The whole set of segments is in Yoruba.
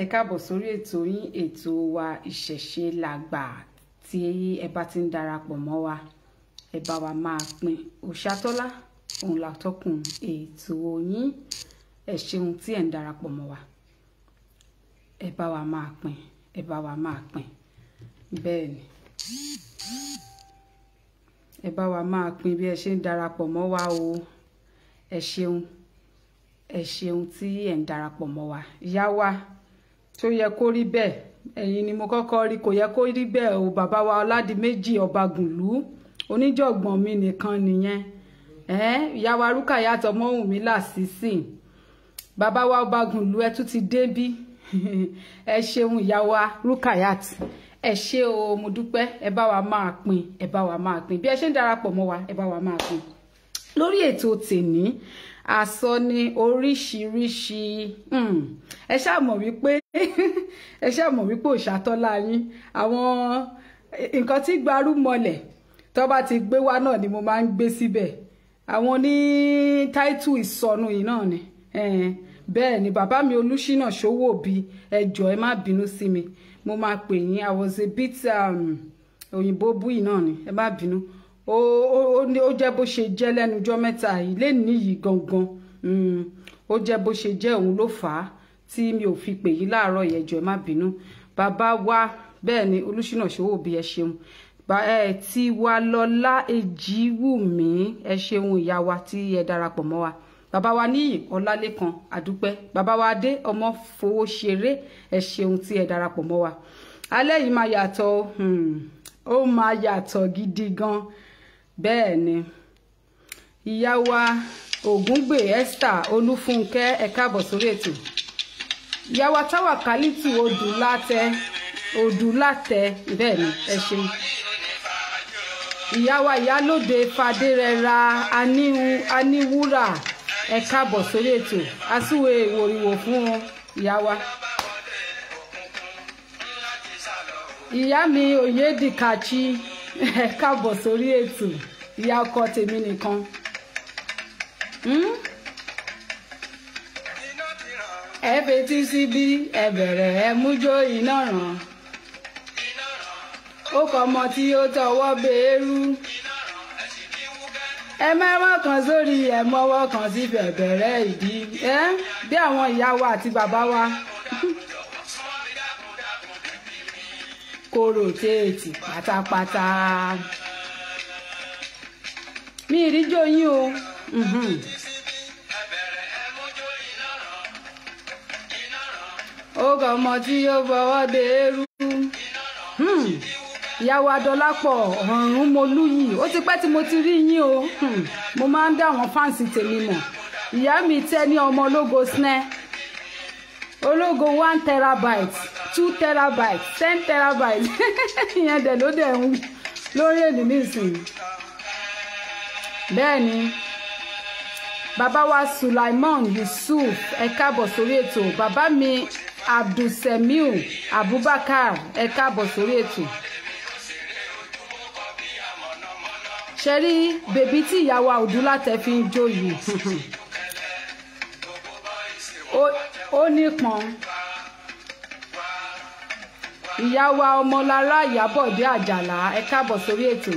Ẹ káàbọ̀ sórí ètò yín ètò wa ìṣẹ̀ṣe làgbà tí ẹ bá ti ń darapọ̀ mọ́ wa ẹ bá wa máa pín Òṣàtọ́lá òun látọ́kùn ètò yín ẹ ṣeun tí ẹ ń darapọ̀ mọ́ wa ẹ bá wa máa pín ẹ bá wa máa pín bẹ́ẹ̀ ni ẹ bá wa máa pín bí ẹ ṣe ń darapọ̀ mọ́ wa o ẹ ṣeun tí ẹ ń darapọ̀ mọ́ wa ìyá wa tó yẹ kó rí bẹ́ẹ̀ ẹ̀yin ni mo kọ́kọ́ rí kò yẹ kó rí bẹ́ẹ̀ o bàbá wa Ọládìméjì Ọbàgùnlú oníjọ̀gbọ̀n mi nìkan nìyẹn ìyá wa Rúkàyát Ọmọ́wùnmí Lásìsì bàbá wa Ọbàgùnlú ẹ tún ti débí ẹ ṣeun ìyá wa Rúkàyát ẹ ṣé o mo dúpẹ́ ẹ bá wa máa pín ẹ bá wa máa pín bí ẹ ṣe ń darapọ̀ mọ́ wa ẹ bá wa máa pín lórí ètò tèní àsọ ní oríṣiríṣi ẹ ṣáà mọ̀ wípé Òṣàtọ́lá yín àwọn nǹkan tí gbarú mọ́lẹ̀ tó bá ti gbé wá náà ni mo máa ń gbé síbẹ̀ àwọn ní táìtù ìsọnù yìí náà ni bẹ́ẹ̀ ni bàbá mi Olúṣínà Ṣówóbí ẹ jọ̀ọ́ ẹ má bínú sí mi mo máa pè yín I was a bit òyìnbó búyì náà ni ẹ má bínú ó jẹ́ bó ṣe jẹ́ lẹ́nu ọjọ́ mẹ́ta yìí lẹ́nu yìí gangan ó jẹ́ bó ṣe jẹ́ òun ló fà á tí mi ò fi pè yí láàárọ̀ yẹn jọ̀ọ́ ẹ má bínú bàbá wa bẹ́ẹ̀ ni Olúṣínà Ṣówóbí ẹ ṣeun Tiwalọ́lá Èjìwùmí ẹ ṣeun ìyá wa tí ẹ darapọ̀ mọ́ wa bàbá wa Níyì Ọlálékan àdúpẹ́ bàbá wa Adé Ọmọfowóṣeré ẹ ṣeun tí ẹ darapọ̀ mọ́ wa alẹ́ yìí máa yàtọ̀ ó máa yàtọ̀ gidi gan bẹ́ẹ̀ ni ìyá wa Ògúngbè Esther Olúfúnkẹ́ ẹ káàbọ̀ sórí ètò ìyá wa Táwàkálítù Odùlátẹ bẹ́ẹ̀ ni ẹ ṣeun ìyá wa Ìyálóde Fadérẹra Aníwúrà ẹ káàbọ̀ sórí ètò àsúwé ìwòrìwò fún wọn ìyá wa ìyá mi Oyèdìkàchí ẹ káàbọ̀ sórí ètò ìyá ọkọ tèmi nìkan ẹ fetí síbí ẹ bẹ̀rẹ̀ ẹ mújó iná ràn ó kọ ọmọ tí ó tọwọ́ bẹ́ẹ̀rù ẹ mẹ́wọ́ kan sórí ẹ mọ́wọ́ kan sí bẹ̀bẹ̀rẹ̀ ìdí bí àwọn ìyá wa àti bàbá wa kóró téètì pátápátá mi ìríjó yín o ó kọ ọmọ tí ó fọwọ́ bẹ́ẹ̀rù ìyàwó Adọlápọ̀ Ọ̀rúnmọlúyì ó ti pẹ́ tí mo ti rí yín o mo máa ń dá àwọn fáǹsì tèmi mọ̀ ìyá mi tẹ́ ní ọmọ ológo snẹ́ ológo 1 terabyte 2 terabyte 10 terabyte ìyẹn dẹ̀ ló dẹ̀ ń lórí èdè nísìnyí bẹ́ẹ̀ ni bàbá wa Sulaiman Yusuf ẹ káàbọ̀ sórí ètò bàbá mi Abdulsemiu Abubakar ẹ káàbọ̀ sórí ètò ṣe rí bèbí tí ìyàwó Odùlátẹ fi ń jó yìí ó nípọn ìyàwó Ọmọlára Ìyábọ̀dé Àjàlá ẹ káàbọ̀ sórí ètò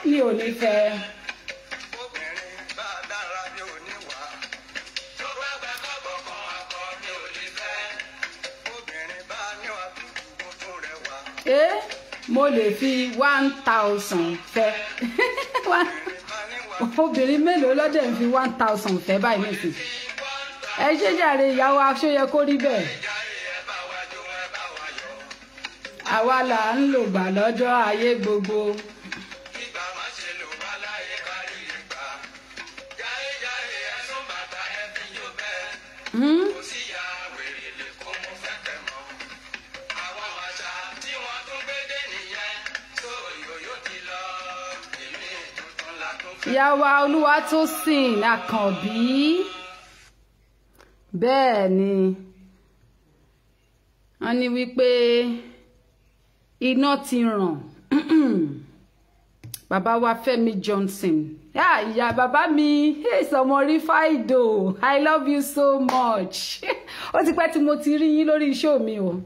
mi ò ní fẹ́ mo lè fi 1000 fẹ́ obìnrin mélòó lọ́dẹ̀ ń fi 1000 fẹ́ báyìí nìsín ẹ ṣe jàre ìyàwó aṣóyẹ kó rí bẹ́ẹ̀ àwa là ń lò gbà lọ́jọ́ ayé gbogbo ìyàwó Olúwatósìn Àkànbí bẹ́ẹ̀ ni wọ́n ní wípé iná ti ràn bàbá wa Fẹ́mi Johnson ìyá bàbá mi, sọmọ rí fáìdò, I love you so much. Ó ti pẹ́ tí mo ti rí yín lórí show mi o.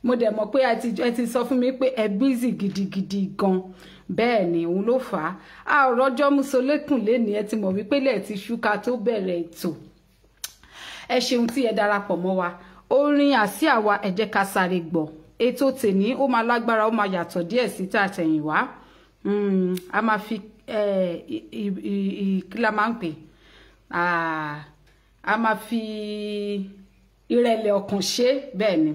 Mo dẹ̀ mọ̀ pé ẹ ti sọ fún mi pé ẹ busy gidigidi gan. Bẹ́ẹ̀ ni òun ló fà á. A ò rọ́jọ́ Musolekun lénìí, ẹ ti mọ̀ wípé lẹ́ẹ̀ ti ṣúká tó bẹ̀rẹ̀ ètò. Ẹ ṣeun tí ẹ darapọ̀ mọ́ wa. Orin àsíá wa ẹ jẹ́ ká sáré gbọ́. Ètò tèní ó máa lágbára, ó máa yàtọ̀ díẹ̀ sí tàtẹ̀yìnwá. A máa fi kí la máa ń pè, a máa fi ìrẹ̀lẹ̀ ọkàn ṣe, bẹ́ẹ̀ ni.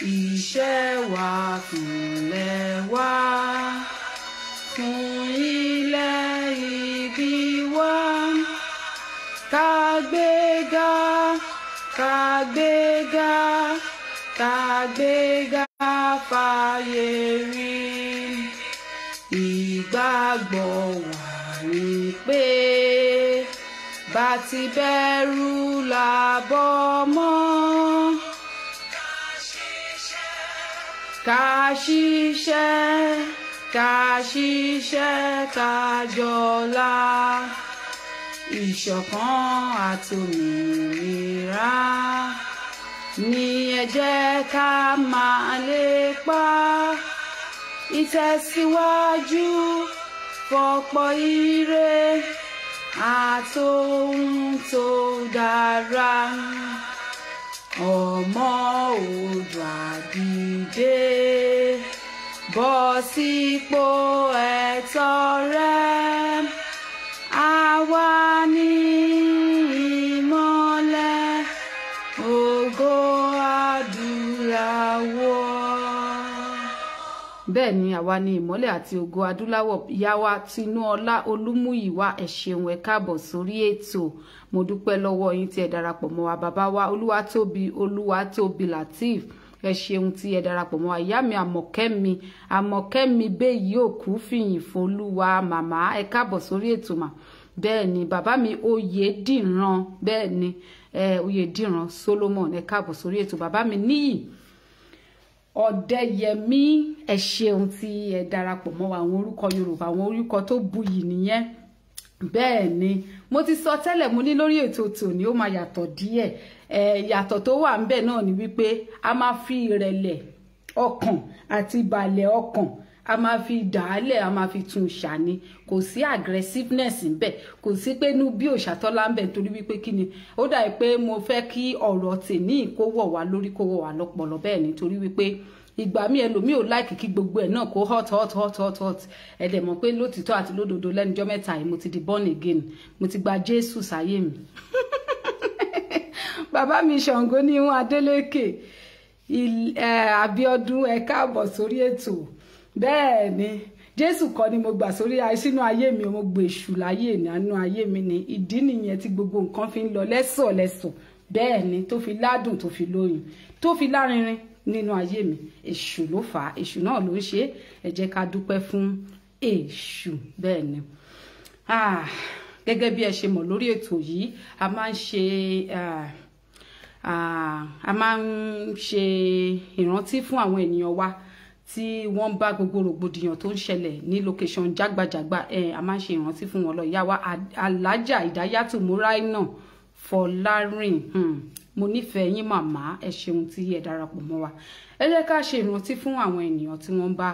Iṣẹ́ wa fúnlẹ̀ wá, fún ilẹ̀ ìbí wa, kàgbéga, kàgbéga, kàgbéga fàyè rí. Ìgbàgbọ́ wa ni pé bá ti bẹ̀rù làbọ̀ mọ́. Ká ṣiṣẹ́, ká ṣiṣẹ́, ká jọlá. Ìṣọ̀kan àtòmìnira ni ẹ jẹ́ ká máa lépa. Ìtẹ̀síwájú fọ́pọ̀ ire àtohun tó dára. Ọmọ Oòduà dìde, bọ́ sípò ẹ̀tọ́ rẹ. Àwa ni ìmọ́lẹ̀ ògo adúláwọ̀. Bẹ́ẹ̀ ni àwa ni ìmọ́lẹ̀ àti ògo adúláwọ̀. Ìyá wa Tinúọlá Olúmúyìwá, ẹ ṣeun, ẹ káàbọ̀ sórí ètò. Mo dúpẹ́ lọ́wọ́ yín tí ẹ darapọ̀ mọ́ wa. Bàbá wa Olúwatóbi Lateef, ẹ ṣeun tí ẹ darapọ̀ mọ́ wa. Ìyá mi Àmọ̀kẹ́mi Béyìí Òkú fìyìn f'Olúwa, màmá ẹ káàbọ̀ sórí ètò mà. Bẹ́ẹ̀ ni bàbá mi Oyèdìran, bẹ́ẹ̀ ni Oyèdìran Solomon, ẹ káàbọ̀ sórí ètò. Bàbá mi Níyì Ọ̀dẹ́yẹmí, ẹ ṣeun tí ẹ darapọ̀ mọ́ wa. Àwọn orúkọ Yorùbá, àwọn orúkọ tó buyì nìyẹn. Bẹ́ẹ̀ ni mo ti sọ tẹ́lẹ̀, mo ní lórí ètò tòní ó máa yàtọ̀ díẹ̀. Yàtọ̀ tó wà ńbẹ̀ náà ni wípé a máa fi ìrẹ̀lẹ̀ ọkàn àti ìbàlẹ̀ ọkàn a máa fi dàálẹ̀, a máa fi tún ṣàní. Kò sí aggressiveness ńbẹ̀, kò sí pé inú bí òṣàtọ́lá ńbẹ̀ nítorí wípé kí ni ó dà pé mo fẹ́ kí ọ̀rọ̀ tèní kó wọ̀ wá lórí, kó wọ̀ wá lọ́pọlọ. Bẹ́ẹ̀ ni torí wípé ìgbà mi ẹlòmíì ò láìkì kí gbogbo ẹ̀ náà kó hot. Ẹ dẹ̀ mọ̀ pé lótìtọ́ àti lódodo lẹ́nujọ́ mẹ́ta yìí mo ti di born again, mo ti gba Jésù sáyé mi. Bàbá mi Ṣàngó ní wọn Adélékè Abíọ́dún, ẹ káàbọ̀ sórí ètò. Bẹ́ẹ̀ ni Jésù kọ́ ni mo gbà sínú ayé mi, mo gbé èṣù láyé nínú ayé mi ni. Ìdí nìyẹn tí gbogbo nǹkan fi ń lọ lẹ́sọ̀lẹ́sọ̀. Bẹ́ẹ̀ ni tó fi ládùn, tó fi lóyún, tó fi lárinrin nínú ayé mi. Èṣù ló fà á, èṣù náà ló ń ṣe. Ẹ jẹ́ ká dúpẹ́ fún èṣù. Bẹ́ẹ̀ ni gẹ́gẹ́ bí ẹ ṣe mọ̀ lórí ètò yìí a máa ń ṣe ìrántí fún àwọn ènìyàn wa tí wọ́n bá gbogbo rògbòdìyàn tó ń ṣẹlẹ̀ ní location jágbàjàgbà. A máa ń ṣe ìrántí fún wọn lọ. Ìyá wa Alájà Ìdáyàtù Múráínà Fọlárìn, mo nífẹ̀ẹ́ yín màmá, ẹ ṣeun tí ẹ darapọ̀ mọ́ wa. Ẹ jẹ́ ká ṣe ìrántí fún àwọn ènìyàn tí wọ́n bá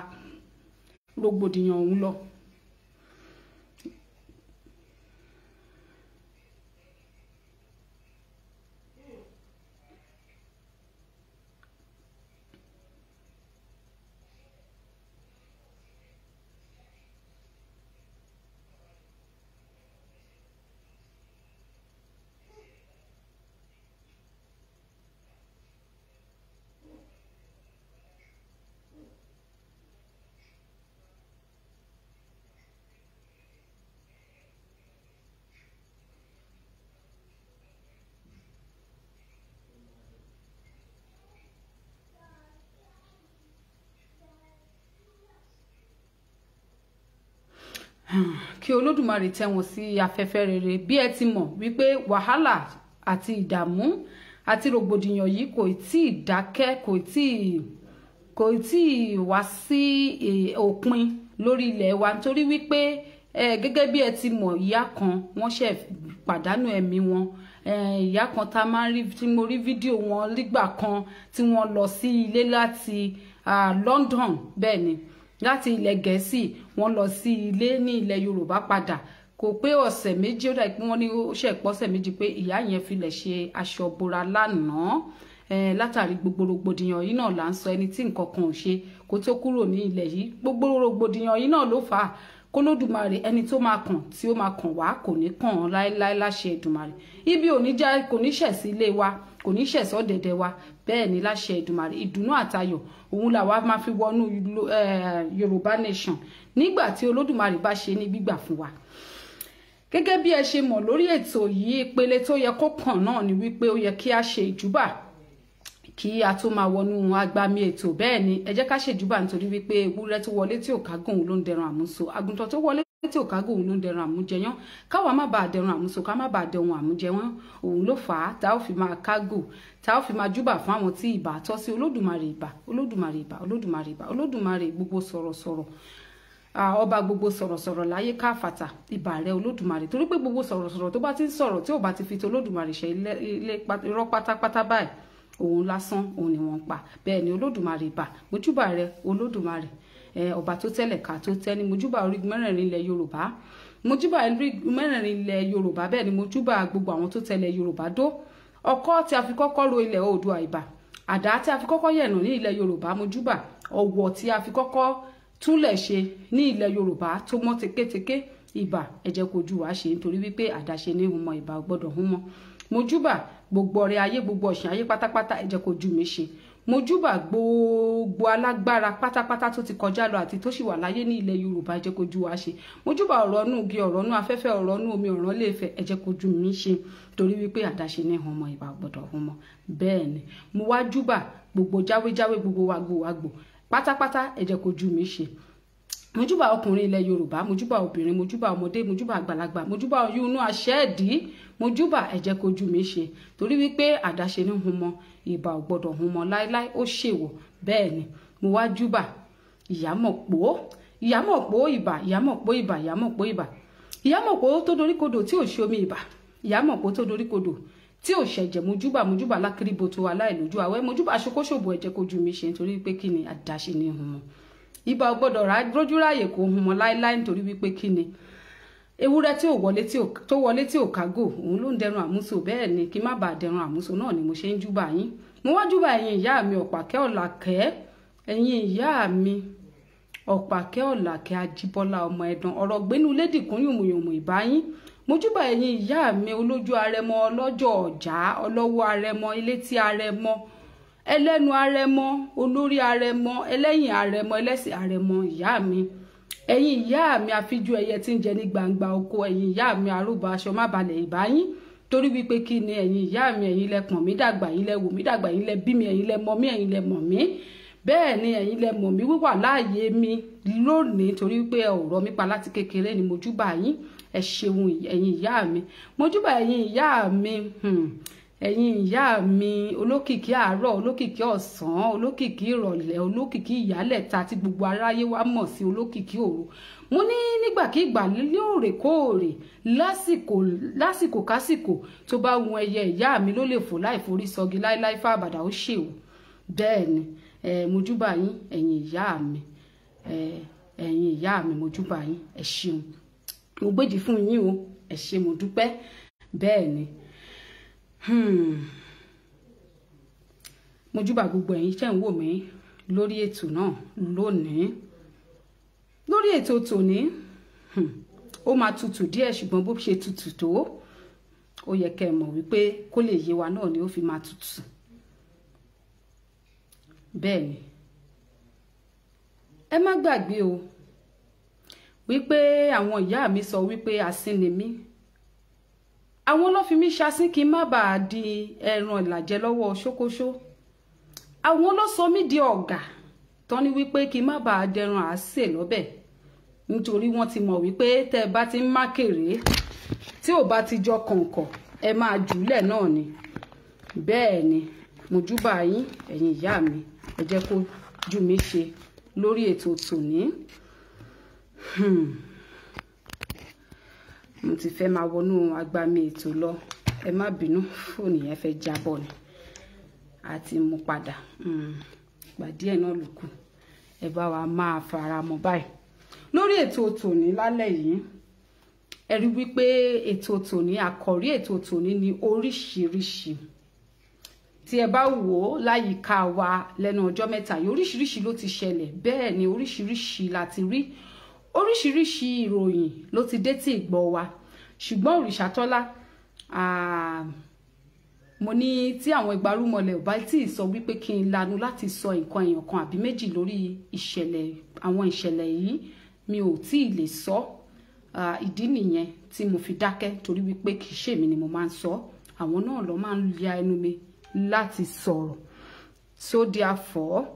rògbòdìyàn ọ̀hún lọ. kí Olódùmarè tẹ́ wọn sí afẹ́fẹ́ rere. Bí ẹ ti mọ̀ wípé wàhálà àti ìdààmú àti rògbòdìyàn yìí kò tí ì dákẹ́, kò tí ì wá sí òpin lórí ilẹ̀ wa, nítorí wípé gẹ́gẹ́ bí ẹ ti mọ̀, ìyá kan wọ́n ṣe pàdánù ẹ̀mí wọn. Ìyá kan tá máa ń rí, tí mo rí fídíò wọn nígbà kan tí wọ́n lọ sí ilé láti London, bẹ́ẹ̀ ni láti ilẹ̀ Gẹ̀ẹ́sì wọ́n lọ sí ilé ní ilẹ̀ Yorùbá padà. Kò pé ọ̀sẹ̀ méjì, ó dà pé wọ́n ní ó ṣe pọ̀ ọ̀sẹ̀ méjì pé ìyá yẹn filẹ̀ ṣe aṣọ bora lánàá. Látàrí gbogbo rògbòdìyàn yìí náà là ń sọ, ẹni tí nǹkan kan ò ṣe kó tó kúrò ní ilẹ̀ yìí. Gbogbo rògbòdìyàn yìí náà ló fà á. K'Olódùmarè ẹni tó máa kàn tí ó máa kàn wá kò ní kàn án láéláé láṣẹ Èdùmàrè. Ibi ò ní já, kò ní ṣẹ̀ sí ilé wa, kò ní ṣẹ̀ sọ́dẹ̀dẹ̀ wa, bẹ́ẹ̀ ni láṣẹ Èdùmàrè. Ìdùnnú àtayọ̀ òun làwa máa fi wọnú Yorùbá nation nígbà tí Olódùmarè bá ṣe ní gbígbà fún wa. Gẹ́gẹ́ bí ẹ ṣe mọ̀ lórí ètò yìí, ìpele tó yẹ kó kàn náà ni wípé ó yẹ kí a ṣe ìjúbà kí a tó máa wọnú agbami ètò. Bẹ́ẹ̀ ni ẹ jẹ́ ká ṣe ìjúbà, nítorí wípé ewúrẹ́ tó wọlé tí ò kágùn ló ń dẹran àmúso, àgùntàn tó wọlé tí ò kágùn ló ń dẹran àmújẹyán. Káwa má bàa dẹran àmúso, ká má bàa dẹran àmújẹwọ́n. Òun ló fà á tá ó fi máa kágò, tá ó fi máa júbà fún àwọn tí ìbà tọ́ sí. Olódùmarè ìbà, Olódùmarè ìbà, Olódùmarè ìbà, Olódùmarè gbogbo sọ̀rọ̀sọ̀rọ̀, ọba gbogbo sọ̀rọ̀sọ̀rọ̀ láyé káfàtà, ìbà rẹ Olódùmarè. Torí pé gbogbo sọ̀rọ̀sọ̀rọ̀ tó bá ti ń sọ̀rọ̀ tí ò bá ti fi tó Olódùmarè ṣe ilé irọ́ pátápátá báyìí, òun lásán òun ni wọ́n pa. Bẹ́ẹ̀ ni Olódùmarè ìbà, mojúbà rẹ Olódùmarè, ọba tó tẹ́lẹ̀ ká tó tẹ́ ni. mojúbà orígun mẹ́rẹ̀ẹ̀rin ilẹ̀ Yorùbá, mojúbà orígun mẹ́rẹ̀ẹ̀rin ilẹ̀ Yorùbá. Bẹ́ẹ̀ ni mojúbà gbogbo àwọn tó tẹ́lẹ̀ Yorùbá dó. Ọkọ́ tí a fi kọ́kọ́ ro ilẹ̀ Oòduà ìbà, àdá tí a fi kọ́kọ́ yẹ̀nà ní ilẹ̀ Yorùbá mojúbà, ọ̀wọ̀ tí a fi kọ́kọ́ túnlẹ̀ ṣe ní ilẹ̀ Yorùbá tó mọ́ tekéteké ìbà, ẹ jẹ́ kó ojú wa ṣe, nítorí wípé àdáṣe ní humọ ìbà gbọ́dọ̀ humọ. Mojúbà gbogbo ọrẹ ayé, gbogbo ọ̀sìn ayé pátápátá, ẹ jẹ́ kó ojú mi ṣe. Mojúbà gbogbo alágbára pátápátá tó ti kọjá lọ àti tó sì wà láyé ní ilẹ̀ Yorùbá, ẹ jẹ́ kó ojú wa ṣe. Mojúbà ọ̀rọ̀ inú igi, ọ̀rọ̀ inú afẹ́fẹ́, ọ̀rọ̀ inú omi, ọ̀rọ̀ ilé Ifẹ̀, ẹ jẹ́ kó ojú mi ṣe, torí wípé àdáṣe ní humọ ìbà gbọ́dọ̀ humọ. Bẹ́ẹ̀ ni mo wá júbà gbogbo jáwéjáwé, gbogbo wàgbòwàgbò pátápátá, ẹ jẹ́ kó ojú mi ṣe. Mojúbà ọkùnrin ilẹ̀ Yorùbá, mojúbà obìnrin, mojúbà ọmọdé, mojúbà àgbàlagbà, mojúbà oyún inú aṣẹ́ẹ̀dí, mojúbà ẹ jẹ́ kó ojú mi ṣe, torí wípé àdáṣe ní humọ ìbà ò gbọ́dọ̀ humọ láéláé, ó ṣèwọ̀. Bẹ́ẹ̀ ni mo wá júbà ìyámọ̀pó, ìyámọ̀pó ìbà, ìyámọ̀pó ìbà, ìyámọ̀pó ìbà, ìyámọ̀pó tó doríkodò tí ò ṣe omi ìbà, ìyámọ̀pó tó doríkodò tí ò ṣẹ̀jẹ̀, mojúbà lákìrìbòtò aláìlójú àwẹ̀, mojúbà ṣokóṣòbò, ẹ jẹ́ kó ojú mi ṣe, nítorí pé kí ni àdáṣe ní humọ ìbà ò gbọ́dọ̀ rójú ráyè kó humọ láéláé, nítorí wípé kí ni ewúrẹ́ tí ò wọlé tó wọlé tí ò kágò, òun ló ń dẹran àmúso. Bẹ́ẹ̀ ni kí má bàa dẹran àmúso náà ni mo ṣe ń júbà yín. Mo wá júbà ẹ̀yin ìyá mi Ọ̀pàkẹ́ Ọ̀làkẹ́, ẹ̀yin ìyá mi Ọ̀pàkẹ́ Ọ̀làkẹ́ Ajíbọ́lá ọmọ Ẹ̀dàn, ọ̀rọ̀ gbénú lédìkún yùmùyùmù ìbá yín. Mo júbà ẹ̀yin ìyá mi olójú arẹmọ, ọlọ́jọ́ ọ̀já, ọlọ́wọ́ arẹmọ, elétí arẹmọ, ẹlẹ́nu arẹmọ, olórí arẹmọ, ẹlẹ́yìn arẹmọ, ẹlẹ́sìn arẹmọ ìyá mi. Ẹ̀yin ìyá mi àfijú ẹyẹ tí ń jẹ ní gbangba oko, ẹ̀yin ìyá mi arúbọ aṣọ má balẹ̀ ìbá yín, torí wípé kí ni ẹ̀yin ìyá mi, ẹ̀yin lẹ pọ̀n mí dàgbà, ẹ̀yin lẹ wò mí dàgbà, ẹ̀yin lẹ bí mi, ẹ̀yin lẹ mọ̀ mí, ẹ̀yin lẹ mọ̀ mí. Bẹ́ẹ̀ ni ẹ̀yin lẹ mọ̀ mí wíwà láàyè mi lónìí, torí wípé ẹ ò rọ̀ mí pa láti kékeré ni. mojúbà yín, ẹ ṣeun ẹ̀yin ìyá mi. mojúbà ẹ̀yin ìyá mi, ẹ̀yin ìyá mi olókìkí àárọ̀, olókìkí ọ̀sán, olókìkí ìrọ̀lẹ́, olókìkí ìyálẹ̀ta tí gbogbo aráyé wá mọ̀ sí olókìkí òru. Mo ní nígbàkígbà lóòrèkóòrè, lásìkò kásìkò tó bá wun ẹyẹ ìyá mi ló lè fò láì forí sọgi, láíláí fábàdà ó ṣèwò. Bẹ́ẹ̀ ni mojúbà yín ẹ̀yin ìyá mi, ẹ̀yin ìyá mi mojúbà yín, ẹ ṣeun. Mo gbèdì fún yín o, ẹ ṣé mo dúpẹ́. Bẹ́ẹ̀ ni mojúbà gbogbo ẹ̀yin tẹ́ ń wò mí lórí ètò náà lónìí. Lórí ètò tòní ó máa tutù díẹ̀, ṣùgbọ́n bó ṣe tutù tó ó yẹ kẹ́ ẹ mọ̀ wípé kó lè yé wa náà ni ó fi máa tutù. Bẹ́ẹ̀ ni ẹ má gbàgbé o wípé àwọn ìyá mi sọ wípé asín ni mí, àwọn ló fi mí ṣasín kí n má bàa di ẹran ìlàjẹ lọ́wọ́ ṣókóṣó, àwọn ló sọ mí di ọ̀gà tán ní wípé kí n má bàa dẹran àásè lọ́bẹ̀. nítorí wọ́n ti mọ̀ wípé tẹ́ ẹ bá ti ń mákèrè tí ò bá ti jọ kọ̀ǹkọ̀ ẹ máa jùlẹ̀ náà ni. Bẹ́ẹ̀ ni mojúbà yín ẹ̀yin ìyá mi, ẹ jẹ́ kó jù mí ṣe lórí ètò tòní. Mo ti fẹ́ máa wọnú agbami ètò lọ, ẹ má bínú, fóònù yẹn fẹ́ jábọ́ ni àti mú padà. Ìgbà díẹ̀ náà ló kù, ẹ bá wa máa fara mọ́ báyìí. Lórí ètò tòní lálẹ́ yìí, ẹ rí wípé ètò tòní, àkòrí ètò tòní ni oríṣiríṣi. Tí ẹ bá wò ó láyìíká wa lẹ́nu ọjọ́ mẹ́ta yìí, oríṣiríṣi ló ti ṣẹlẹ̀. Bẹ́ẹ̀ ni oríṣiríṣi la ti rí, oríṣiríṣi ìròyìn ló ti dé tí ìgbọ́ wa. Ṣùgbọ́n Òrìṣàtọ́lá, mo ní tí àwọn ìgbárùmọ̀lẹ̀ ò bá tí ì sọ wípé kí n lanu láti sọ nǹkan èèyàn kan àbí méjì lórí àwọn ìṣẹ̀lẹ̀ yìí, mi ò tí ì lè sọ. Ìdí nìyẹn tí mo fi dákẹ́, torí wípé kì í ṣèmi ni mo máa ń sọ, àwọn náà ló máa ń ya ẹnu mi láti sọ̀rọ̀. So therefore,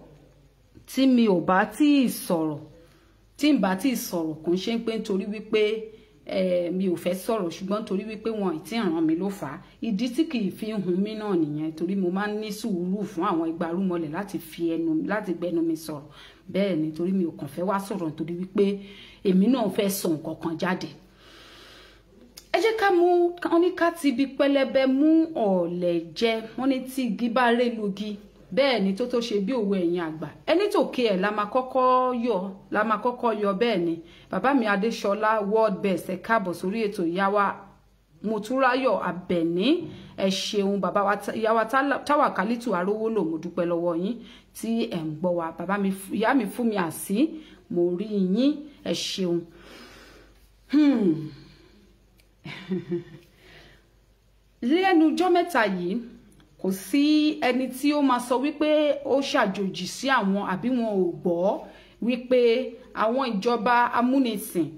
tí mi ò bá tí ì sọ̀rọ̀, tí n bá tí ì sọ̀rọ̀, kò ń ṣe pé nítorí wípé mi ò fẹ́ sọ̀rọ̀, ṣùgbọ́n torí wípé wọn ì tí ràn mí ló fà á. Ìdí tí kì í fi hun mí náà nìyẹn, torí mo máa ń ní sùúrù fún àwọn ìgbárùmọ̀lẹ̀ láti gbẹnu mi sọ̀rọ̀. Bẹ́ẹ̀ ni, torí mi ò kàn fẹ́ wá sọ̀rọ̀ nítorí wípé èmi náà fẹ́ sọ nǹkan kan jáde. Ẹ jẹ́ ká mú, wọ́n ní ká ti ibi pẹlẹbẹ mú ọ̀lẹ̀ jẹ, wọ́n ní tí igi bá ré lugi, bẹ́ẹ̀ ni tó ṣe bí òwe ẹ̀yin àgbà, ẹni tó ké ẹ̀ la máa kọ́kọ́ yọ. Bẹ́ẹ̀ ni bàbá mi Adéṣọlá world best, ẹ káàbọ̀ sórí ètò. ìyá wa Motúnráyọ̀ Àbẹ̀ní, ẹ ṣeun. bàbá wa ìyá wa Táwàkálítù Arówólò, mo dúpẹ́ lọ́wọ́ yín tí ẹ̀ ń gbọ́ wa. bàbá mi ìyá mi Fúnmi Àsí, mo rí yín, ẹ ṣeun. Lẹ́nu ọjọ́ mẹ́ta yìí kò sí ẹni tí ó máa sọ wípé ó ṣàjòjì sí àwọn àbí wọn ò gbọ́ wípé àwọn ìjọba amúnisìn,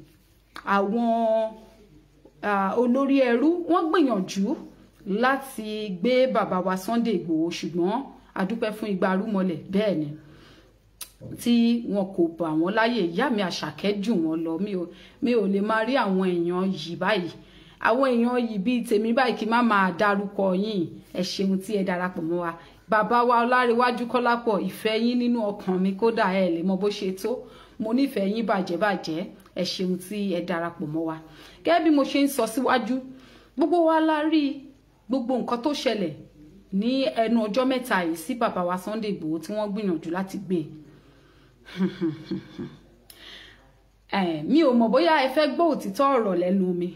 àwọn olórí ẹrú, wọ́n gbìyànjú láti gbé bàbá wa Sunday Igboho, ṣùgbọ́n adúpẹ́ fún ìgbárùmọ̀lẹ̀. Bẹ́ẹ̀ ni tí wọn kò bà wọ́n láyè. Ìyá mi Àṣàkẹ́ jù wọ́n lọ. mi ò lè máa rí àwọn èèyàn yìí báyìí, àwọn èèyàn yìí bíi tèmi báyìí kí má máa dárúkọ yín. Ẹ ṣeun tí ẹ darapọ̀ mọ́ wa. Bàbá wa Ọlárewájú Kọ́lápọ̀, ìfẹ́ yín nínú ọkàn mi, kódà ẹ lè mọ bó ṣe tó. Mo nífẹ̀ẹ́ yín bàjẹ́. Ẹ ṣeun tí ẹ darapọ̀ mọ́ wa. Gẹ́gẹ́ bí mo ṣe ń sọ síwájú, gbogbo wa la rí gbogbo nǹkan tó ṣẹlẹ̀ ní ẹnu ọjọ́ mẹ́ta yìí sí bàbá wa Sunday Igboho tí wọ́n gbìyànjú láti gbé. Mi ò mọ̀ bóyá ẹ fẹ́ gbọ́ òtítọ́ ọ̀rọ̀ lẹ́nu mi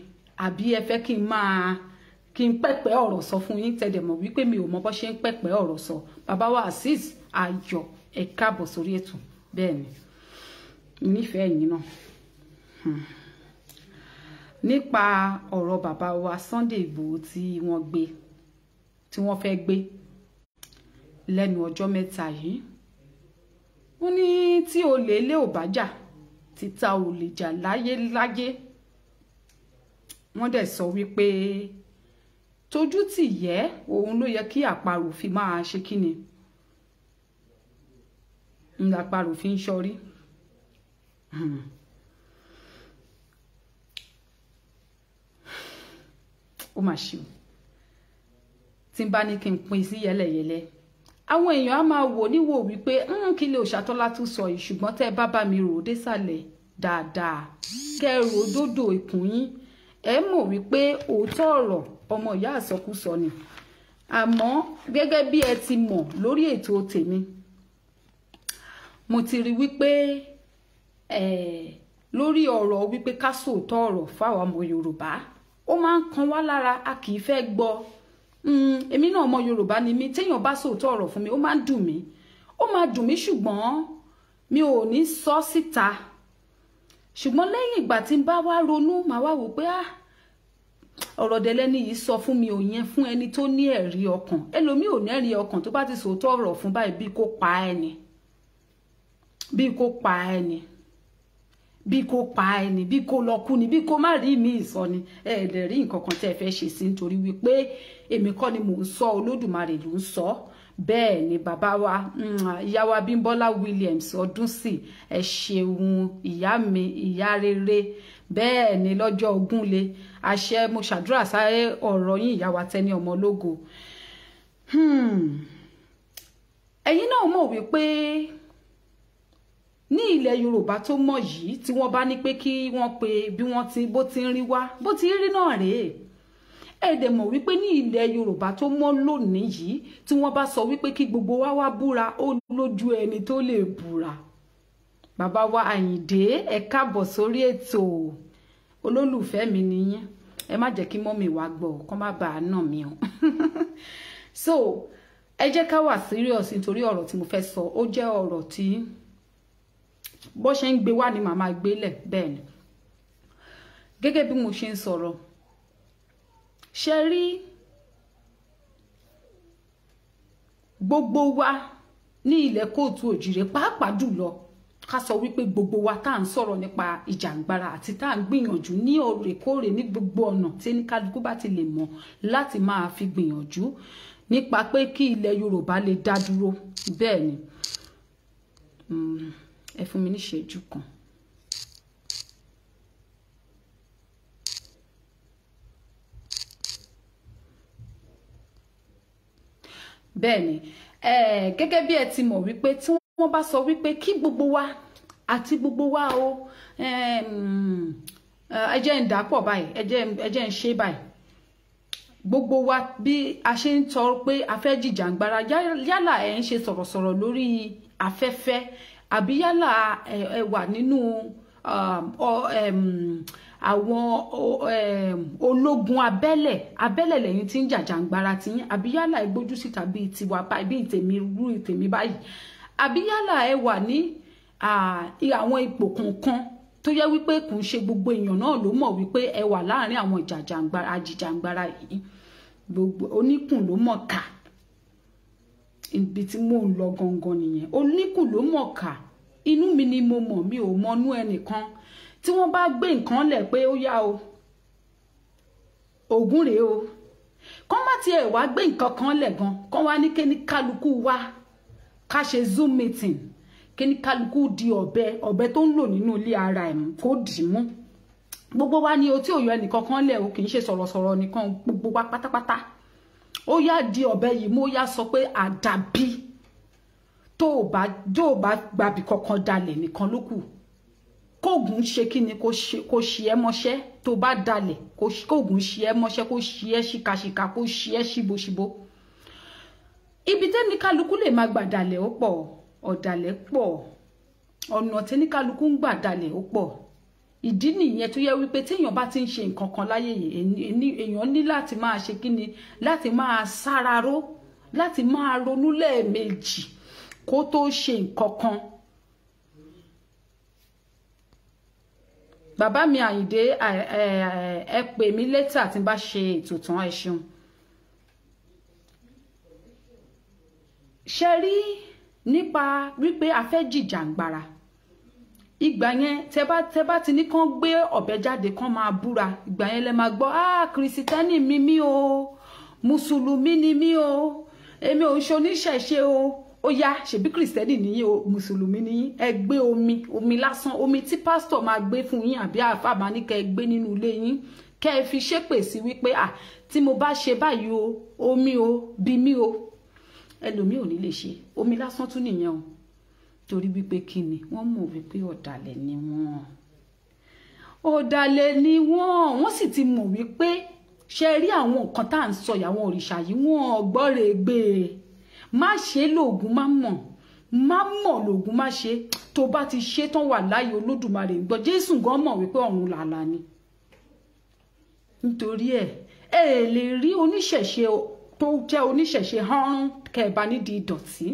àbí ẹ fẹ́ kí n pẹ́pẹ́ ọ̀rọ̀ sọ fún yín, tẹ́dẹ̀ mọ̀ wípé mi ò mọ̀ bó ṣe ń pẹ́pẹ́ ọ̀rọ̀ sọ. bàbá wa Azeez Ayọ̀, ẹ káàbọ̀ sórí ètò. Bẹ́ẹ̀ ni nífẹ̀ẹ́ yín náà. Nípa ọ̀rọ̀ bàbá wa Sunday Igboho tí wọ́n fẹ́ gbé lẹ́nu ọjọ́ mẹ́ta yìí, wọ́n ní tí olè ilé ò bá jà, títa ò lè jà láyé. Wọ́n dẹ̀ sọ wípé tójú tì yẹ òun ló yẹ kí àparò fi máa ṣe kíni, àparò fi ń ṣọrí. Ó mà ṣe o, tí n bá ní kí n pín sí yẹlẹyẹlẹ, àwọn èèyàn á máa wò níwò wípé kí lè Òṣàtọ́lá tún sọ yìí, ṣùgbọ́n tẹ́ ẹ bá mi rò ó désàlẹ̀ dáadáa, kẹ́ ẹ rò ó dòdò ìkùn yín, ẹ mọ̀ wípé òótọ́ ọ̀rọ̀ ọmọ ìyá àsọkúsọ ni. Àmọ́ gẹ́gẹ́ bí ẹ ti mọ̀ lórí ètò tèmi, mo ti rí wípé lórí ọ̀rọ̀ wípé ká sòótọ́ ọ̀rọ̀ fáwọn ọmọ Yorùbá, ó máa ń kan wá lára, a kì í fẹ́ gbọ́. Èmi náà ọmọ Yorùbá ni mí, téèyàn bá sòótọ́ ọ̀rọ̀ fún mi ó máa ń dùn mí, ṣùgbọ́n mi ò ní sọ síta. Ṣùgbọ́n lẹ́yìn ìgbà tí n bá wá ronú, màá wá wò pé ọ̀rọ̀ dẹ̀lẹ́ni yìí sọ fún mi ò yẹn fún ẹni tó ní ẹ̀rí ọkàn. Ẹlòmíì ò ní ẹ̀rí ọkàn, tó bá ti sòótọ́ ọ̀rọ̀ fún báyìí bí kò pa ẹni, bí kò lọ kú ni, bí kò má rí mi ìsọ ni. Ẹ̀ẹ́dẹ̀ rí nǹkan kan tẹ́ ẹ fẹ́ ṣe sí, nítorí wípé èmi kọ́ ni mò ń sọ, Olódùmarè ló ń sọ. bẹ́ẹ̀ ni bàbá wa ìyá wa Bímbọ́lá Williams Ọdúnsì ẹ ṣeun ìyá mi ìyá rere bẹ́ẹ̀ ni lọ́jọ́ Ògúnlé àṣẹ mo ṣàdúrà sáré ọ̀rọ̀ yín ìyá wa Tẹ́ni Ọmọlógo. Ẹ̀yin náà mọ̀ wípé ní ilẹ̀ Yorùbá tó mọ̀ yìí tí wọ́n bá ní pé kí wọ́n pe bí wọ́n ti bó ti ń rí wá bó ti rí náà rèé. Ẹ dẹ̀ mọ̀ wípé ní ilẹ̀ Yorùbá tó mọ́ lónìí yìí tí wọ́n bá sọ wípé kí gbogbo wa wá búra ó lójú ẹni tó lè búra. Bàbá wa Àyìndé ẹ káàbọ̀ sórí ètò olólùfẹ́ mi nìyẹn ẹ má jẹ́ kí mọ́mì wá gbọ́ kó má bàa nà mí o. So ẹ jẹ́ ká wà serious nítorí ọ̀rọ̀ tí mo fẹ́ sọ ó jẹ́ ọ̀rọ̀ tí bó ṣe ń gbé wá ni màmá gbélẹ̀ bẹ́ẹ̀ ni. Gẹ́gẹ́ bí mo ṣe ń sọ̀rọ̀ ṣe rí gbogbo wa ní ilẹ̀ kóòtù òjìrè pàápàá jùlọ ká sọ wípé gbogbo wa tá à ń sọ̀rọ̀ nípa ìjàngbara àti tá à ń gbìyànjú ní òrèkóòrè ní gbogbo ọ̀nà tí oníkálukú bá ti lè mọ̀ láti máa fi gbìyànjú nípa pé kí ilẹ̀ Yorùbá lè dá dúró bẹ́ẹ̀ ni ẹ fún mi ní ìṣẹ́jú kan. Bẹ́ẹ̀ ni gẹ́gẹ́ bí ẹ ti mọ̀ wípé tí wọ́n bá sọ wípé kí gbogbo wa àti gbogbo wa o ẹ jẹ́ ń dàpọ̀ báyìí ẹ jẹ́ ń ṣe báyìí gbogbo wa bí a ṣe ń tọ pé a fẹ́ jìjàngbara yálà ẹ ń ṣe sọ̀rọ̀sọ̀rọ̀ lórí afẹ́fẹ́ àbí yálà ẹ wà nínú àwọn ológun abẹ́lẹ̀ lẹ́yìn tí ń jàjàngbara tí yín àbí yálà ẹ gbójú síta bíi tiwa báyìí bíi tèmi rú tèmi báyìí àbí yálà ẹ wà ní àwọn ipò kankan tó yẹ wípé kò ń ṣe gbogbo èèyàn náà ló mọ̀ wípé ẹ wà láàrin àwọn àjìjàngbara yìí gbogbo oníkùn ló mọ̀ ká ibi tí mò ń lọ gangan nìyẹn oníkùn ló mọ̀ ká inú mi ni mo mọ̀ mi ò mọnú ẹnìkan tí wọ́n bá gbé nǹkan lẹ̀ pé ó yá o Ògún rèé o kán má tiẹ̀ wá gbé nǹkan kan lẹ̀ gan kán wá ní kéní kálukú wá ká ṣe Zoom meeting kéní kálukú di ọ̀bẹ tó ń lò nínú ilé ara ẹ̀ kó dì mú gbogbo wa ní o tí ò yọ ẹnìkan kan lẹ̀ o kì í ṣe sọ̀rọ̀sọ̀rọ̀ nìkan gbogbo wa pátápátá ó yá di ọ̀bẹ yìí mo yá sọ pé àdàbí tó o bá gbàbí kankan dalẹ̀ nìkan ló kù kóògùn ṣe kí ni kó ṣe ẹ́ mọ́ṣẹ́ tó bá dalẹ̀ kóògùn ṣe ẹ́ mọ́ṣẹ́ kó ṣe ẹ́ ṣìkàṣìkà kó ṣe ẹ́ ṣìbòṣìbò ibi tẹ́ni kálukú lè máa gbà dalẹ̀ ó pọ̀ ọ̀dàlẹ̀ pọ̀ ọ̀nà tẹ́ni kálukú ń gbà dalẹ̀ ó pọ̀ ìdí nìyẹn tó yẹ wípé téèyàn bá ti ń ṣe nǹkan kan láyé èèyàn ní láti máa ṣe kí ni láti máa sáraró láti máa ronú lẹ́ẹ̀mejì kó tó ṣe nǹkan kan. Bàbá mi Àyìndé ẹ pè mí létà tí n bá ṣe ètò tán ẹ ṣeun. Ṣe rí nípa wípé a fẹ́ jìjàngbara ìgbà yẹn tẹ bá ti ní kán gbé ọ̀bẹ jáde kán máa búra ìgbà yẹn lẹ máa gbọ́ kìrìsìtẹ́nì mi o mùsùlùmí ni mí o èmi ò ń ṣe oníṣẹ̀ṣe o ó yá ṣebí kìrìsìtẹ́nì nìyí o mùsùlùmí nìyí ẹ gbé omi lásán omi tí pásítọ̀ máa gbé fún yín àbí àáfàá máa ní kẹ́ ẹ gbé nínú ilé yín kẹ́ ẹ fi ṣépè sí wípé tí mo bá ṣe báyìí o omi o bí mi o ẹlòmíì ò ní lè ṣe omi lásán tún nìyẹn o torí wípé kí ni wọ́n mọ̀ wípé ọ̀dàlẹ̀ ni wọ́n sì ti mọ̀ wípé ṣe rí àwọn nǹkan tá à ń sọ àwọn òrìṣà yìí wọ́n gbọ́rẹ̀ gbé má ṣe lóògùn má mọ̀ lóògùn má ṣe tó bá ti ṣe tán wà láyé Olódùmarè ń gbọ́ Jésù gan mọ̀ wípé ọ̀run làlà ni nítorí ẹ lè rí oníṣẹ̀ṣe tó jẹ́ oníṣẹ̀ṣe hánrún kẹba nídìí ìdọ̀tí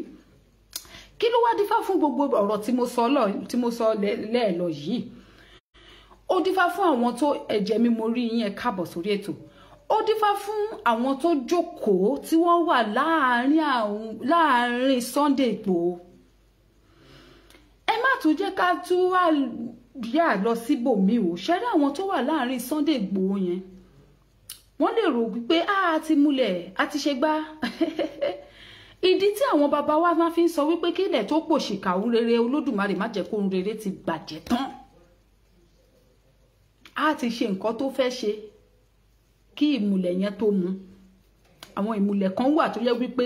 kí ló wá dífá fún gbogbo ọ̀rọ̀ tí mo sọ lẹ́ẹ̀lọ yìí ó dífá fún àwọn tó ẹ̀jẹ̀ mi mo rí yín ẹ káàbọ̀ sórí ètò ó dífá fún àwọn tó jókòó tí wọ́n wà láàárín Sunday Igboho ẹ má tún jẹ́ ká tún wá yà lọ síbòmí o ṣẹ́rí àwọn tó wà láàárín Sunday Igboho yẹn wọ́n lè rò wípé a ti múlẹ̀ a ti ṣe gbá ìdí tí àwọn bàbá wa máa fi ń sọ wípé kí ilẹ̀ tó pòṣìkà ohun rere Olódùmarè má jẹ́ kó ohun rere ti bàjẹ́ tán. A ti ṣe nǹkan tó fẹ́ ṣe kí ìmùlẹ̀ yẹn tó mu. Àwọn ìmùlẹ̀ kan wà tó yẹ wípé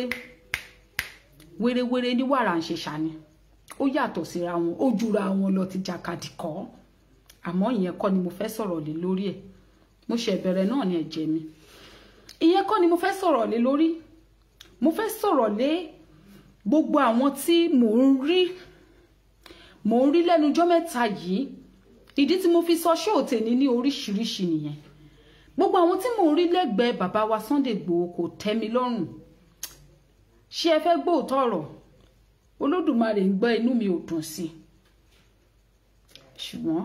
wérewére ní wàrà ń ṣe ṣàní. Ó yàtọ̀ síra wọn, ó jura wọn lọ ti jàkadì kọ́. Àmọ́ ìyẹn kọ́ ni mo fẹ́ sọ̀rọ̀ lé lórí ẹ̀. Mo ṣe bẹ̀rẹ̀ náà ní ẹ̀jẹ̀ mi. Ìyẹn kọ́ ni mo fẹ́ sọ̀rọ̀ lé lórí. Mo fẹ́ sọ̀rọ̀ lé gbogbo àwọn tí mò ń rí lẹ́nu ọjọ́ mẹ́ta yìí. Ìdí tí mo fi sọ show tèmi ní oríṣiríṣi nìyẹn. Gbogbo àwọn tí mò ń rí lẹ́gbẹ̀ẹ́ bàbá wa Sunday Igboho kò tẹ́ mi lọ́rùn. Ṣé ẹ fẹ́ gbóòótọ́ ọ̀rọ̀? Olódùmarè ń gbọ́, inú mi ò dùn sí. Ṣùgbọ́n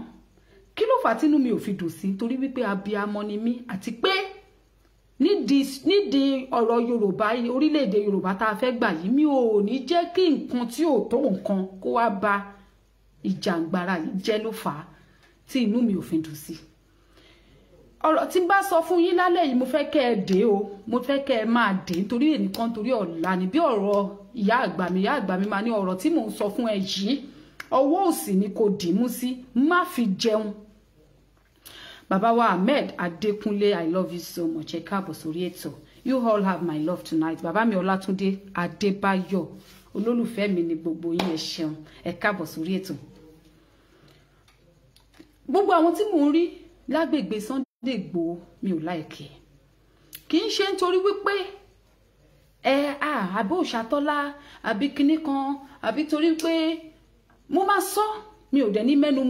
kí ló fà tí inú mi ò fi dùn sí? Torí wípé abiyamọ ni mí àti pé nídìí ọ̀rọ̀ Yorùbá, orílẹ̀-èdè Yorùbá tá a fẹ́ gbà yìí, mi ò ní jẹ́ kí nǹkan tí ò tó nǹkan kó wá ba ìjàngbara yìí jẹ́ ló fà á tí inú mi ò fi dùn sí. Ọ̀rọ̀ tí n bá sọ fún yín lálẹ́ yìí mo fẹ́ kẹ́ ẹ dé o, mo fẹ́ kẹ́ ẹ máa dé nítorí ẹnìkan torí ọ̀la ni bí ọ̀rọ̀ ìyá àgbà mi máa ní ọ̀rọ̀ tí mò ń sọ fún ẹ yìí ọwọ́ òsì ni kò dìímú sí, má fi jẹun. Bàbá wa Ahmed Adékúnlé, I love you so much. Ẹ káàbọ̀ sórí ètò. You all have my love tonight. Bàbá mi Ọlátúndé Adébáyọ̀, olólùfẹ́ mi ni gbogbo yín, ẹ ṣeun. Ẹ káàbọ̀ sórí ètò. Gbogbo àwọn tí mò ń rí lágbègbè Sunday Igboho mi ò láìkẹ́. Kì í ṣe nítorí wípé àbí òṣàtọ́lá àbí kinní kan àbí torí pé mo máa sọ mi ò dẹ̀ ní mẹ́nu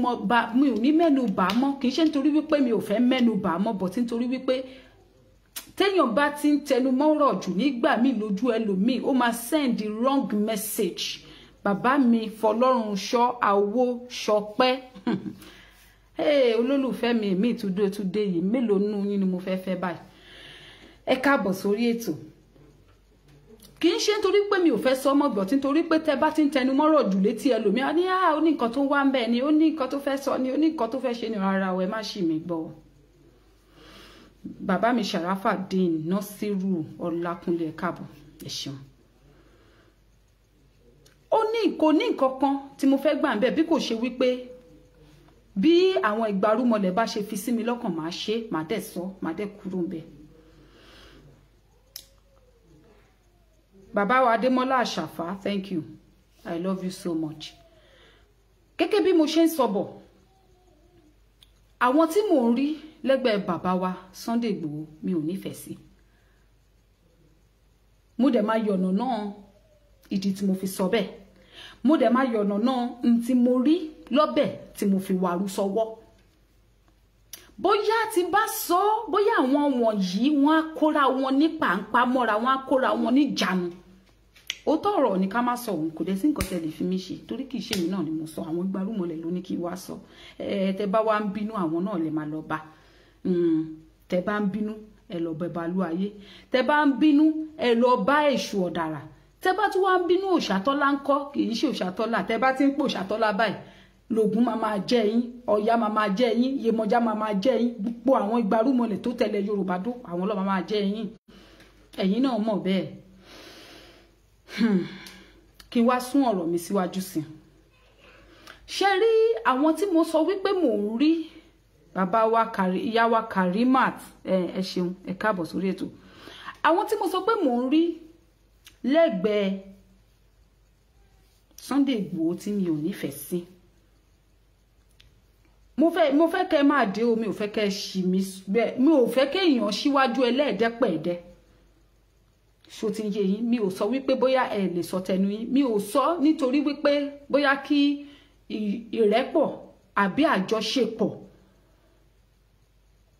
bà mọ́. Kì í ṣe nítorí wípé mi ò fẹ́ mẹ́nu bà mọ́, but nítorí wípé téèyàn bá ti ń tẹnu mọ́rọ̀ jù nígbà míì lójú ẹlòmíì ó máa send the wrong message. Bàbá mi Fọlọ́run ṣọ́ àwo ṣọpẹ́. Olólùfẹ́ mi èmi ìtúndé yìí mélòó nínú yín ni mo fẹ́ báyìí. Ẹ káàbọ̀ sórí ètò. Kì í ṣe nítorí pé mi ò fẹ́ sọ ọmọ gbọ̀tí nítorí pé tẹ bá ti ń tẹnu mọ́rọ̀ jù létí ẹlòmíì ní ó ní nǹkan tó wá ń bẹ̀ ni, ó ní nǹkan tó fẹ́ sọ ni, ó ní nǹkan tó fẹ́ ṣe ni. Rárá o, ẹ má ṣì mí gbọ́. Bàbá mi Sharafadeen Nasiru Ọlákúnlé, ẹ káàbọ̀, ẹ ṣeun. Kò ní nǹkan kan tí mo fẹ́ gbà ń bẹ̀ bí kò ṣe wípé bí àwọn ìgbárùmọ̀lẹ̀ bá ṣe fi sí mi lọ́kàn máa ṣe, máa dẹ̀ sọ, máa dẹ̀ kúrò ń bẹ̀. Bàbá wa Adémọ́lá Àṣàfà, thank you. I love you so much. Gẹ́gẹ́ bí mo ṣe ń sọ bọ̀, àwọn tí mò ń rí lẹ́gbẹ̀ẹ́ bàbá wa Sunday Igboho mi ò nífẹ̀ẹ́ sí. Mo dẹ̀ máa yọ̀nà náà ìdí tí mo fi sọ bẹ́ẹ̀. Mo dẹ̀ máa yọ̀nà náà tí mo rí lọ́bẹ̀ tí mo fi wàrú sọ́wọ́. Bóyá tí bá sọ, bóyá àwọn wọ̀nyí wọ́n á kóra wọn ní pàǹpá mọ́ra, wọ́n á kóra wọn ní ìjánu. Ó tọ̀rọ̀ ní ká má sọ òun, kò dẹ̀ sí nǹkan tẹ́ lè fi mí ṣe torí kì í ṣe mi náà ni mo sọ, àwọn gbárùmọ̀lẹ̀ ló ní kí wá sọ. Tẹ́ bá wá ń bínú àwọn náà lè máa lọ bá. Tẹ́ bá ń bínú ẹ lọ bẹ̀ Balú ayé. Tẹ́ bá ń bínú ẹ lọ bá èṣù ọ̀dàrà. Tẹ́ bá tún wá ń bínú Òṣàtọ́lá ńkọ́, kì í ṣe Òṣàtọ́lá. Tẹ́ bá ti ń pò Òṣàtọ́lá báyìí, lògùn máa jẹ́ yín, Ọya máa jẹ́ yín, Yemọja máa jẹ́ yín, gbogbo àwọn ìgbárùmọ̀lẹ̀ tó tẹ̀lé Yorùbá dó àwọn ló máa jẹ́ yín. Ẹ̀yin náà mọ̀ bẹ́ẹ̀. Kí n wá sún ọ̀rọ̀ mi síwájú sí. Ṣé rí àwọn tí mo sọ wípé mò ń rí bàbá wa ìyá wa Karimat, ẹ ṣeun, ẹ káàbọ̀ sórí ètò. Àwọn tí mo sọ pé mò ń rí lẹ́gbẹ̀ẹ́ Sunday Igboho tí mi ò nífẹ̀ẹ́ sí. Mo fẹ́ kẹ́ máa dé o, mi ò fẹ́ kẹ́ ṣì mí bẹ́ẹ̀, mi ò fẹ́ kẹ́ èèyàn síwájú ẹlẹ́ẹ̀dẹ́pẹ̀ẹ́dẹ́. Ṣó ti yé yín, mi ò sọ wípé bóyá ẹ lè sọ tẹnu yín, mi ò sọ nítorí wípé bóyá kí ìrẹ́pọ̀ àbí àjọṣepọ̀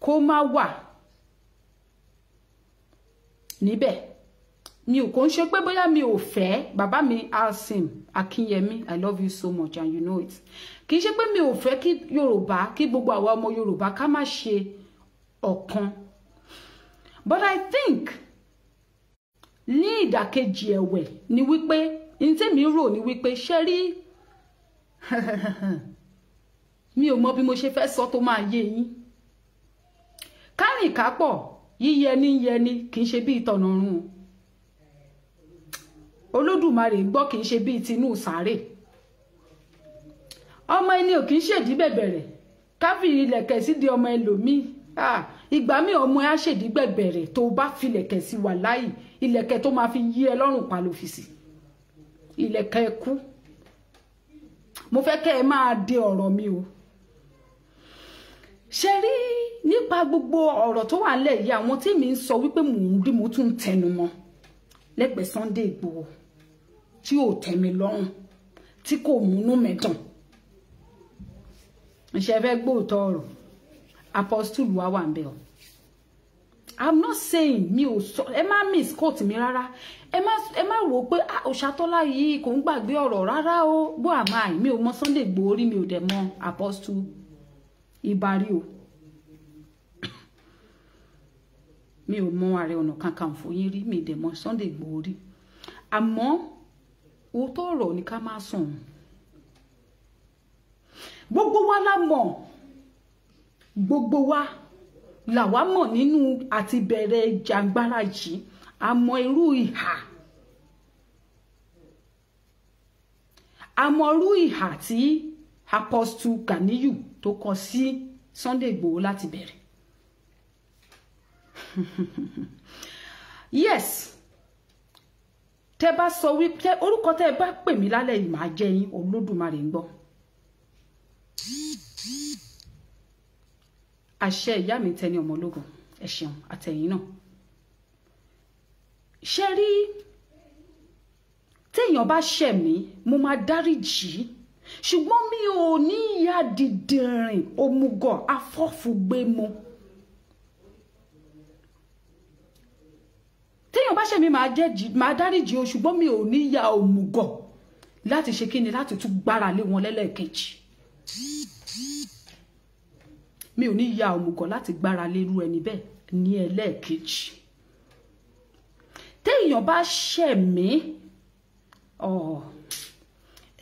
kó má wà níbẹ̀. Mi ò kò ń ṣe pé bóyá mi ò fẹ́ bàbá mi Alsim Akinyemi, I love you so much and you know it. Kì í ṣe pé mi ò fẹ́ kí Yorùbá, kí gbogbo àwa ọmọ Yorùbá ká má ṣe ọ̀kan. But I think ní ìdàkejì ẹ̀wẹ̀ ni wípé ní tèmi rò ní wípé ṣé rí mi ò mọ bí mo ṣe fẹ́ sọ tó máa yé yín. Kárìn kápọ̀ yíyẹni yẹni kì í ṣe bí ìtọ̀nà ọ̀run. Olódùmarè gbọ́ kì í ṣe bíi tinú sáré. Ọmọ ẹni ò kì í ṣèdí bẹ̀bẹ̀rẹ̀ káfí ilẹ̀kẹ̀ sí di ọmọ ẹlòmíì. Ìgbà mi ọmọ ẹ á ṣèdí bẹ̀bẹ̀rẹ̀ tó bá fi ilẹ̀kẹ̀ sí wà láì ilẹ̀kẹ̀ tó máa fi yí ẹ lọ́rùn pa ló fi sí. Ilẹ̀kẹ̀ ẹkú. Mo fẹ́ kẹ́ ẹ máa de ọ̀rọ̀ mi o. Ṣé rí nípa gbogbo ọ̀rọ̀ tó wà nílẹ̀ yìí àwọn tí mi ń sọ wípé mò ń rí mo tún tẹnu mọ́ lẹ́gbẹ̀ẹ́ Sunday Igboho tí ò tẹ́ mi lọ́rùn tí kò múnú mẹ́tàn. Ṣé fẹ́ gbóòtọ́ ọ̀rọ̀ apostle wa wà ńbẹ̀ o. I'm not saying mi ò sọ ẹ má misquote mi rárá. Ẹ má wò pé Òṣàtọ́lá yìí kò ń gbàgbé ọ̀rọ̀ rárá o. Bó àmà mi ò mọ Sunday Igboho rí mi ò dẹ̀ mọ apostle Ìbàrí o. Mi ò mọ Ààrẹ Ọ̀nà Kakanfò yín rí mi dẹ̀ mọ Sunday Igboho rí. Àmọ́ òótọ́ ọ̀rọ̀ ni ká máa sùn. Gbogbo wa la mọ̀. Gbogbo wa là wá mọ̀ nínú àti bẹ̀rẹ̀ jàǹgbára yìí. Àmọ́ irú ìhà. Àmọ́ irú ìhà tí Apostle Ganiyu tó kọ sí Sunday Igboho láti bẹ̀rẹ̀. Yes. Tẹ́ bá sọ wípé orúkọ tẹ́ bá pè mí lálẹ́ yìí máa jẹ́ yín Olódùmarè ń gbọ́. Àṣẹ ìyá mi Tẹni Ọmọlógo ẹ ṣeun àtẹ̀yìn náà. Ṣé rí téèyàn bá ṣẹ̀ mí mo máa dáríjì ṣùgbọ́n mi ò ní ìyá dìdìrìn òmùgọ̀ afọ́fùgbému. Téèyàn bá ṣẹ̀ mí máa dáríjì o ṣùgbọ́n mi ò ní ìyá òmùgọ̀ láti ṣe kíni láti tún gbára lé wọn lẹ́lẹ́kejì. Mi ò ní ìyá òmùgọ̀ láti gbára lé irú ẹni bẹ́ẹ̀ ní ẹlẹ́ẹ̀kejì. Téèyàn bá ṣẹ̀ mí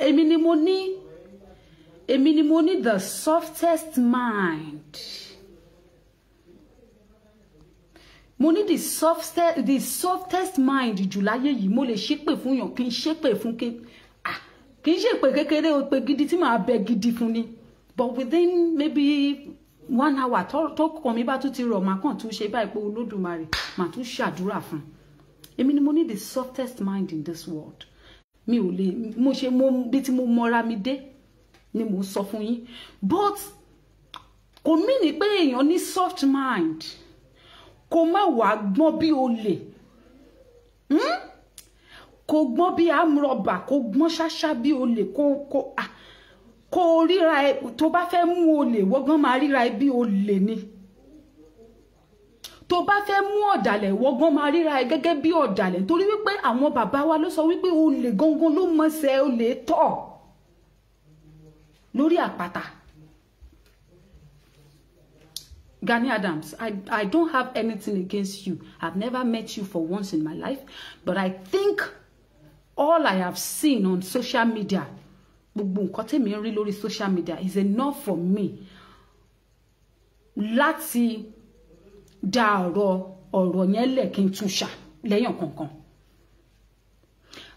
èmi ni mo ní the softest mind. Mo ní the softest mind jù láyé yìí. Mo lè ṣépè fún yàn kí n ṣépè fún kí n ṣépè kékeré o pé gidi tí màá bẹ gidi fún ni. But within maybe 1 hour tó kàn mí bá tún ti rọ̀ máa kàn tún ṣe báyìí pé Olódùmarè máa tún ṣàdúrà fún. Èmi ni mo ní the softest mind in this world. Mi ò lè mo ṣe bí tí mo mọ́ra mi dé ni mo sọ fún yín. But kò mí ní pé èèyàn ní soft mind kò má wà gbọ́n bí olè. Kò gbọ́n bí amrọ̀bà kò gbọ́n ṣáṣá bí olè kò ríra ẹ tó bá fẹ́ mú olè wọ́gbọ́n máa ríra ẹ bí olè ni. Tó bá fẹ́ mú ọ̀dàlẹ̀ wọ́gbọ́n máa ríra ẹ gẹ́gẹ́ bí ọ̀dàlẹ̀ torí wípé àwọn bàbá wa ló sọ wípé olè gangan ló mọ̀ọ́sẹ̀ olè tọ̀ lórí àpáta. Gani Adams, I don't have anything against you. I've never met you for once in my life, but I think all I have seen on social media, gbogbo nǹkan tèmi rí lórí social media is enough for me láti dá ọ̀rọ̀ yẹn lẹ̀ kí n tún ṣá lẹ́yìn kankan.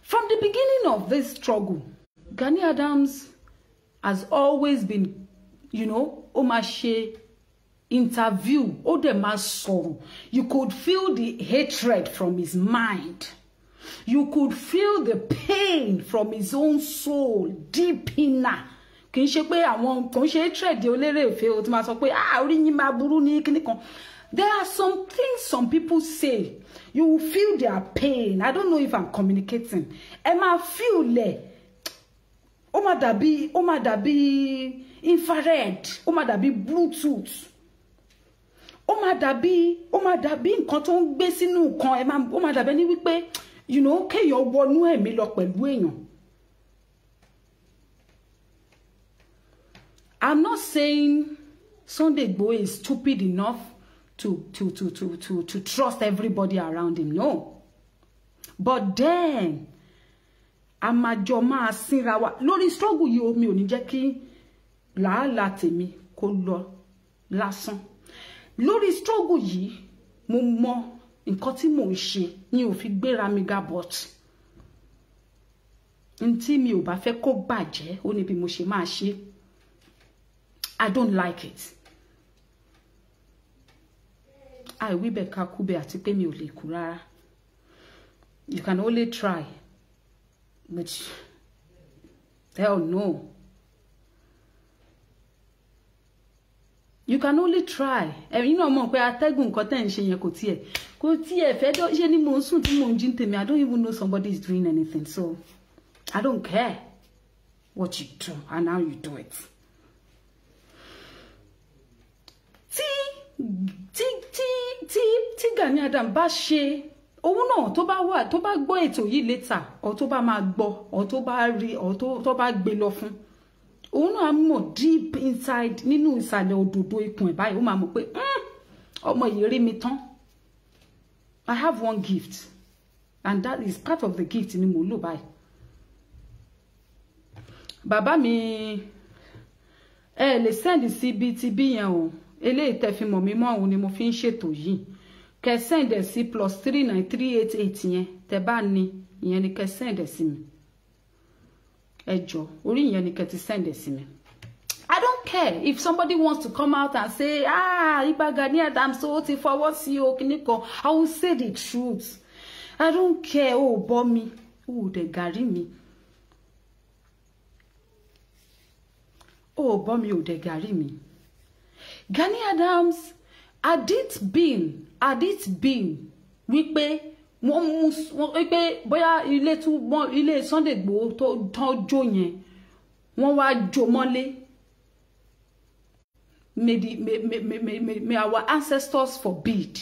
From the beginning of this struggle, Gani Adams has always been, ó máa ṣe interview, ó dẹ̀ máa sọ̀rọ̀. You could feel the hatred from his mind. You could feel the pain from his own soul, deep inner. Kì í ṣe pé àwọn kò ń ṣe hatred olérè ìfẹ́ o tí máa sọ pé orí yín máa burú ní kíní kan. There are some things some people say. You will feel their pain. I don't know if I'm communicating. Ẹ máa feel lẹ̀. Ó máa dàbí infrared. Ó máa dàbí Bluetooth. Ó máa dàbí nǹkan tó ń gbé sínú nǹkan. Ó máa dàbí ní wípé kéèyàn wọnú ẹ̀mí lọ pẹ̀lú èèyàn. I'm not saying Sunday Igboho is stupid enough to trust everybody around him. No. But then, àmàjọ máa sínra wa. Lórí struggle yìí mi ò ní jẹ́ kí làálàá tèmi kó lọ lásán. Lórí struggle yìí, mo mọ nǹkan tí mò ń ṣe ní ó fi gbéra mi ga but ntí mi ò bá fẹ́ kó bàjẹ́ ó ní bí mo ṣe máa ṣe. I don't like it. Àìwí bẹ́ẹ̀ ká kú bẹ́ẹ̀ àti pé mi ò lè kú rárá. You can only try, but hell no. You can only try. You know mọ̀ pé atẹ́gùn nǹkan tẹ́ ń ṣe yẹn kò tiẹ̀ fẹ́ dọ́ ṣe ni mo ń sùn tí mo ń jí tèmi. I don't even know somebody is doing anything, so I don't care what you do and how you do it. Tí Gani Adams bá ṣe òun náà tó bá gbọ́ ètò yìí later or tó bá máa gbọ́ or tó bá rí or tó bá gbé lọ fún òun náà mọ̀ deep inside nínú ìsàlẹ̀ òdòdó ikùn ẹ̀ báyìí ó máa mọ̀ pé ọmọ yìí rí mi tán. I have one gift and that is part of the gift ni mo lò báyìí. Bàbá mi lè send síbi ti bí yẹn o eléyìí tẹ́ fi mọ̀ mí mọ́ òun ni mo fi ń ṣètò yìí. Kẹ́ send sí +39388 yẹn tẹ́ bá ní ìyẹn ni kẹ́ send sí mi. Ẹ jọ̀ọ́ orí ìyẹn ni kẹ́ ti send sí mi. I don't care if somebody wants to come out and say Ìbà Gani Adams so ti fọwọ́ sí o kíní kan. I will say the truth. I don't care o bọ́ mi o dẹ̀ gàrí mi. O bọ́ mi o dẹ̀ gàrí mi. Gani Adams had it been wípé wọ́n wípé bóyá ilé Sunday Igboho tó jó yẹn wọ́n wá jó mọ́lé. May our ancestors forbid.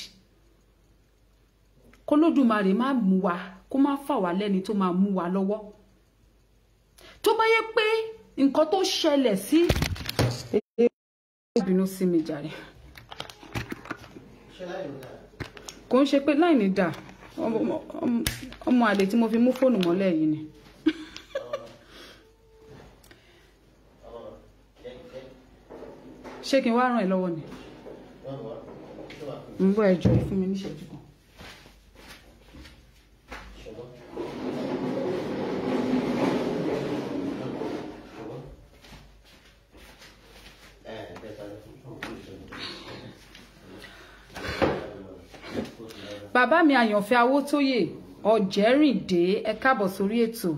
K'Olódùmarè má mú wa kó má fà wá lẹ́ni tó máa mú wa lọ́wọ́. Tó bá yẹ pé nǹkan tó ṣẹlẹ̀ sí ìbínú sí mi jàre. Kò ń ṣe pé láì ní dà ọmọ àlè tí mo fi mú fóònù mọ́lẹ̀ yìí ni. Ṣé kí n wá ràn ẹ́ lọ́wọ́ ni? Ń bọ̀ ẹ jọ̀ọ́ fún mi ní ìṣẹ́jú kan. Bàbá mi àyànfẹ́ Awótóyè Ọ̀jẹ́rìndé ẹ káàbọ̀ sórí ètò.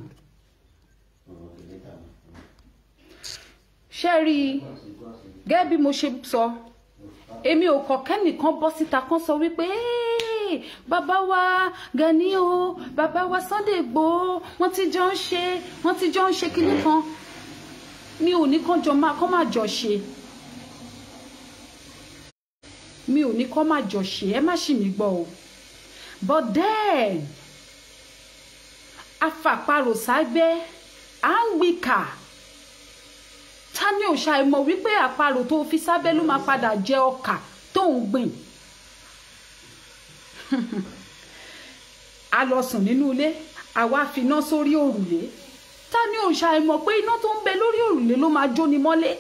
Ṣé rí gẹ́gẹ́ bí mo ṣe sọ èmi ò kọ̀ kẹ́nìkan bọ́ síta kan sọ wípé bàbá wa Gani o bàbá wa Sunday Igboho wọ́n ti jọ ń ṣe kíní kan. Mi ò ní kán má jọ ṣe. Mi ò ní kán má jọ ṣe ẹ má ṣì mí gbọ́ o. But then afàparò ságbẹ́ à ń wíkà ta ni ò ṣàìmọ̀ wípé àparò tó fi sábẹ́ ló máa padà jẹ ọkà tó ń gbìn. A lọ sùn nínú ilé àwa finá sórí òrùlé ta ni ò ṣàìmọ̀ pé iná tó ń bẹ lórí òrùlé ló máa jóni mọ́lé.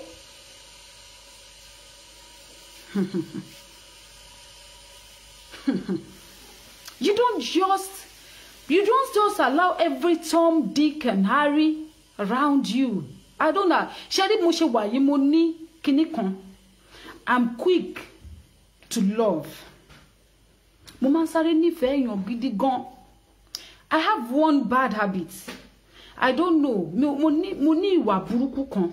You don't just allow every Tom, Dick and Harry around you. I don't know. Ṣé mo ṣe wà yìí mo ní kíní kan. I'm quick to love. Mo máa ń sáré nífẹ̀ẹ́ èèyàn gidi gan. I have one bad habit. I don't know. Mo ní ìwà burúkú kan.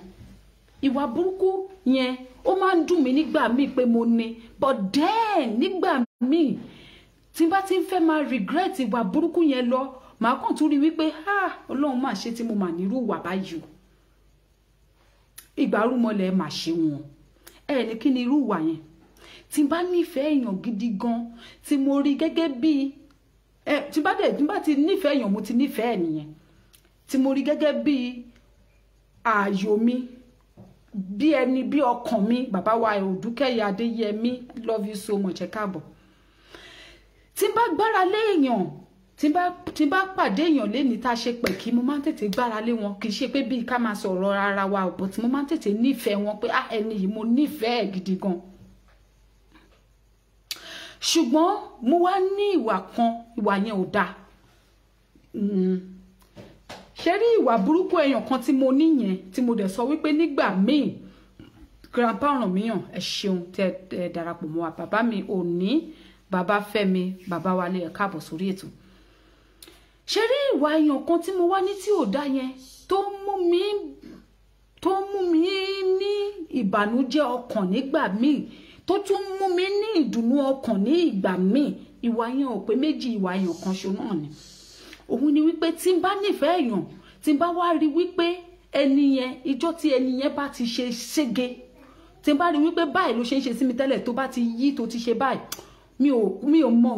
Ìwà burúkú yẹn ó máa ń dùn mí nígbà míì pé mo ní. But then nígbà míì tí bá ti ń fẹ́ máa regret ìwà burúkú yẹn lọ màá kàn tún rí wípé Ọlọ́run máa ṣe tí mo máa nírú ìwà báyìí o. Ìgbà rúmọlẹ̀ máa ṣe wọn. Ní kí ni irú ìwà yẹn? Tí bá nífẹ̀ẹ́ èèyàn gidi gan tí mo rí gẹ́gẹ́ bí tí bá ti nífẹ̀ẹ́ èèyàn mo ti nífẹ̀ẹ́ nìyẹn. Tí mo rí gẹ́gẹ́ bí ààyò mi bí ẹni bí ọkàn mi bàbá wa Odúkẹ́yẹ Adéyẹmí love you so much ẹ káàbọ̀. Tí bá gbára lé èèyàn tí bá pàdé èèyàn lẹ́ni tá ṣe pẹ̀ kí mo máa ń tètè gbára lé wọn kì í ṣe pé bí ká máa sọ̀rọ̀ ara wa ò bọ̀ tí mo máa ń tètè nífẹ̀ẹ́ wọn pé ẹni yìí mo nífẹ̀ẹ́ gidi gan. Ṣùgbọ́n mo wá ní ìwà kan ìwà yẹn ò dáa. ṣe rí ìwà burúkú èèyàn kan tí mo ní yẹn tí mo dẹ̀ sọ wípé nígbà míì grandpa Ọ̀rànmíyàn ẹ ṣeun tẹ́ darapọ̀ mọ́ wa bàbá mi Òní bàbá Fẹ́mi bàbá Wálé ẹ káàbọ̀ sórí ètò ṣe rí ìwà èèyàn kan tí mo wá ní tí ò dá yẹn tó mú mi ní ìbànújẹ́ ọkàn nígbà míì tó tún mú mi ní ìdùnnú ọkàn ní ìgbà míì ìwà yẹn ò pé méjì ìwà èèyàn kan ṣo náà ni òun ni wípé tí n bá nífẹ̀ẹ́ èèyàn tí n bá wá rí wípé ẹni yẹn ìjọ́ tí ẹni yẹn bá ti ṣe sége tí n bá rí wípé báyìí ló ṣe ń ṣe sí mi tẹ́lẹ̀ tó bá ti yí tó ti ṣe báyìí mi ò mọ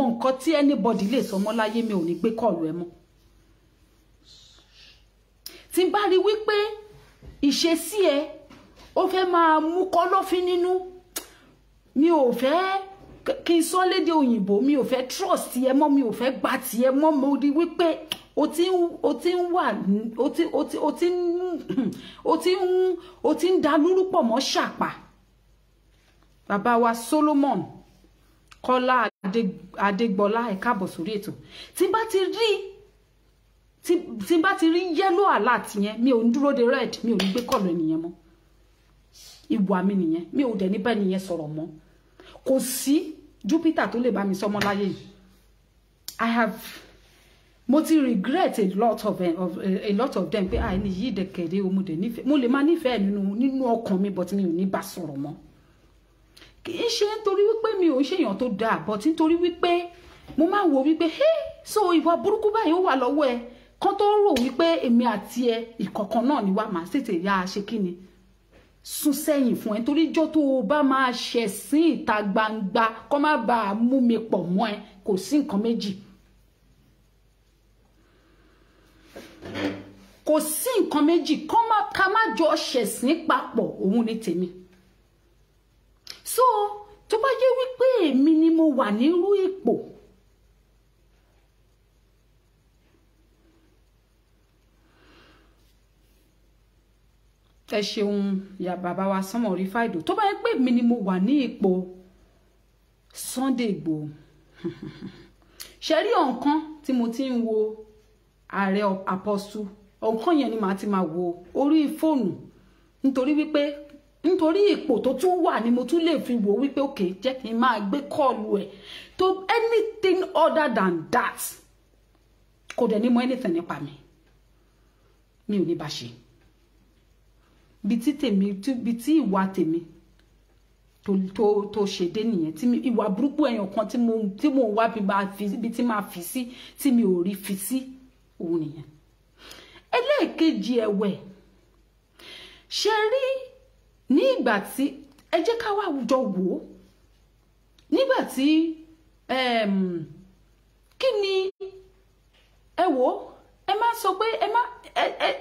nǹkan tí anybody lè sọ mọ́ láyé mi ò ní gbé kọ́ọ̀lù ẹ mọ́ tí n bá rí wípé ìṣesí ẹ ó fẹ́ máa mú kọ́lọ́fín nínú mi ò fẹ́ kí n sọ lédè òyìnbó mi ò fẹ́ trust ẹ mọ́ mi ò fẹ́ gbà tí ẹ mọ́ mo rí wípé o ti ń da lúrúpọ̀ mọ́ ṣàpà bàbá wa Solomon Kọ́lá Adégbọlá ẹ káàbọ̀ sórí ètò tí bá ti rí yellow alert yẹn mi ò ń dúró de red mi ò ní gbé kọ́ọ̀lù ẹnìyẹn mọ́ ìwà mi nìyẹn mi ò dẹ̀ ní bá ẹnìyẹn sọ̀rọ̀ mọ́ kò sí Jupiter tó lè bá mi sọmọ láyé yìí mo ti regret a lot of them pé ẹni yìí dẹ̀kẹ̀dẹ̀ o mo lè má nífẹ̀ẹ́ nínú ọkàn mi but mi ò ní bá sọ̀rọ̀ mọ́ kì í ṣe nítorí wípé mi ò ń ṣèyàn tó dáa but nítorí wípé mo máa wò wípé so ìwà burúkú báyìí ó wà lọ́wọ́ ẹ kán tó rò wípé èmi àti ẹ ìkọ̀kan náà ni wá máa ṣètè yá a ṣe kí ni sún sẹ́yìn fún ẹ torí jọ́ tó o bá máa ṣẹ̀sín ìta gbangba kó má bàa mú mi pọ̀ mọ́ ẹ kò sí nǹkan méjì kò sí nǹkan méjì ká má jọ ṣẹ̀sín papọ̀ òun ní tèmi so tó bá jẹ́ wípé èmi ni mo wà nírú ipò ẹ ṣeun ya bàbá wa sọmọ rí fàìdò tó bá yẹ pé mi ni mo wà ní ipò Sunday Igboho ṣe rí ọ̀nkan tí mo ti ń wo ààrẹ Apostle ọ̀nkan yẹn ni màá ti máa wo orí fóònù nítorí ipò tó tún wà ni mo tún lè fi wò wípé òkè jẹ́ kí n máa gbé kọ́ọ̀lù ẹ̀ to anything other than that kò dẹ̀ ní mọ̀ anything nípa mi ò ní bá ṣe bí tí ìwà tèmi tó ṣe dé nìyẹn tí ìwà burúkú èèyàn kan tí mo wá bí tí máa fi sí tí mi ò rí fi sí òun nìyẹn ẹlẹ́ẹ̀kejì ẹ̀wẹ̀ ṣe rí ní ìgbà tí ẹ jẹ́ ká wá àwùjọ wò ó nígbà tí kí ni ẹ wò ó ẹ má sọ pé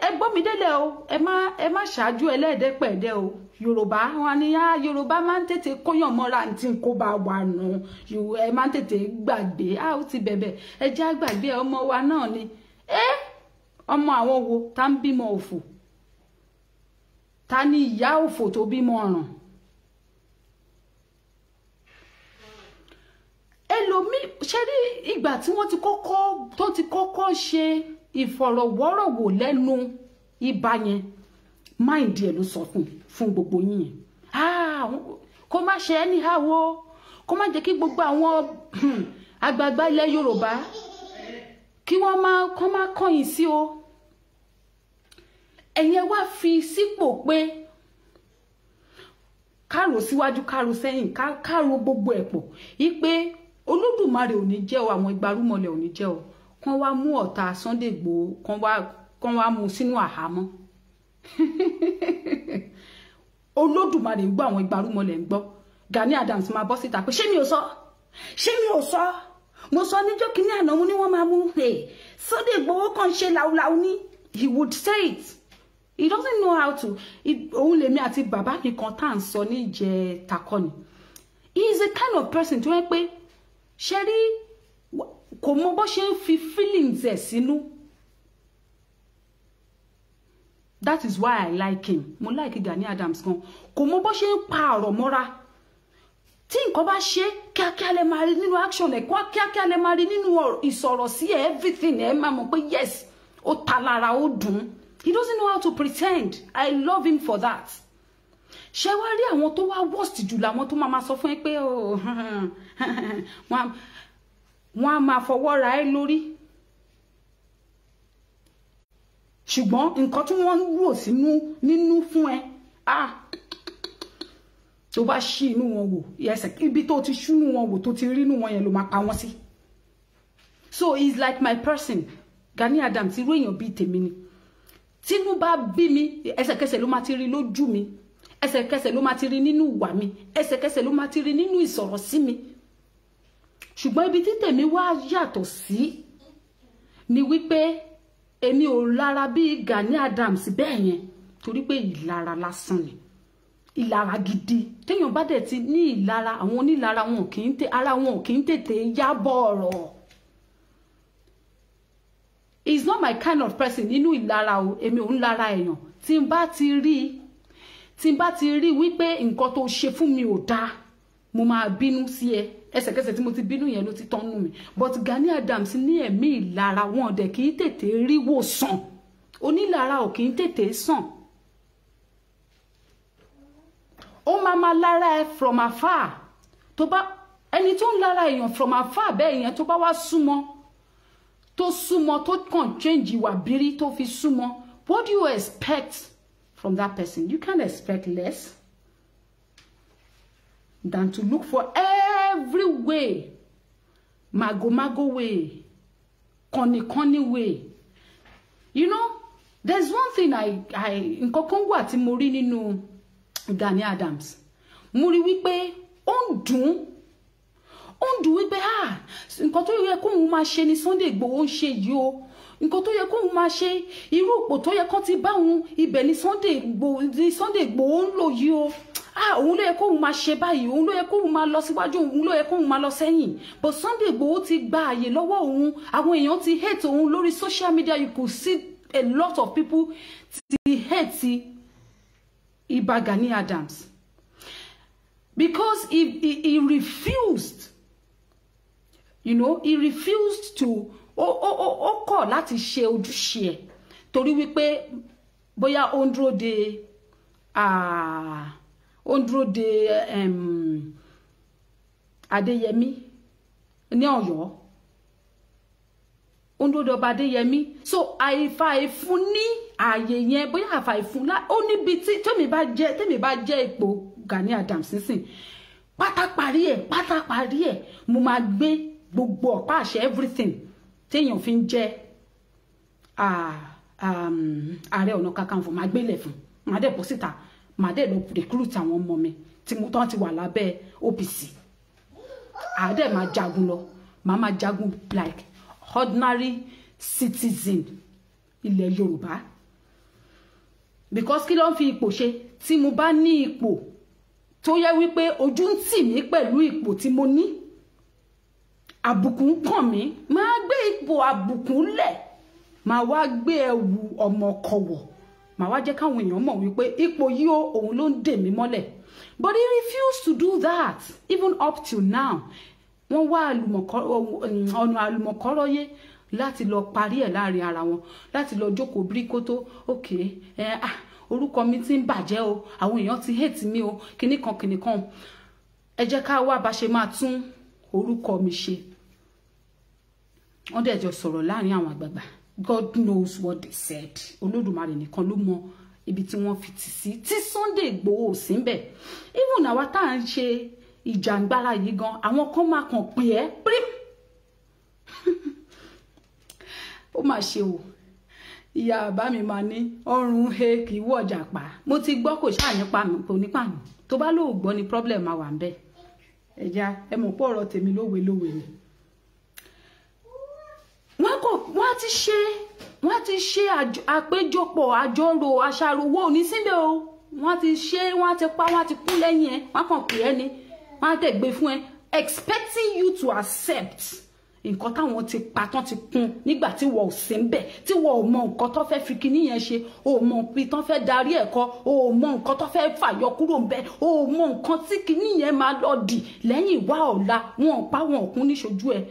ẹ gbọ́ mi délẹ̀ o ẹ má ṣáájú ẹlẹ́ẹ̀dẹ́pẹ̀ẹ́dẹ́ o Yorùbá wọn ni Yorùbá máa ń tètè kóyàn mọ́ra tí kò bá wà nù ẹ máa ń tètè gbàgbé ó ti bẹ̀bẹ̀ ẹ jẹ́ àgbàgbé ọmọ wa náà ni ọmọ àwọn wo tá ń bímọ òfò ta ni ìyá òfò tó bímọ ọ̀ràn ẹlòmí ṣe rí ìgbà tí wọ́n ti kọ́kọ́ ṣe ìfọ̀rọ̀wọ́rọ̀wò lẹ́nu ibà yẹn máìndì ẹ̀ ló sọ fún gbogbo yín yẹn kó má ṣe ẹni àwọ kó má jẹ́ kí gbogbo àwọn àgbààgbà ilẹ̀ Yorùbá kí wọ́n má kọ̀yìn sí o ẹ̀yin wá fi sípò pé káàrò síwájú káàrò sẹ́yìn káàrò gbogbo ẹ̀pọ̀ wípé Olódùmarè ò ní jẹ́ o àwọn ìgbárùmọ̀lẹ̀ ò ní jẹ́ o kán wá mú ọ̀tá Sunday Igboho kán wá mú sínú àhámọ́ Olódùmarè ń gbọ́ àwọn ìgbárùmọ̀lẹ̀ ń gbọ́ Gani Adams máa bọ́ síta pé ṣé mi ò sọ mo sọ níjọ́ kínní àná mo ní wọ́n máa mú Sunday Igboho kàn ṣe làwùlàwù ní he would say it he doesn't know how to òun lèmi àti bàbá mi kan tá à ń sọ ní ìjẹta kọ́ni he is a kind of person tó yẹ pé ṣe rí kò mọ bó ṣe ń fi feelings ẹ̀ sínú that is why I like him mo like Gani Adams gan kò mọ bó ṣe ń pa ọ̀rọ̀ mọ́ra tí nǹkan bá ṣe kíákíá lẹ máa rí nínú action ẹ̀, kíákíá lẹ máa rí nínú ìsọ̀rọ̀ sí ẹ̀, everything ẹ̀ máa mọ̀ pé yes ó ta lára ó dùn. He doesn't know how to pretend. I love him for that. Ṣé wá rí àwọn tó wá worst jù làwọn tó máa sọ fún ẹ pé wọ́n á máa fọwọ́ ra ẹ lórí. Ṣùgbọ́n nǹkan tí wọ́n ń rò nínú fún ẹ, tó bá ṣí inú wọn wò, ẹsẹ̀ ibi tó ti ṣúnú wọn wò tó ti rí inú wọn yẹn ló máa pa wọ́n sí. So he's like my person. Gani Adams irú èèyàn bíi tèmi ni. Tínú bá bí mi, ẹsẹ̀kẹsẹ̀ ló máa ti rí lójú mi, ẹsẹ̀kẹsẹ̀ ló máa ti rí nínú ìwà mi, ẹsẹ̀kẹsẹ̀ ló máa ti rí nínú ìsọ̀rọ̀ sí mi. Ṣùgbọ́n ibi tí tèmi wá yàtọ̀ sí ni wípé èmi ò lára bí Gani Adams bẹ́ẹ̀ yẹn, torí pé ìlara lásán ni, ìlara gidi. Téèyàn bá dẹ̀ ti ní ìlara, àwọn onílara wọn kì í ara wọn kì í tètè yábọ̀ ọ̀rọ̀. He's not my kind of person nínú ìlara o, èmi ò ń lára èèyàn. Tí n bá ti rí wípé nǹkan tó ṣe fún mi ò dáa, mo máa bínú sí ẹ. Ẹsẹ̀kẹsẹ̀ tí mo ti bínú yẹn ló ti tán nù mí. But Gani Adams ní ẹ̀mí ìlara, wọn dẹ̀ kì í tètè rí wòsàn. Onílara ò kì í tètè sàn. Ó máa lára ẹ from afar. Tó bá ẹni tó ń lára èèyàn from afar bẹ́ẹ̀ yẹn tó bá wá súnmọ́, tó kàn change ìwà bírí tó fi súnmọ́, what do you expect from that person? You can't expect less than to look for every way, mago way, koni way. You know, there's one thing nǹkan kan wà tí mo rí nínú Gani Adams. Mo rí wípé ó ń dùn wípé nǹkan tó yẹ kóun máa ṣe ni Sunday Igboho ń ṣe yìí o. Nǹkan tó yẹ kóun máa ṣe, irú òpó tó yẹ kó ti bá òun, ibẹ̀ ni Sunday Igboho ń lò yìí o. Òun ló yẹ kóun máa ṣe báyìí, òun ló yẹ kóun máa lọ síwájú, òun ló yẹ kóun máa lọ sẹ́yìn. But Sunday Igboho ti gba àyè lọ́wọ́ òun, àwọn èèyàn ti hate òun lórí social media. You could see a lot of people ti hate Ìbà Gani Adams because he refused. You know, he refused to ó kọ̀ láti ṣe ojúṣe ẹ̀ torí wípé bóyá ó ń dúró de Adéyẹmí ní Ọ̀yọ́, ó ń dúró de ọba Adéyẹmí. So àìfàìfún ní ààyè yẹn, bóyá àfàìfún ó níbi tí tèmi bá jẹ́ ipò Gani Adams nísìn, pátá parí ẹ̀ mo máa gbé gbogbo ọ̀pá àṣẹ everything téèyàn fi ń jẹ́ Ààrẹ Ọ̀nà Kakanfò máa gbélẹ̀ fún, máa dẹ̀ bọ́ síta, máa dẹ̀ lọ recruit àwọn ọmọ mi tí mo tán ti wà lábẹ́ OPC. Àdẹ̀ máa jagun lọ, máa jagun like ordinary citizen ilẹ̀ Yorùbá. Because kí ló ń fi ipò ṣe? Tí mo bá ní ipò tó yẹ wípé ojú ń tì mí pẹ̀lú ipò tí mo ní, àbùkù ń kàn mí, máa gbé ipò àbùkù lẹ̀, máa wá gbé ẹ̀wù ọmọkọ̀wọ̀, máa wá jẹ́ káwọn èèyàn mọ̀ wípé ipò yìí òun ló ń dè mí mọ́lẹ̀. But he refused to do that even up till now. Wọ́n wá ọ̀nà àlùmọ̀kọ́rọ́yé láti lọ parí ẹ̀ láàrin ara wọn, láti lọ jókòó bíríkótó. Okay, orúkọ mi ti ń bàjẹ́ o, àwọn èèyàn ti hate mi o, kìnnìkan. Ẹ jẹ́ ká wá bá ṣe máa tún orúkọ mi ṣe. Wọ́n dẹ̀ jọ sọ̀rọ̀ láàrin àwọn àgbààgbà. God knows what they said. Olódùmarè nìkan ló mọ ibi tí wọ́n fi tì sí, tí Sunday Igboho sí ń bẹ̀. Even àwa tá à ń ṣe ìjàngbara yìí gan, àwọn kan máa kàn pè ẹ́ pírí. Ó mà ṣe o, ìyá bàbá mi máa ní ọrùn he kì í wọ̀ ọjà pa. Mo ti gbọ́ kò ṣáà nípa mi, kò nípa mi. Tó bá lóò gbọ́ ni problem máa wà ń bẹ̀. Ẹja ẹ mọ̀ pọ̀ ọ̀rọ̀ tèmi lówe ni. Wọ́n ti ṣe àpéjọpọ̀ àjọrò àṣàrò owó ní síbẹ̀ o. Wọ́n ti ṣe, wọ́n ti pa, wọ́n ti kú lẹ́yìn ẹ̀, wọ́n kàn pè ẹ́ ni, wọ́n á tẹ̀ gbé fún ẹ, expecting you to accept nǹkan táwọn ti pa tán ti kún nígbà tí wọ́n ò sí ń bẹ̀ tí wọ́n ò mọ nǹkan tó fẹ́ fi kinní yẹn ṣe o ò mọ bí tán fẹ́ darí ẹ̀kọ́ o ò mọ nǹkan tó fẹ́ fàyọ kúrò ń bẹ̀ o ò mọ nǹkan tí kinní yẹn máa lọ dì lẹ́yìn ìwà ọ̀la wọn ò pa wọn ò kún níṣojú ẹ̀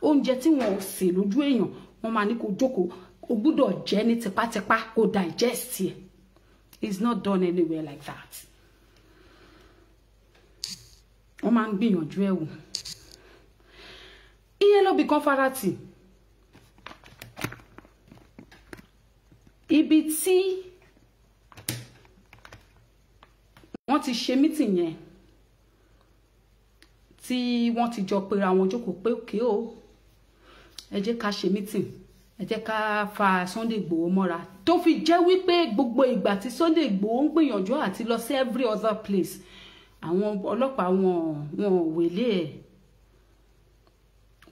oúnjẹ tí wọn ò sè lójú èèyàn wọn máa ní kó jókòó o gbúdọ̀ jẹ ní tipátipá kó digest ẹ̀. It's not done anywhere like that. Wọ́n máa ń gbìyànjú ẹ̀ wò. Ìyẹn ló bí kan farati. Ibi tí wọ́n ti ṣe meeting yẹn tí wọ́n ti jọ pera wọn jókòó pé òkè o ẹ jẹ́ ká ṣe meeting ẹ jẹ́ ká fa Sunday Igboho mọ́ra tó fi jẹ́ wípé gbogbo ìgbà tí Sunday Igboho ń gbìyànjú àti lọ sí every other place àwọn ọlọ́pàá wọn wèlé ẹ̀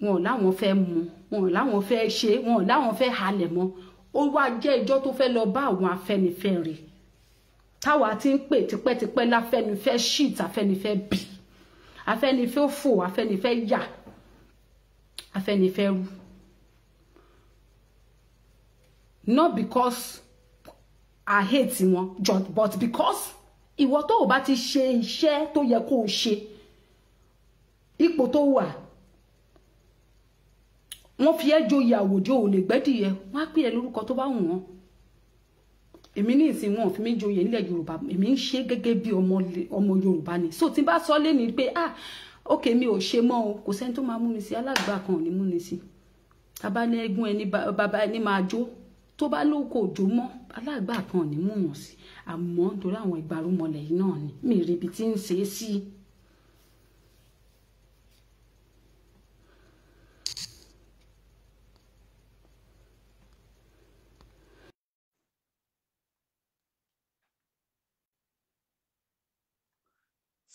wọn láwọn fẹ́ mú wọn láwọn fẹ́ ṣe wọn láwọn fẹ́ halẹ̀ mọ́ ó wá jẹ́ ìjọ tó fẹ́ lọ bá àwọn Afẹ́nifẹ́re táwa ti ń pè tipẹ́tipẹ́ láfẹ́nifẹ́ shit Afẹ́nifẹ́ bì Afẹ́nifẹ́ fò Afẹ́nifẹ́ yà Afẹ́nifẹ́ rú. Not because I hate wọn but because ìwọ tó o bá ti ṣe iṣẹ́ tó yẹ kó o ṣe ipò tó wà wọ́n fi ẹ́ joyè àwòjọ ò lè gbẹ́dìyẹ wọ́n á pè ẹ́ lórúkọ tó bá wù wọ́n èmi ní ìsìn wọn ò fi mí joyè nílẹ̀ Yorùbá èmi ń ṣe gẹ́gẹ́ bí ọmọ Yorùbá ni so tí n bá sọ lé ní pé ok mi ò ṣe mọ́ o kò sẹ́ni tó máa mú mi sí alágbà kan ò ní mú mi sí abánẹ́gún ẹni bàbá ẹni máa jó tó bá lóko òjò mọ́ alágbà kan ò ní mú wọn sí àmọ́ nítorí àwọn ìgbàrúmọlẹ̀ yìí náà ni mi rí ibi tí ń ṣe é sí.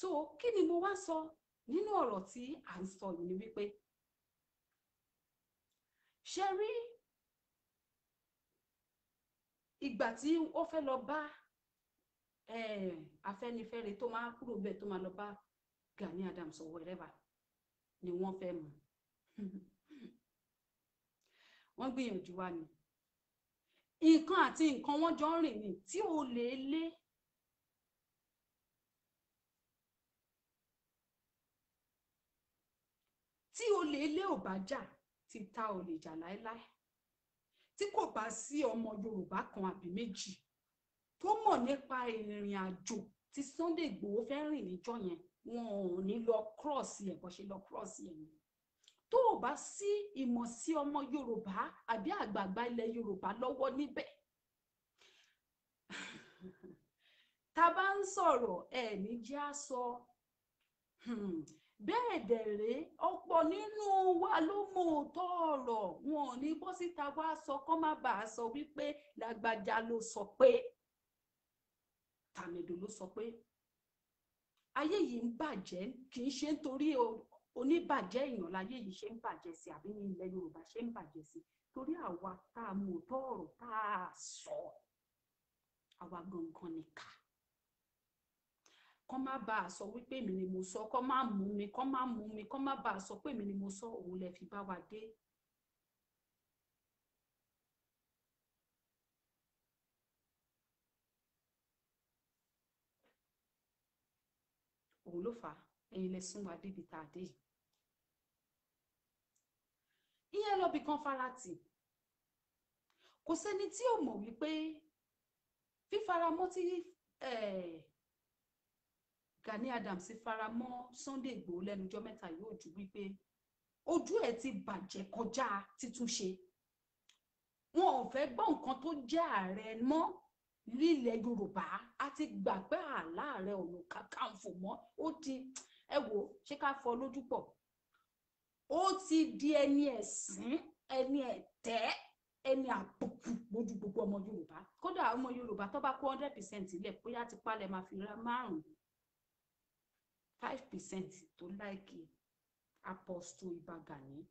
So kí ni mo wá sọ nínú ọ̀rọ̀ tí à ń sọ yìí ni wípé ṣe rí ìgbà tí ó fẹ́ lọ bá Afẹ́nifẹ́re tó máa kúrò bẹ́ẹ̀ tó máa lọ bá Gani Adams or wherever ni wọ́n fẹ́ mú wọ́n gbìyànjú wá ní nǹkan àti nǹkan wọ́n jọ ń rìn ní tí ó lè lé tí ó lè lé ò bá jà tí ta ò lè jà láéláé tí kò bá sí ọmọ Yorùbá kan àbí méjì tó mọ̀ nípa ìrìn àjò tí Sunday Igboho fẹ́ rìn níjọ́ yẹn wọn ò ní lọ cross ẹ̀ bó ṣe lọ cross ẹ̀ ni tó o bá sí ìmọ̀ sí ọmọ Yorùbá àbí àgbààgbà ilẹ̀ Yorùbá lọ́wọ́ níbẹ̀ tá bá ń sọ̀rọ̀ ẹ̀ ní jẹ́ á sọ bẹ́ẹ̀ dẹ̀rẹ́ ọ̀pọ̀ nínú wa ló mọ òótọ́ ọ̀rọ̀ wọn ò ní bọ́ síta wá sọ kọ́ má bàa sọ wípé Lágbájá ló sọ pé Tàmẹ̀dò ló sọ pé ayé yìí ń bàjẹ́ kì í ṣe nítorí oníbàjẹ́ èèyàn láyé yìí ṣe ń bàjẹ́ sí àbí ní ilẹ̀ Yorùbá ṣe ń bàjẹ́ sí torí àwa tá a mọ òótọ́ ọ̀rọ̀ tá a sọ àwa gangan nìkà kọ́ má bàa sọ wípé èmi ni mo sọ kọ́ má mú mi kọ́ má bàa sọ pé èmi ni mo sọ òun lẹ fi bá wa dé. òun ló fà á ẹ̀yin lẹ sún wa débi tá a dé yìí. ìyẹn lọ bí kan farati kò sẹ́ni tí ò mọ̀ wípé fífaramọ́ tí Gani Adams faramọ́ Sunday Igboho lẹ́nujọ́ mẹ́ta yóò ju wípé ojú ẹ̀ ti bàjẹ́ kọjá títúnṣe wọn ò fẹ́ gbọ́ nǹkan tó jẹ́ ààrẹ mọ́ nílẹ̀ Yorùbá a ti gbà pé Ààrẹ Ọ̀nà Kakanfò mọ́ ó ti ẹ wò ṣé ká fọ́ lójú pọ̀ ó ti di ẹni ẹ̀sín ẹni ẹ̀tẹ́ ẹni àbùkù lójú gbogbo ọmọ Yorùbá kódà ọmọ Yorùbá tó bá kó 100% ilẹ̀ bóyá ti palẹ̀ máa fi ra 5% tó láìkì Apostle Ìbà Gani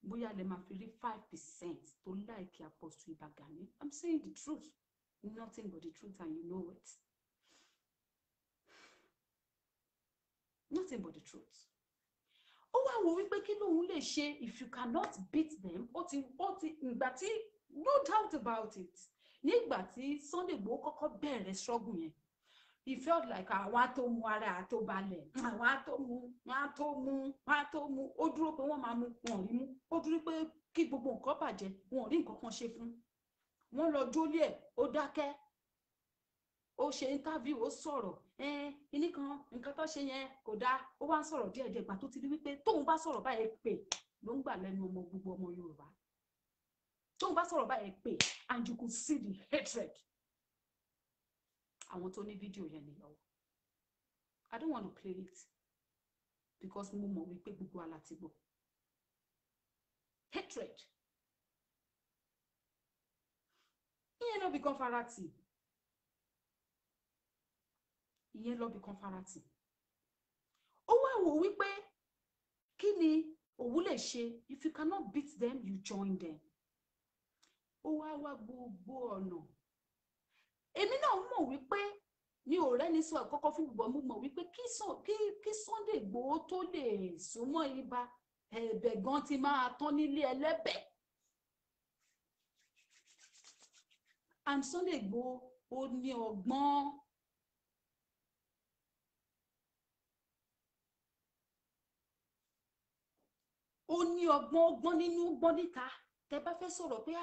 bóyá lè máa fi rí 5% tó láìkì Apostle Ìbà Gani. I'm saying the truth, nothing but the truth, and you know it. Nothing but the truth. ó wá wò wípé kí lòun lè ṣe if you cannot beat them. ó ti ìgbà tí no doubt about it nígbà tí Sunday Igboho kọ́kọ́ bẹ̀rẹ̀ struggle yẹn he felt like àwọn àtó mu ara àtó balẹ̀ àwọn àtó mu wọn àtó mu ó dúró pé wọ́n máa mu wọn rí mú ó dúró pé kí gbogbo nǹkan bàjẹ́ wọn rí nǹkan kan ṣe fún wọn lọ jólé ẹ̀ ó dákẹ́ ó ṣe interview ó sọ̀rọ̀ kíní kan nǹkan tó ṣe yẹn kò dáa ó wá ń sọ̀rọ̀ díẹ̀díẹ̀ gbà tó ti rí wípé tóun bá sọ̀rọ̀ báyìí pé ló ń gbà lẹ́nu ọmọ gbogbo ọmọ Yorùbá tóun bá sọ̀rọ̀ báyìí pé and you could see the hatred àwọn tó ní fídíò yẹn ní lọ́wọ́ I don't want to play it because mo mọ̀ wípé gbogbo ala ti gbọ́ hatred ìyẹn ló bí kan farati ìyẹn lọ bí kan farati ó wá wò wípé kí ni òun lè ṣe if you cannot beat them you join them ó wá gbogbo ọ̀nà èmi náà mọ̀ wípé mi ò rẹ́ni sọ àkọ́kọ́ fún gbogbo mo mọ̀ wípé kí Sunday Igboho tó lè súnmọ́ ibà ẹ̀bẹ̀ gan ti máa tán nílé ẹlẹ́bẹ̀ and Sunday Igboho ó ní ọgbọ́n ọgbọ́n nínú ọgbọ́n níta tẹ bá fẹ́ sọ̀rọ̀ pé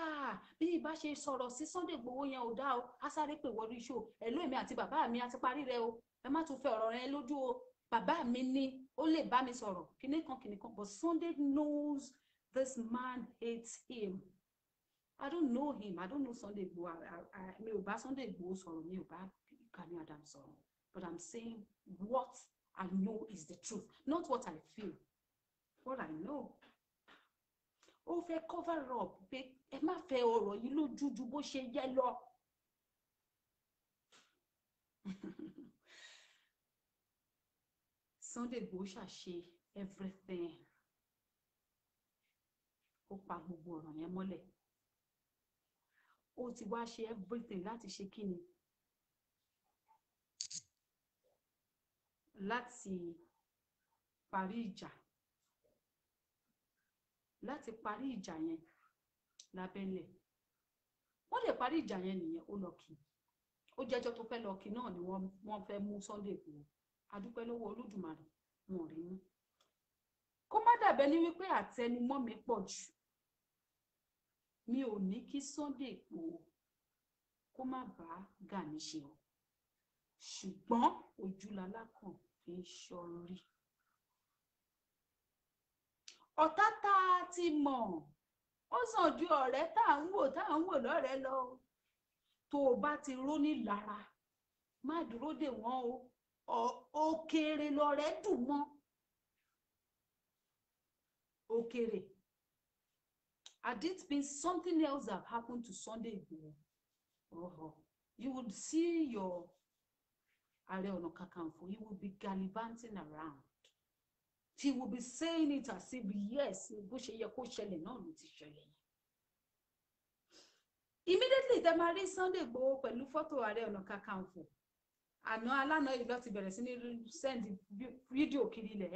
bí ibà ṣe sọ̀rọ̀ sí Sunday Igboho yẹn ò dá o á sáré pé wọrí ṣó ẹ̀lú èmi àti bàbá mi àti parí rẹ o ẹ má tún fẹ́ ọ̀rọ̀ rẹ lójú o bàbá mi ní ó lè bá mi sọ̀rọ̀ kíní kan but Sunday knows this man hates him. I don't know him. I don't know Sunday Igboho. Mi ò bá Sunday Igboho sọ̀rọ̀, mi ò bá Gani Adams sọ̀rọ̀. But I'm saying what I know is the truth, not what I feel. What I know. Ó fẹ́ cover up pé ẹ má fẹ́ ọ̀rọ̀ yìí lójú ju bó ṣe yẹ lọ. Sunday Igboho ṣàṣe everything. Ó pa gbogbo ọ̀rọ̀ yẹn mọ́lẹ̀. Ó ti wá ṣe everything láti ṣe kíni? Láti parí ìjà. Láti parí ìjà yẹn lábẹ́lẹ̀. Wọ́n lè parí ìjà yẹn nìyẹn ó lọ kí. Ó jẹ́jọ́ tó fẹ́ lọ kí náà ni wọ́n fẹ́ mú Sunday Igboho. A dúpẹ́ lọ́wọ́ Olódùmarè wọn ò rí mú. Kó má dàbẹ́ ní wípé àtẹnumọ́ mi pọ̀ jù. Mi ò ní kí Sunday Igboho kó má bá Gani ṣe o. Ṣùgbọ́n ojúlalá kan fi ń ṣọ́rí. Ọ̀tá tá a ti mọ̀ ó sàn ju ọ̀rẹ́ tá à ń wò lọ́rẹ́ lọ. Tó o bá ti ró ní lára má dúró dè wọ́n o. Òkèrè lọ̀rẹ́ dùn mọ́. Òkèrè. Had it been something else that happened to Sunday Igboho, you would see your Ààrẹ Ọ̀nà Kakanfò, he would be gallivanting around. He would be saying it as if yes, bó ṣe yẹ kó ṣẹlẹ̀ náà ló ti ṣẹlẹ̀. Immediately tẹ́ máa rí Sunday Igboho pẹ̀lú fọ́tò Ààrẹ Ọ̀nà Kakanfò. Àná alánà yìí ló ti bẹ̀rẹ̀ sí ní send fídíò kiri ilẹ̀.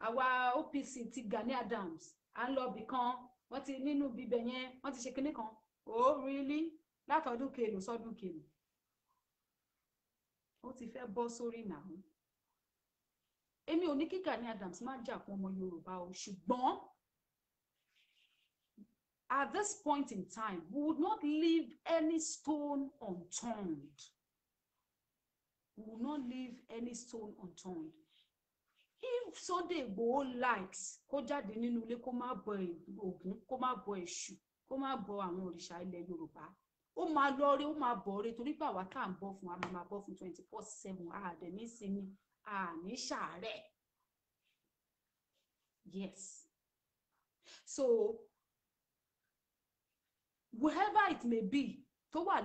Àwa OPC ti Gani Adams à ń lọ bì kan wọ́n ti nínú bíbẹ̀ yẹn wọ́n ti ṣe kinní kan. Oh really? Látọdún kèlò sọ́dún kèlò. Ó ti fẹ́ bọ́ sórí náà. Èmi ò ní kí Gani Adams má jà fún ọmọ Yorùbá o, ṣùgbọ́n at this point in time, we would not leave any stone unturned. We will not leave any stone unturned. If Sunday Igboho likes, kó jáde nínú ilé kó má bọ Ògún, kó má bọ Èṣù, kó má bọ àwọn òrìṣà ilẹ̀ Yorùbá. Ó máa lọ rí, ó máa bọ̀ rí torí pé àwa tá à ń bọ̀ fún wa máa bọ̀ fún 24/7 àdẹ̀ ní sinmi, ní ṣàárẹ̀. Yes. So wherever it may be tó wà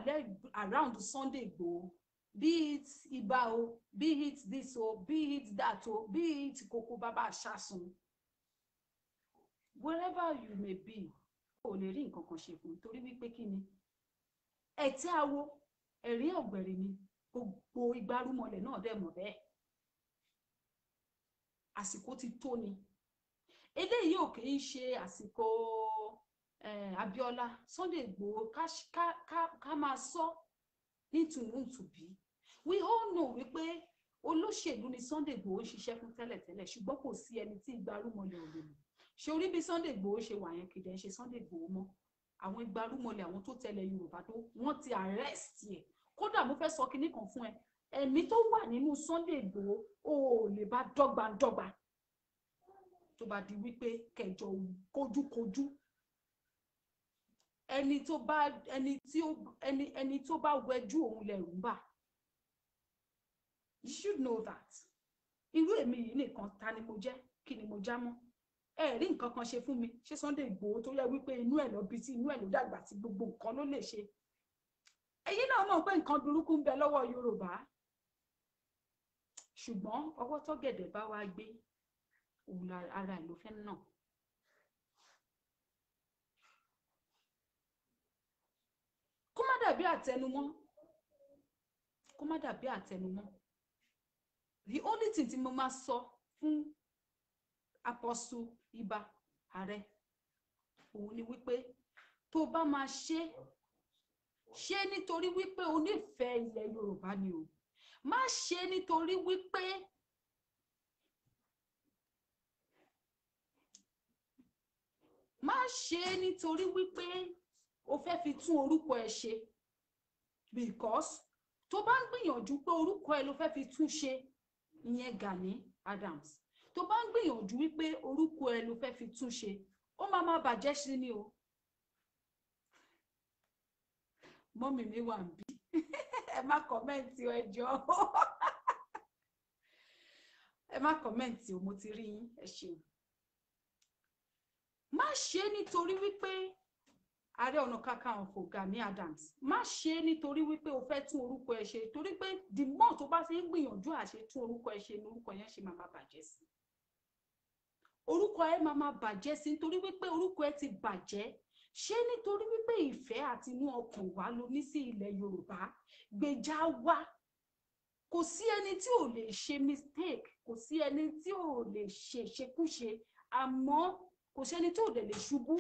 around Sunday Igboho, be it Iba o, be it this o, be it that o, be it Koko Baba Asasun, wherever you may be, o lè rí nǹkan kan ṣe fún torí wípé kí ni ẹ̀tí awo ẹ̀rí ọ̀gbẹ̀rì ni gbogbo ìgbárùmọ̀lẹ̀ náà dẹ̀ mọ̀ bẹ́ẹ̀. àsìkò ti tó ni eléyìí ò kì í ṣe àsìkò Abíọ́lá Sunday Igboho ká máa sọ nítùnúntùbí we all know wípé olóṣèlú ni Sunday Igboho ń ṣiṣẹ́ fún tẹ́lẹ̀tẹ́lẹ̀ ṣùgbọ́n kò sí ẹni tí ìgbárùmọ̀lẹ̀ ò lè lò ṣe orí bí Sunday Igboho ṣe wà yẹn kìdẹ̀ ń ṣe Sunday Igboho mọ́ àwọn ìgbárùmọ̀lẹ̀ àwọn tó tẹ̀lé Yorùbá tó wọ́n ti arrest ẹ̀ kódà mo fẹ́ sọ kinní kan fún ẹ ẹ̀mí tó wà nínú Sunday Igboho ò lè bá dọ́gbandọ́gba tó bá di wípé kẹjọ kojúkojú ẹni tó bá wẹjú òun lẹ̀rù ń bà. You should know that irú èmi yìí nìkan ta ni mo jẹ́ kí ni mo já mọ́ ẹ rí nǹkan kan ṣe fún mi ṣé Sunday Igboho tó yẹ wípé inú ẹ̀ lọ bí tí inú ẹ̀ ló dàgbà tí gbogbo nǹkan ló lè ṣe ẹ̀yin náà mọ̀ pé nǹkan burúkú ń bẹ lọ́wọ́ Yorùbá ṣùgbọ́n ọwọ́ tó gẹ̀dẹ̀ bá wá gbé òun ara ẹ̀ ló fẹ́ náà. kó má dàbí àtẹnumọ́ the only thing tí mo máa sọ fún Apostle Ìbà Ààrẹ òun ni wípé tó bá máa ṣe nítorí wípé o nífẹ̀ẹ́ ilẹ̀ Yorùbá ni o má ṣe nítorí wípé o fẹ́ fi tún orúkọ ẹ ṣe because tó bá ń gbìyànjú pé orúkọ ẹ ló fẹ́ fi tún ṣe ìyẹn Gani Adams tó bá ń gbìyànjú wípé orúkọ ẹ ló fẹ́ fi tún ṣe ó máa bàjẹ́ sí ni o. mọ́mì mi wà ń bí ẹ má kọ́mẹ́ǹtì ẹ jọ̀ọ́ ẹ má kọ́mẹ́ǹtì o mo ti rí yín ẹ ṣeun. má ṣe nítorí wípé Ààrẹ Ọ̀nà Kakanfò Gani Adams má ṣe nítorí wípé o fẹ́ tún orúkọ ẹ ṣe torí pé the more tó bá ṣe ń gbìyànjú àṣẹ tún orúkọ ẹ ṣe ni orúkọ yẹn ṣe máa bàjẹ́ sí orúkọ ẹ máa bàjẹ́ sí nítorí wípé orúkọ ẹ ti bàjẹ́ ṣé nítorí wípé ìfẹ́ àti inú ọkàn wa ló ní sí ilẹ̀ Yorùbá gbèjà wa kò sí ẹni tí ò lè ṣe mistake kò sí ẹni tí ò lè ṣe ìṣekúṣe àmọ́ kò sẹ́ni tí ò lè ṣubú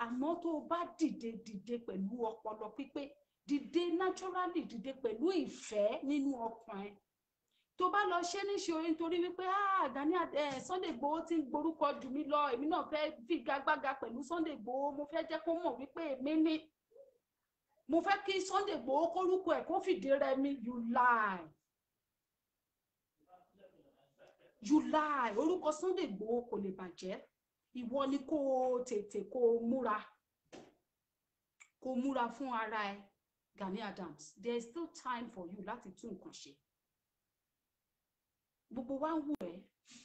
àmọ́ tó o bá dìde pẹ̀lú ọpọlọ pípé dìde naturally dìde pẹ̀lú ìfẹ́ nínú ọkàn ẹ tó bá lọ ṣe níṣe orí nítorí wípé Gani Sunday Igboho ti ń gborúkọ jù mí lọ èmi náà fẹ́ figagbága pẹ̀lú Sunday Igboho mo fẹ́ jẹ́ kó mọ̀ wípé èmi ni mo fẹ́ kí Sunday Igboho kórúkọ ẹ̀ kó fìdí rẹmi you lie orúkọ Sunday Igboho kò lè bàjẹ́ ìwọ ni kó tètè kó múra fún ara ẹ Gani Adams there is still time for you láti tún nǹkan ṣe gbogbo wa ń wù ẹ́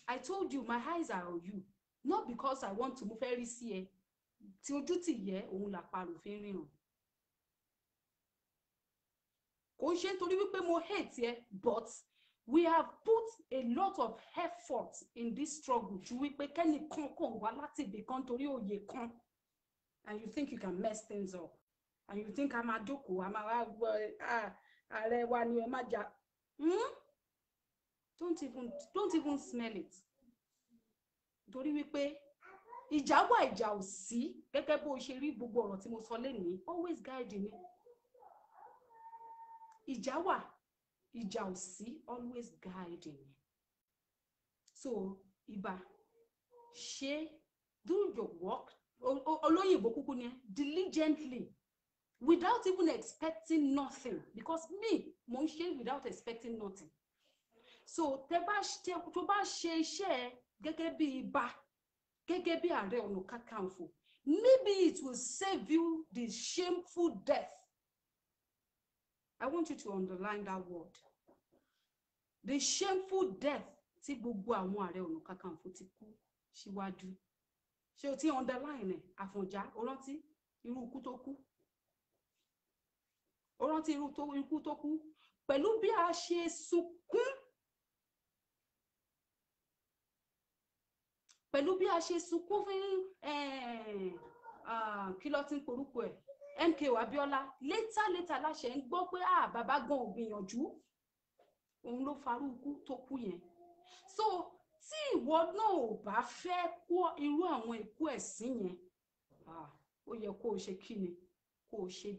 I told you my eyes are on you not because I want to mo fẹ́ rí sí ẹ tí ojú tì yẹ òun làparò fi ń ríran kò ń ṣe nítorí wípé mo hate ẹ but we have put a lot of effort in this struggle ju wípé kẹ́nìkan kàn wá láti ibì kan torí òye kan and you think you can mess things up and you think a máa jókòó a máa wá gbọ́ ààrẹ wa ni ẹ má jà don't even smell it torí wípé ìjà wà ìjà ò sí gẹ́gẹ́ bó ṣe rí gbogbo ọ̀rọ̀ tí mo sọ lénìí always guide me ìjà wà ìjà ò sí always guide me so Ìbà ṣe do your work olóyìnbó kúkú ni diligently without even expecting nothing because me mo ń ṣe without expecting nothing so tó bá ṣe iṣẹ́ gẹ́gẹ́ bí Ìbà gẹ́gẹ́ bí Ààrẹ Ọ̀nà Kakanfò maybe it will save you the shameful death. I want you to underline that word. The shameful death tí gbogbo àwọn Ààrẹ Ọ̀nà Kakanfò ti kú síwájú. Ṣé o ti underline ẹ̀ Àfọ̀njá o rántí irú ikú tó kú? O rántí irú ikú tó kú? Pẹ̀lú bí a ṣe sunkún. Pẹ̀lú bí a ṣe sunkún fún kí ló ti ń porúkọ ẹ̀? MKO Abiola later láṣẹ ń gbọ́ pé bàbá gan ò gbìyànjú òun ló farú ikú tó kú yẹn so tí ìwọ náà ò bá fẹ́ kó irú àwọn ikú ẹ̀sìn yẹn ó yẹ kó o ṣe kí ni kó o ṣe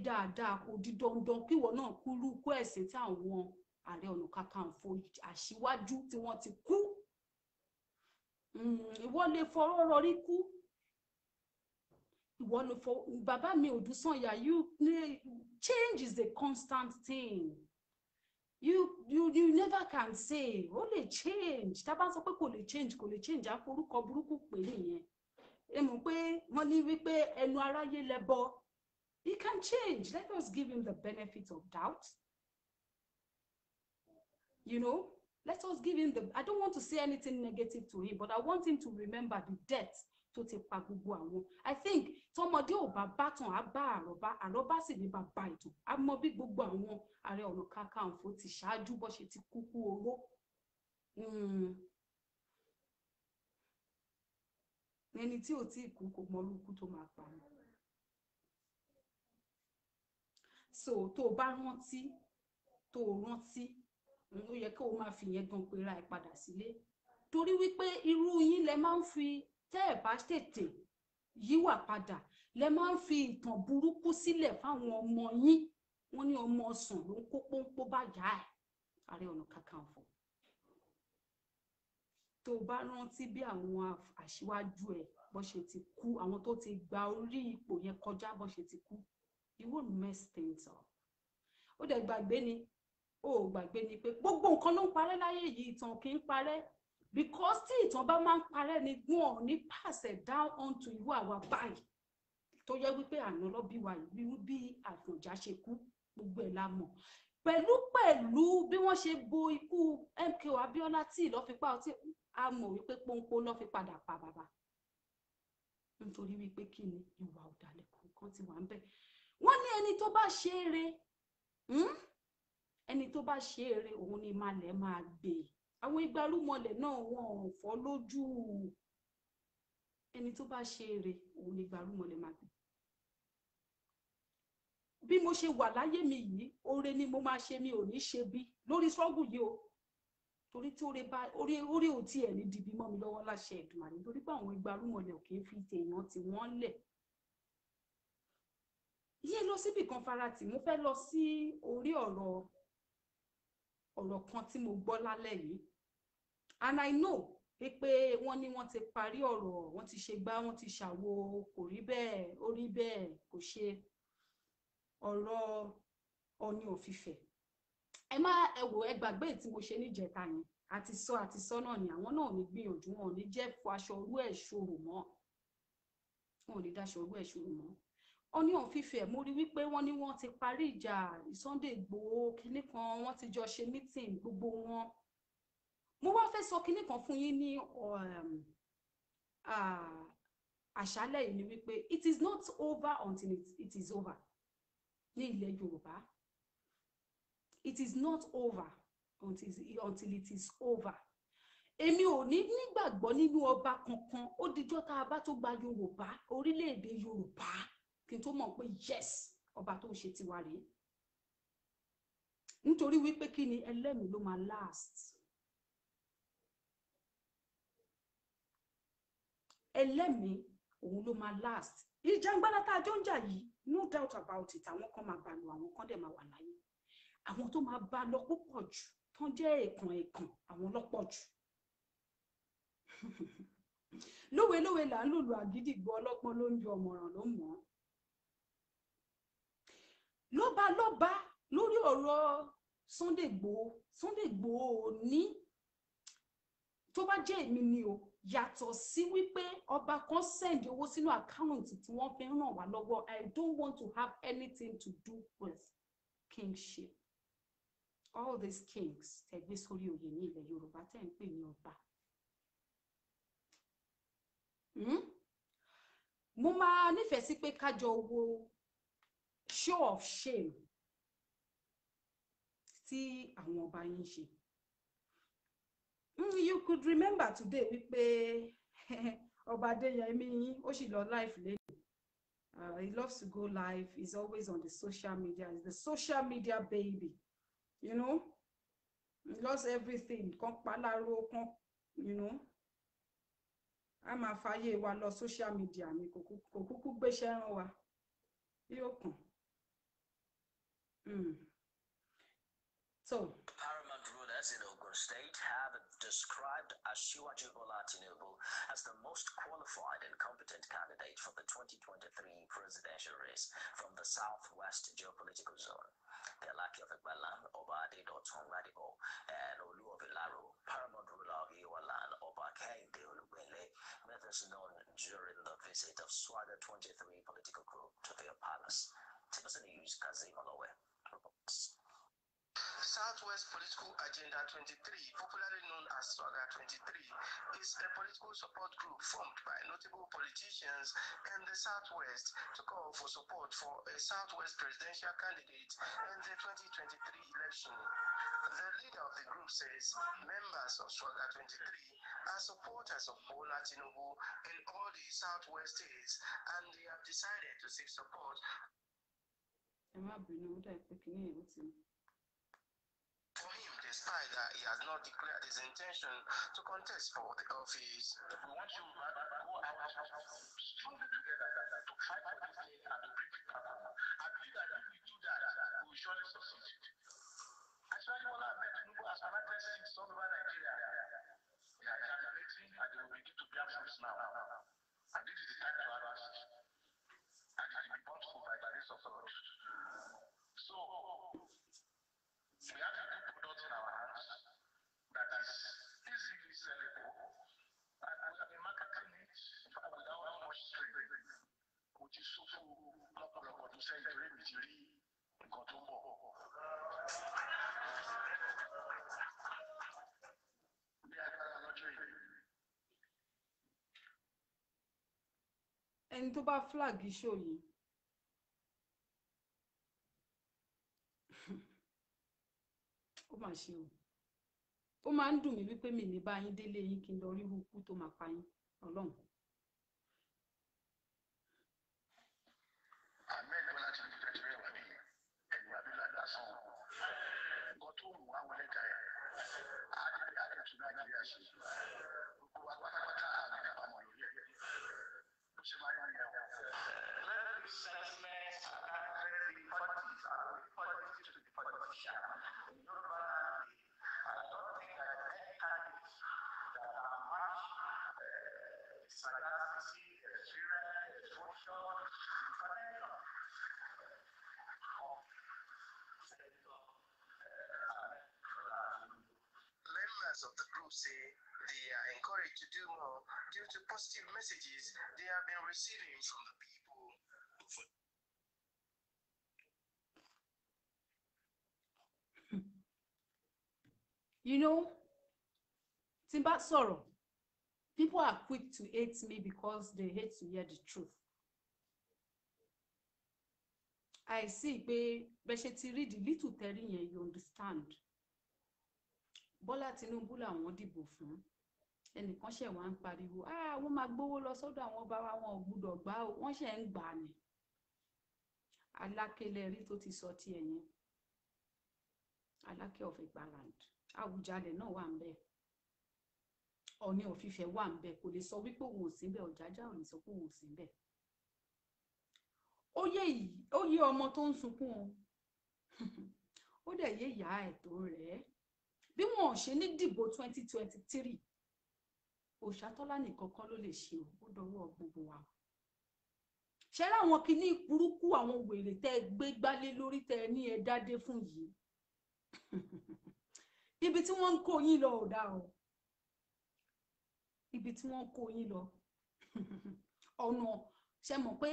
dáadáa kó di dandan kí ìwọ náà kú irú ikú ẹ̀sìn tí àwọn Ààrẹ Ọ̀nà Kakanfò aṣíwájú tí wọ́n ti kú ìwọ lè fọwọ́ rọrí kú ìwọ lè fọ bàbá mi Odùsànyà change is a constant thing you never can say ó lè change tá a bá sọ pé kò lè change àforúkọ burúkú pè nìyẹn ẹ mọ̀ pé wọ́n ní wípé ẹnu aráyé lẹ́bọ he can change. Let us give him the benefit of doubt. You know, let us give him I don't want to say anything negative to him, but I want him to remember the debt tó ti pa gbogbo àwọn. I think tọmọdé ò bá bátàn á bá àrọ́bá sì ní bàbá ìtàn á mọ bí gbogbo àwọn Ààrẹ Ọ̀nà Kakanfò ti ṣáájú bó ṣe ti kúkú oró. Ẹni tí ò tí kú kò mọ orúkú tó máa pa ni. So tó bá rántí ó yẹ kí o máa fi yẹn gan pera ẹ padà sílé torí wípé irú yín lẹ máa ń fi tẹ́ ẹ bá tètè yíwà padà lẹ máa ń fi ìtàn burúkú sílẹ̀ fáwọn ọmọ yín wọ́n ní ọmọ ọsàn ló ń kó pọ́npọ́ bá yá ẹ̀ Ààrẹ Ọ̀nà Kakanfò tó bá rántí bí àwọn aṣíwájú ẹ bó ṣe ti kú àwọn tó ti gba orí ipò yẹn kọjá bó ṣe ti kú you won't mess things up ó dẹ̀ gbàgbé ni pé gbogbo nǹkan ló ń parẹ́ láyé yìí ìtàn kì í parẹ́ because tí ìtàn bá máa ń parẹ́ ni wọn ò ní pass it down onto irú àwa báyìí tó yẹ wípé àná lọ bí wa yìí bí Àfọ̀njá ṣe kú gbogbo ẹ̀ la mọ̀ pẹ̀lú bí wọ́n ṣe bo ikú MKO Abíọ́lá tí ìlọ́ fi pa ọtí a mọ̀ wípé pọ́npọ́ lọ́ fi padà pa bàbá nítorí wípé kí ni ìwà ọ̀dàlẹ̀ kan ti wà ń bẹ̀ wọ́n ní ẹni tó bá ṣe eré òun ni malẹ̀ máa gbé àwọn igbarúmọlẹ̀ náà wọn ò fọ́ lójú ẹni tó bá ṣe eré òun ni igbarúmọlẹ̀ máa gbé bí mo ṣe wà láyé mi yìí oore ni mo máa ṣe mi ò ní ṣe bí lórí ṣọ́gù yìí o torí tí orí ò tiẹ̀ ní dìbí mọ́ mi lọ́wọ́ láṣẹ Èdùmàrè torí pé àwọn igbarúmọlẹ̀ ò kì í fi tèèyàn tí wọ́n lẹ̀ yé lọ síbì kan farati mo fẹ́ lọ sí orí ọ̀rọ̀ kan tí mo gbọ́ lálẹ́ yìí and I know pé wọ́n ní wọ́n ti parí ọ̀rọ̀ wọ́n ti ṣe gbá wọ́n ti ṣàwo kò rí bẹ́ẹ̀ ó rí bẹ́ẹ̀ kò ṣe ọ̀rọ̀ Ọọ̀ni of Ifẹ̀ ẹ wò ẹ gbàgbé tí mo ṣe níjẹta yẹn àti sọ náà ni àwọn náà ní gbìyànjú wọn ò ní jẹ́ fọ aṣọ orú ẹ̀ ṣòro mọ́ wọn ò ní dáṣọ orú ẹ̀ ṣòro mọ́ Ọọ̀ni of Ifẹ̀ mo rí wípé wọ́n ní wọ́n ti parí ìjà Sunday Igboho kinní kan wọ́n ti jọ ṣe meeting gbogbo wọn mo wá fẹ́ sọ kinní kan fún yín ní àṣálẹ́ yìí ni wípé it is not over until it is over ní ilẹ̀ Yorùbá it is not over until it is over èmi ò ní nígbàgbọ́ nínú ọba kankan ó dijọ́ tá a bá tó gba Yorùbá orílẹ̀-èdè Yorùbá kí n tó mọ̀ pé yes ọba tó ń ṣe tiwa rèé nítorí wípé kí ni ẹlẹ́mìí ló máa last ẹlẹ́mìí òun ló máa last ìjàngbara tá a jọ ń jà yìí no doubt about it àwọn kan máa bá lọ àwọn kan dẹ̀ máa wà láyé àwọn tó máa bá lọ púpọ̀ jù tán jẹ́ èèkàn àwọn lọ́pọ̀ jù lówe là ń lùlù àgídìgbò ọlọ́pọ́n ló ń yọ ọ̀mọ̀ràn ló mọ̀ lọ́ba lórí ọ̀rọ̀ Sunday Igboho ní tó bá jẹ́ èmi ni o yàtọ̀ sí wípé ọba kan send owó sínú àkáùntì tí wọ́n fi ń ràn wá lọ́wọ́ I don't want to have anything to do with kingship all these kings tẹ̀gbé sórí oyè ní ilẹ̀ Yorùbá tẹ̀ ń pè ní ọba. Mo máa nífẹ̀ẹ́ sí pé kájọ wo show of shame tí àwọn ọba yín ṣe. You could remember today wípé ọba Adéyẹmí ó sì lọ live lẹ́yìn. He loves to go live. He's always on the social media. He's the social media baby. You know? lost everything kan paláró kan a máa fàyè wa lọ social media ni kò kúkú gbéṣẹ́ rán wa yóò kàn. So Paramount rulers in Ogun State have described Asiwaju Bola Tinubu as the most qualified and competent candidate for the 2023 presidential race from the southwest geopolitical zone. The Alaki of Igbalan, Oba Adedotun Radibo, and Olu of Ilaro, Paramount ruler of Iwalan, Oba Kehinde Olugbele, made this known during the visit of Swagger 23 political group to their palace. TVC News, Kazim Olowe reports. Southwest Political Agenda 23, popularly known as Swagger 23, is a political support group formed by notable politicians in the Southwest to call for support for a Southwest presidential candidate in the 2023 election. The leader of the group says members of Swagger 23 are supporters of Bola Tinubu in all the Southwest states, and they have decided to seek support. For him, despite that he has not declared his intention to contest for the office. We want you to go out strongly together to fight for this thing and to bring people up. I believe that if we do that, we will surely succeed. Actually, all I met Tinubu has planted seeds all over Nigeria. They are germinating and they will begin to bear fruits now. And this is the time to harvest. And it will be bountiful by the grace of God. So, we have to do products in our hands that is easily sellable and we have been marketing it without much strain, which is so lọ́pọ̀lọpọ̀ tó sẹ́yìn torí mi ti rí nǹkan tó ń bọ̀. Bí agbára lọ́jọ́ ìlú. Ẹni tó bá flag show yìí ó mà ṣe o, ó máa ń dùn mí wípé mi ní bá yín délé yín kí n lọ rí ikú tó máa pa yín Ọlọ́run. Ahmed Bola Tinubu tẹ̀síwé wà ní ẹ̀yìn Abilada sàn. Nǹkan tó wù wá wọlé jà ẹ̀ àdètú Nàìjíríà ṣe. Gbogbo wa pátápátá àmì àbámọ̀ lórí ẹ̀. Bó ṣe máa ń yẹ wọn. Let the sentiments and the parties and the politics to the politician. In Yoruba land, I don't think that any candidates that are much sagacity, experience, exposure, information. Members of the group say they are encouraged to do more due to positive messages they have been receiving from the people. You know, tí n bá sọ̀rọ̀, people are quick to hate me because they hate to hear the truth. I see pé bẹ́ ṣe ti read the little tẹ́rí yẹn, you understand. Bọ́lá Tinubu làwọn dìbò fún. Ẹnìkan ṣẹ̀ wá ń pariwo, wọ́n máa gbówó lọ sọ́dọ̀ àwọn ọba wa, wọn ò gbúdọ̀ gbà ó, wọ́n ṣẹ̀ ń gbà ni. Aláké rí tó ti sọ ti ẹ̀yẹn. Aláké of Igbaland. Àwùjalẹ̀ náà wà ńbẹ̀. Ọ̀ọ̀ni of Ifẹ̀ wà ńbẹ̀, kò lè sọ wípé òun ò sí ńbẹ̀, Ọ̀jájá ò lè sọ pé òun ò sí ńbẹ̀. Ó yé ọmọ tó ń sunkún o. Ó dẹ̀ yé ìyá ẹ̀ tó rẹ̀. Bí wọn ò ṣe ní dìbò 2023, Òṣàtọ́lá nìkan kan ló lè ṣe ó dọwọ́ gbogbo wa. Ṣé láwọn kinní burúkú àwọn wèrè tẹ́ gbé gbálé lórí tẹ́ ní ẹ dádé fún yìí. Ibi tí wọ́n ń kó yín lọ ò dá o. Ibi tí wọ́n ń kó yín lọ. Ọ̀nà ṣe mọ̀ pé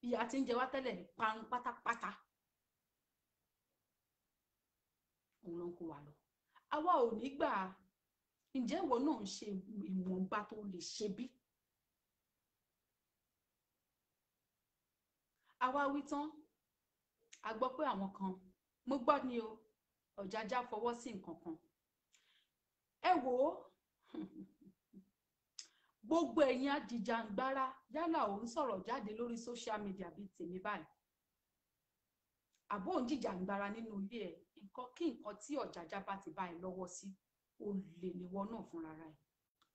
ìyà tí ń jẹ wá tẹ́lẹ̀ parun pátápátá. Òun ló ń kó wa lọ. Àwa ò ní gbà. Ǹjẹ́ ìwọ náà ń ṣe ìwọ̀nba tó lè ṣe bí? Àwa wí tán, a gbọ́ pé àwọn kan, mo gbọ́ ni o, Ọ̀jájá fọwọ́ sí nǹkan kan. Ẹ wò ó, gbogbo ẹ̀yin ajìjàǹgbara yálà ò ń sọ̀rọ̀ jáde lórí social media bíi tèmi báyìí. Àbó ń jìjàǹgbara nínú ilé ẹ̀, nǹkan tí Ọ̀jájá bá ti bá ẹ lọ́wọ́ sí ó lè níwọ náà fúnra rẹ̀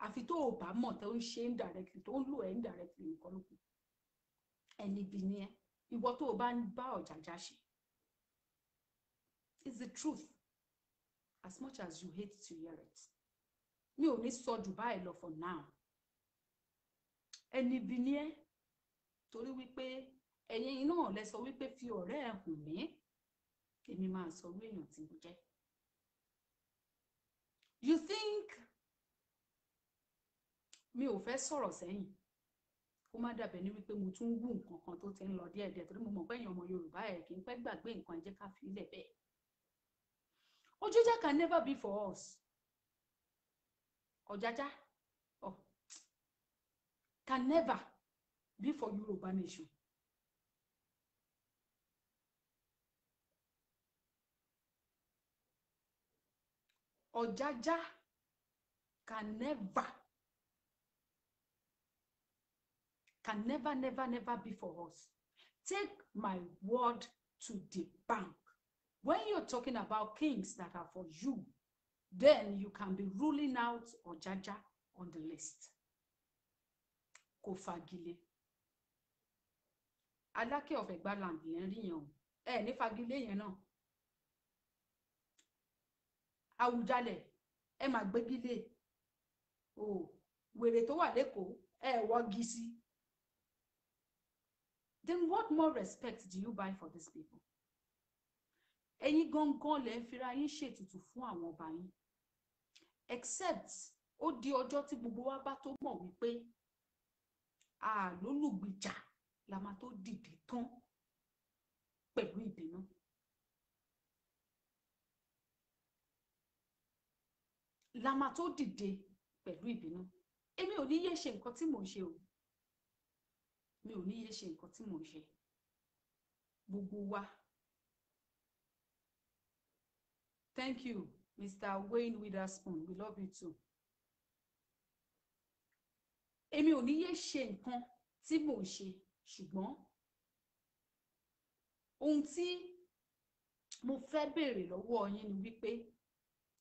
àfi tó o bá mọ̀ tó ń ṣe indirectly tó ń lò ẹ́ indirectly nǹkan ló kù ẹni bí ni ẹ ìwọ tó o bá ń bá Ọ̀jájá ṣe it's the truth as much as you hate to hear it mi ò ní sọ Dubai lọ for now ẹni bí ni ẹ torí wípé ẹ̀yin náà lẹ sọ wípé fi ọ̀rẹ́ ẹ hùn mí èmi máa sọ orí èèyàn tí mo jẹ́ you think mi ò fẹ́ sọ̀rọ̀ sẹ́yìn kó má dàbẹ̀ ní wípé mo tún wú nǹkan kan tó ti ń lọ díẹ̀díẹ̀ torí mo mọ̀ pé èèyàn ọmọ Yorùbá ẹ̀ kì í pẹ́ gbàgbé nǹkan ẹ jẹ́ ká fi ilẹ̀ bẹ́ẹ̀ Ọ̀jájá can never be for us Ọ̀jájá can never be for Yoruba nation Ọ̀jájá can never be for us. Take my word to the bank. When you're talking about kings that are for you, then you can be ruling out Ọ̀jájá on the list. Kò fagilé. Aláké of Egbaland yẹn rí yẹn o. Ní fagilé yẹn náà. Àwùjalẹ̀ ẹ máa gbégilé wèrè tó wà lẹ́kọ̀ọ́ wọ́gi sí. Then what more respect do you buy for these people? Ẹ̀yin gangan lẹ ń fira yín ṣètùtù fún àwọn ọba yín except ó di ọjọ́ tí gbogbo wa bá tó mọ̀ wípé lólùgbìjà la máa tó dìde tán pẹ̀lú ìbínú. La máa tó dìde pẹ̀lú ìbínú. Èmi ò ní yé ṣe nǹkan tí mò ń ṣe o. Mi ò ní yé ṣe nǹkan tí mò ń ṣe. Gbogbo wa. Thank you, Mr. Wayne Witherspoon. We love you too. Èmi ò ní yé ṣe nǹkan tí mò ń ṣe ṣùgbọ́n ohun tí mo fẹ́ béèrè lọ́wọ́ yín ni wípé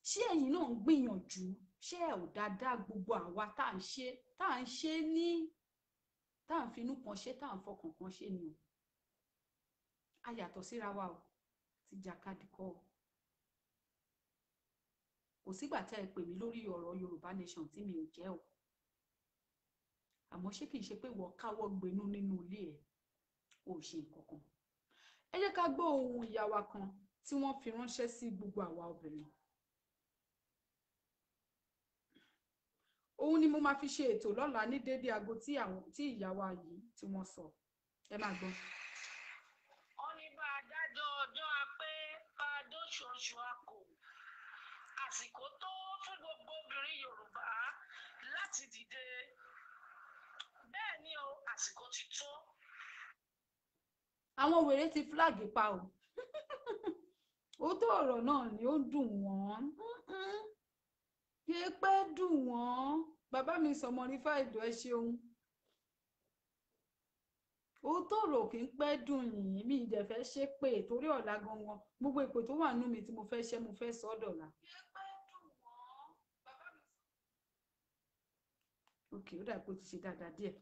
ṣé ẹ̀yin náà ń gbìyànjú ṣé ẹ ò dáadáa gbogbo àwa tá à ń ṣe ní tá à ń finú kan ṣe tá à ń fọkàn kan ṣe ni o a yàtọ̀ síra wa o ti jàkadì kọ́ o kò sígbà tẹ́ ẹ pè mí lórí ọ̀rọ̀ Yorùbá nation tí mi ò jẹ́ o àmọ́ ṣé kìí ṣe pé ìwọ káwọ́ gbénú nínú ilé ẹ̀ ò ṣe nǹkan kan ẹ jẹ́ ká gbọ́ ohùn ìyá wa kan tí wọ́n fi ránṣẹ́ sí gbogbo àwa obìnrin. Òun ni mo máa fi ṣe ètò lọ́la ní dédé aago tí ìyá wa yìí tí wọ́n sọ ẹ máa gbọ́. Wọ́n ní bá adájọ́ ọjọ́ apẹ́ bá dóṣooṣù àkò àsìkò tó fún gbogbo obìnrin Yorùbá láti dìde bẹ́ẹ̀ ni o àsìkò ti tó. Àwọn wèrè ti flag pa o òótọ́ ọ̀rọ̀ náà ni ó dùn wọ́n yé pẹ́ dùn wọ́n bàbá mi sọmọ ní fáìdù ẹ ṣeun òótọ́ ọ̀rọ̀ kì í pẹ́ dùn yìí mi ìdẹ̀ fẹ́ ṣe pé torí ọ̀la gangan gbogbo ipò tó wà nú mi tí mo fẹ́ ṣe mo fẹ́ sọ ọ́ dọ̀la. ok ó dà pé ó ti ṣe dáadáa díẹ̀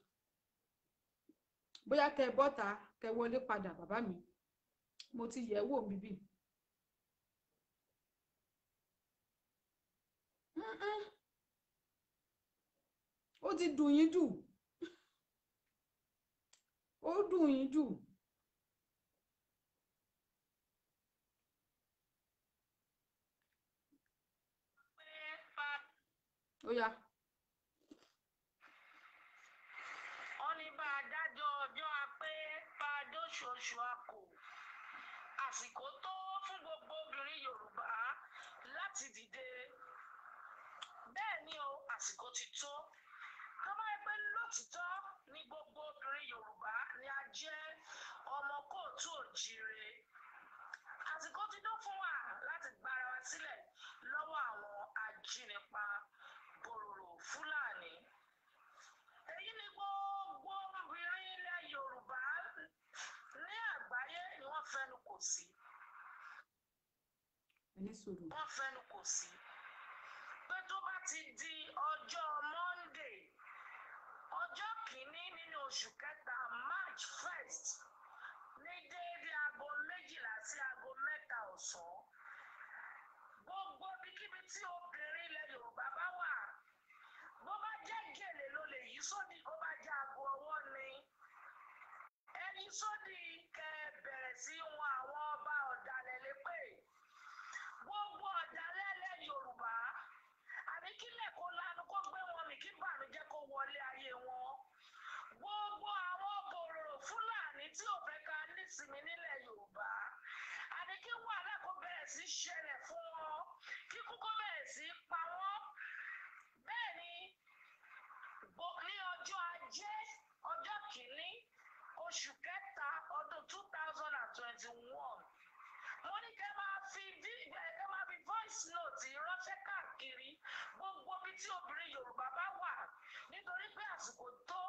bóyá kẹ bọ́ta kẹ wọlé padà bàbá mi mo ti yẹ̀ wò mí bì. ó ti dùn yín jù ó dùn yín jù ó yá. Wọ́n ní bá adájọ́ ọjọ́ apẹ́ bá dóṣooṣù àkò àsìkò tó fún gbogbo obìnrin Yorùbá láti dìde bẹ́ẹ̀ ni o àsìkò ti tó tó bá yẹ pé lótìtọ́ ní gbogbo obìnrin Yorùbá ni a jẹ́ ọmọ kóòtù òjíire àsìkò ti tó fún wa láti gbára wa sílẹ̀ lọ́wọ́ àwọn ajínipa bòròrò Fúlàní èyí ni gbogbo obìnrin ilẹ̀ Yorùbá ní àgbáyé ni wọ́n fẹnu kò sí. ní sùúrù. wọ́n fẹnu kò sí pé tó bá ti di ọjọ́ Monday ọjọ́ kìíní nínú oṣù kẹta March 1st ní déédéé aago 12 sí aago 3 ọ̀sán gbogbo ibikíbi tí obìnrin ilẹ̀ Yorùbá bá wà bó bá jẹ́ gèlè ló lè yí sódì bó bá jẹ́ aago ọwọ́ ni ẹni sódì kẹ bẹ̀rẹ̀ sí wọn àwọn ọba ọ̀dàlẹ̀ lépè gbogbo ọ̀dàlẹ̀ ilẹ̀ Yorùbá àbí kílẹ̀ kó lanu kó gbé wọn mì kí bànújẹ́ kó wọlé ayé wọn gbogbo àwọn bòròrò Fúlàní tí ò fẹ́ ká nísinmi nílẹ̀ Yorùbá àbí kí wàhálà kó bẹ̀rẹ̀ sí ṣẹlẹ̀ fún wọn kí kúkú bẹ̀rẹ̀ sí pa wọ́n bẹ́ẹ̀ ni ní ọjọ́ Ajé ọjọ́ kìíní oṣù kẹta ọdún 2021 mo ní kẹ́ máa fi voice note ránṣẹ́ káàkiri gbogbo bí tí obìnrin Yorùbá bá wà nítorí pé àsìkò tó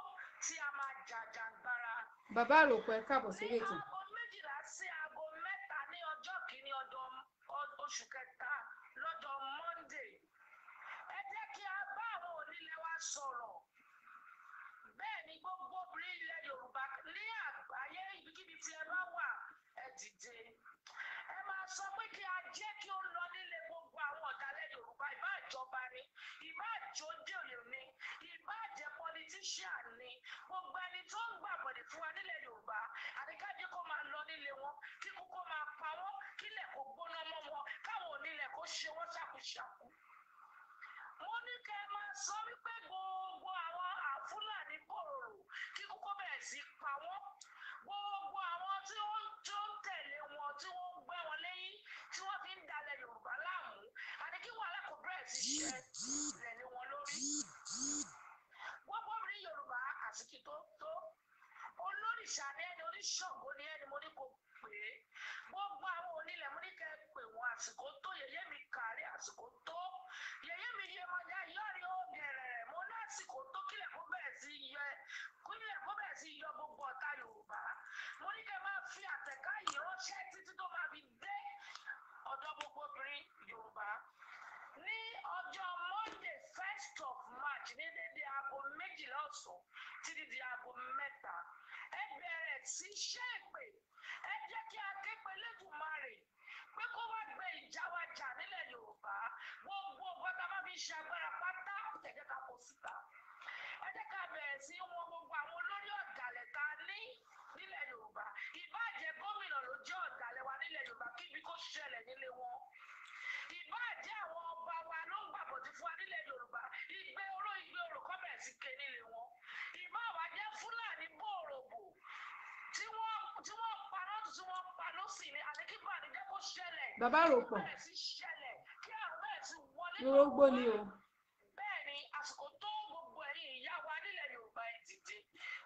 tí a máa jàjàgbara. bàbá àròpọ̀ ẹ káàbọ̀ sílé ètò. ní aago 12 sí aago 3 ní ọjọ́ kìíní oṣù kẹta lọ́jọ́ Monday ẹ jẹ́ kí a bá àwọn onílẹ̀ wa sọ̀rọ̀ bẹ́ẹ̀ ni gbogbo obìnrin ilẹ̀ Yorùbá ní àgbáyé ibikíbi tí ẹ bá wà ẹ dìde ẹ máa sọ pé kí a jẹ́ kí ó lọ nílé gbogbo àwọn ọ̀dàlẹ̀ Yorùbá ìbá ìjọba ni ìbá ìjọdẹ̀ọ̀yọ̀ ni ìbá jẹ́ politician ni gbogbo ẹni tó ń gbàgbọ́dẹ̀ fún wa nílẹ̀ Yorùbá àdìgájẹ́ kó máa lọ nílé wọn kí kókó máa pa wọ́n kílẹ̀ kó gbóná mọ́ wọn káwọn onílẹ̀ kó ṣe wọ́n ṣàkúṣàkú. mo ní kẹ́ ẹ máa sọ wípé gbogbo àwọn Fúlàní bòròrò kí kókó bẹ̀rẹ̀ sí pa wọ́n gbogbo àwọn tí wọ́n tó ń tẹ̀lé wọn tí wọ́n ń gbẹ́ wọn lẹ́yìn tí wọ́n fi ń dalẹ̀ Yorùbá láàmú àti kí wàhálà kó bẹ̀rẹ̀ sí ṣe ìrẹ̀lẹ̀ wọn lórí. gbogbo obìnrin Yorùbá àsìkò tó olórìṣà ní ẹni oníṣàngó ní ẹni mo ní kò pè é gbogbo àwọn onílẹ̀ mo ní kẹ́ ẹ pè wọ́n àsìkò tó yẹyẹ mi kàrí àsìkò tó yẹyẹ mi yẹ mọ́jà yọrí ó gẹ̀rẹ̀ mo ní àsìkò tó kílẹ̀ kó bẹ̀rẹ̀ sí yọ gbogbo ọ̀tá Yorùbá mo ní kẹ́ máa fi àtẹ̀ká yìí ránṣẹ́ títí tó máa fi dé ọ̀dọ̀ gbogbo obìnrin Yorùbá ní ọjọ́ Monday 1st of March ní dédé aago 12 ọ̀sán títí di aago 3 ẹ bẹ̀rẹ̀ sí ṣépè ẹ jẹ́ kí a ké pe Elédùmarè pé kó wá gbé ìjà wa jà nílẹ̀ Yorùbá gbogbo ọgbọ́ta bá fi ṣe agbára pátá ẹ jẹ́ ká kó síta ẹ jẹ́ ká bẹ̀rẹ̀ sí wọn gbogbo àwọn olórí ọ̀dàlẹ̀ ta ní nílẹ̀ Yorùbá ìbáàjẹ́ gómìnà ló jẹ́ ọ̀dàlẹ̀ wa nílẹ̀ Yorùbá kíbi kó ṣẹlẹ̀ nílé wọn ìbáàjẹ́ àwọn ọba wa ló ń gbàbọ̀dé fún wa nílẹ̀ Yorùbá ìgbé oró kọ́ bẹ̀rẹ̀ sí ké nílé wọn ìbáàjẹ́ Fúlàní bòròbò tí wọ́n pa lọ́tún tí wọ́n pa lọ́sì ni àti kí bàdìjẹ́ kó ṣẹlẹ̀ bàbá àròpọ̀ bẹ̀rẹ̀ sí ṣẹlẹ̀ kí àrùn bẹ̀rẹ̀ sí wọlé irógbó ni o. bẹ́ẹ̀ ni àsìkò tó gbogbo ẹ̀yin ìyá wa nílẹ̀ Yorùbá ẹ̀ dìde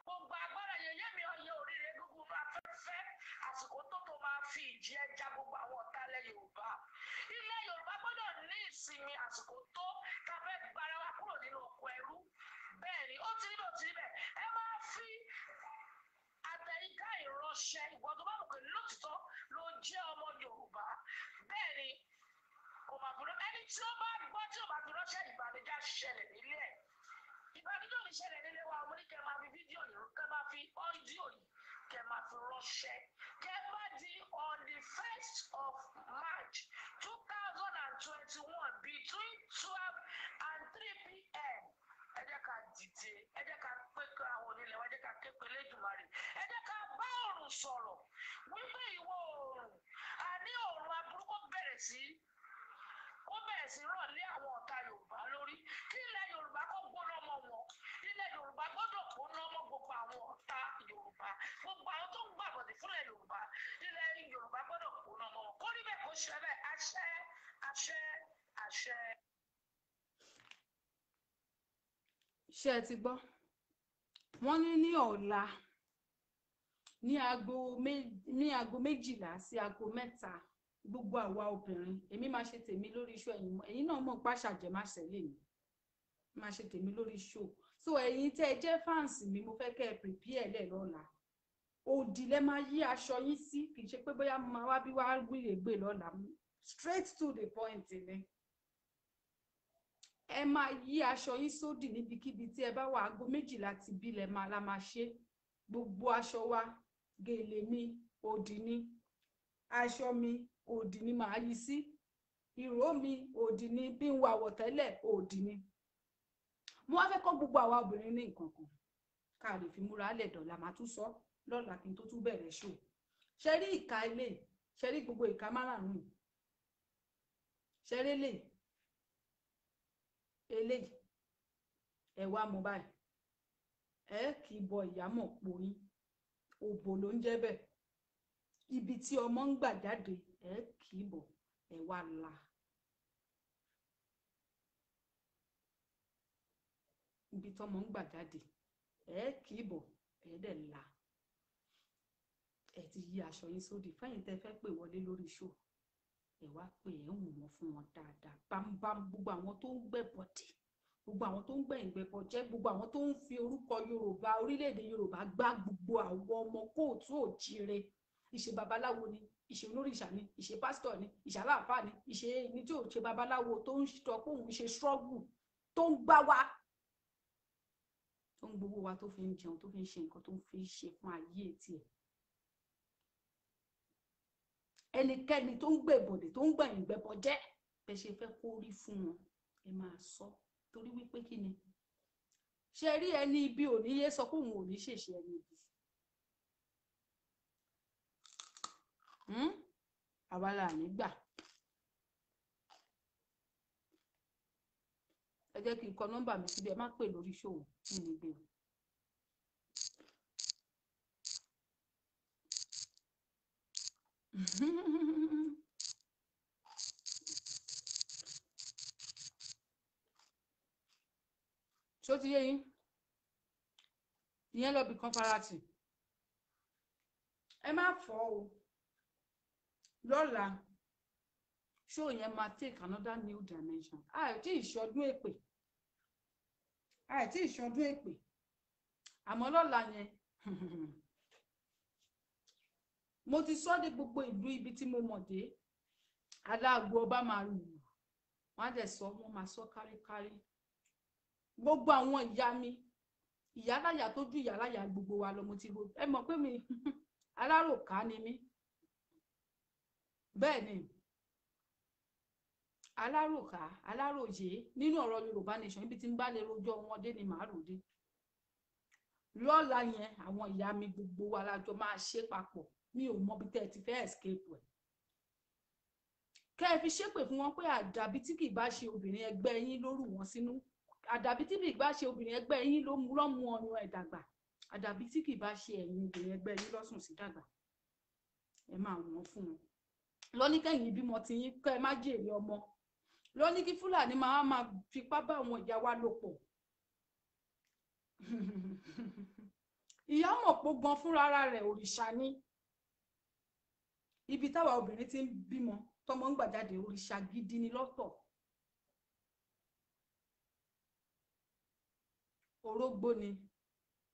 gbogbo agbára yẹyẹ mi ọyẹ oríire gbogbo afẹ́fẹ́ àsìkò tó máa fi ìjì ẹja gbogbo àwọn ọ̀tá ilẹ̀ Yorùbá ilẹ̀ Yorùbá gbọ́dọ̀ ní ìsinmi àsìkò tó ká fẹ́ gbára wa kúrò nínú oko ẹrú bẹ́ẹ̀ ni ó ti rí bó ti rí bẹ́ẹ̀ ẹ máa fi àtẹ̀yíká ìránṣẹ́ ìwọ tó bá mọ̀ pé lótìtọ́ ló jẹ́ ọmọ Yorùbá bẹ́ẹ̀ ni kò máa fi ẹni tí ó bá gbọ́ tí ó bá fi ránṣẹ́ ìbànújẹ́ ṣẹlẹ̀ nílé ẹ̀ ìbànújẹ́ ò ní ṣẹlẹ̀ nílé wa mo ní kẹ́ máa fi fídíò yìí kẹ́ máa fi ọ́díò yìí kẹ́ máa fi ránṣẹ́ kẹ́ bá di on the 1st of March 2021 between 12 and 3 p.m. ẹ jẹ́ ká dìde ẹ jẹ́ ká pé àwọn onílẹ̀ wa ẹ jẹ́ ká ké pe Elédùmarè ẹ jẹ́ ká bá Ọ̀run sọ̀rọ̀ wípé ìwọ oòrùn àní oòrùn aburú kó bẹ̀rẹ̀ sí ràn lé àwọn ọ̀tá Yorùbá lórí kí ilẹ̀ Yorùbá kó gbóná mọ́ wọn ilẹ̀ Yorùbá gbọ́dọ̀ gbóná mọ́ gbogbo àwọn ọ̀tá Yorùbá gbogbo àwọn tó ń gbàgbọ́dẹ̀ fúnlẹ̀ Yorùbá ilẹ̀ Yorùbá gbọ́dọ̀ gbóná mọ́ wọn kó níbẹ̀ kó ṣe bẹ́ẹ̀ àṣẹ àṣẹ àṣẹ. ṣé ẹ ti gbọ́ wọ́n ní ọ̀la ní aago 12 sí aago 3 gbogbo àwa obìnrin èmi máa ṣe tèmi lórí iṣu ẹ̀yin náà mọ̀ pa ṣàjẹmáṣẹ́ lè ní máa ṣe tèmi lórí iṣu so ẹ̀yin tẹ́ ẹ jẹ́ fáǹsì mi mo fẹ́ kẹ́ ẹ prepare lẹ̀ lọ́la òdì lẹ máa yí aṣọ yín sí kì í ṣe pé bóyá mo máa wá bí wá wílé gbé lọ́la straight to the point ni ẹ máa yí aṣọ yín sódì níbikíbi tí ẹ bá wà aago 12 ti bí lẹ máa la máa ṣe gbogbo aṣọ wa gèlè mi òdì ni aṣọ mi òdì ni màá yí sí ìró mi òdì ni bí n wà wọ̀tẹ́lẹ̀ òdì ni mo wá fẹ́ kọ́ gbogbo àwa obìnrin ní nǹkan kan ká lè fi múra lẹ̀ dọ̀la máa tún sọ lọ́la kí n tó tún bẹ̀rẹ̀ ṣò ṣe rí ìka ilé ṣe rí gbogbo ìka márààrún ṣe rí eléyìí ẹ wá mú báyìí ẹ kì í bọ ìyámọ̀ pòyín òbò ló ń jẹ́ bẹ́ẹ̀ ibi tí ọmọ ń gbà jáde ẹ kì í bọ ẹ wá la ibi tí ọmọ ń gbà jáde ẹ kì í bọ ẹ dẹ̀ la ẹ ti yí aṣọ yín sódì fẹ́yìn tẹ́ fẹ́ pè wọlé lórí ṣó ẹ wá pé ẹ ń wù wọn fún wọn dáadáa bámbám gbogbo àwọn tó ń gbẹ̀bọ̀dì gbogbo àwọn tó ń gbẹ̀yìn gbẹ̀bọ̀jẹ́ gbogbo àwọn tó ń fi orúkọ Yorùbá orílẹ̀-èdè Yorùbá gbá gbogbo àwọn ọmọ kóòtù òjíire ìṣe babaláwo ni ìṣe olórìṣà ni ìṣe pásítọ̀ ni ìṣe aláàfà ni ìṣe ẹni tí ò ṣe babaláwo tó ń sọ pé òun ṣe struggle tó ń gbá wa tó ń gbowó wa tó fi ń jẹun tó fi ń ṣe nǹkan tó ń fi ṣe fún ayé tiẹ̀ ẹnikẹ́ni tó ń gbẹ̀bọ̀dẹ̀ tó ń gbẹ̀yìn gbẹ̀bọ̀jẹ́ bẹ́ ṣe fẹ́ kó rí fún wọn ẹ máa sọ torí wípé kí ni ṣe rí ẹni ibi ò ní yé sọ pé òun ò ní ṣèṣe ẹni ibi àwa là nígbà ẹ jẹ́ kí n kọ nọ́mbà mi síbi ẹ má pè lórí ṣòwò nínú ìgbé ṣó ti yé yín ìyẹn lọ bí kan farati ẹ má fọ́ o lọ́la ṣó yẹn máa take another new dimension àìtí ìṣọdún èpè àmọ́ lọ́la yẹn mo ti sọ de gbogbo ìlú ibi tí mo mọ̀ dé aláàgbò ọba máa lù wọ́n á dẹ̀ sọ wọ́n máa sọ káríkárí gbogbo àwọn ìyá mi ìyáláyà tó ju ìyáláyà gbogbo wa lọ mo ti ro ẹ mọ̀ pé mi aláròká ni mí bẹ́ẹ̀ ni aláròká aláròyé nínú ọ̀rọ̀ Yorùbá nation ibi tí ń bá lè rojọ́ wọn dé ni màá rò dé lọ́la yẹn àwọn ìyá mi gbogbo wa lájọ máa ṣe papọ̀ mi ò mọ bí tẹ́ ẹ ti fẹ́ escape ẹ̀ kẹ́ ẹ fi ṣépè fún wọn pé àdàbí tí kì í bá ṣe obìnrin ẹgbẹ́ yín ló rù wọ́n sínú àdàbí tí kì í bá ṣe obìnrin ẹgbẹ́ yín ló mú ọrùn ẹ̀ dàgbà àdàbí tí kì í bá ṣe ẹ̀yin obìnrin ẹgbẹ́ yín lọ́sùn sí dàgbà ẹ máa wọ́n fún wọn lọ́ní kẹ́yìn bímọ ti yín kẹ́ ẹ má jèrè ọmọ lọ́ní kí Fúlàní máa fipá bá àwọn ìyá wa lò pọ̀ ìyá mọ̀ pó gan fúnra rẹ̀ òrìṣà ni ibi táwa obìnrin ti ń bímọ tọmọ ń gbàjáde òrìṣà gidi ni lọ́tọ̀ orógbó ni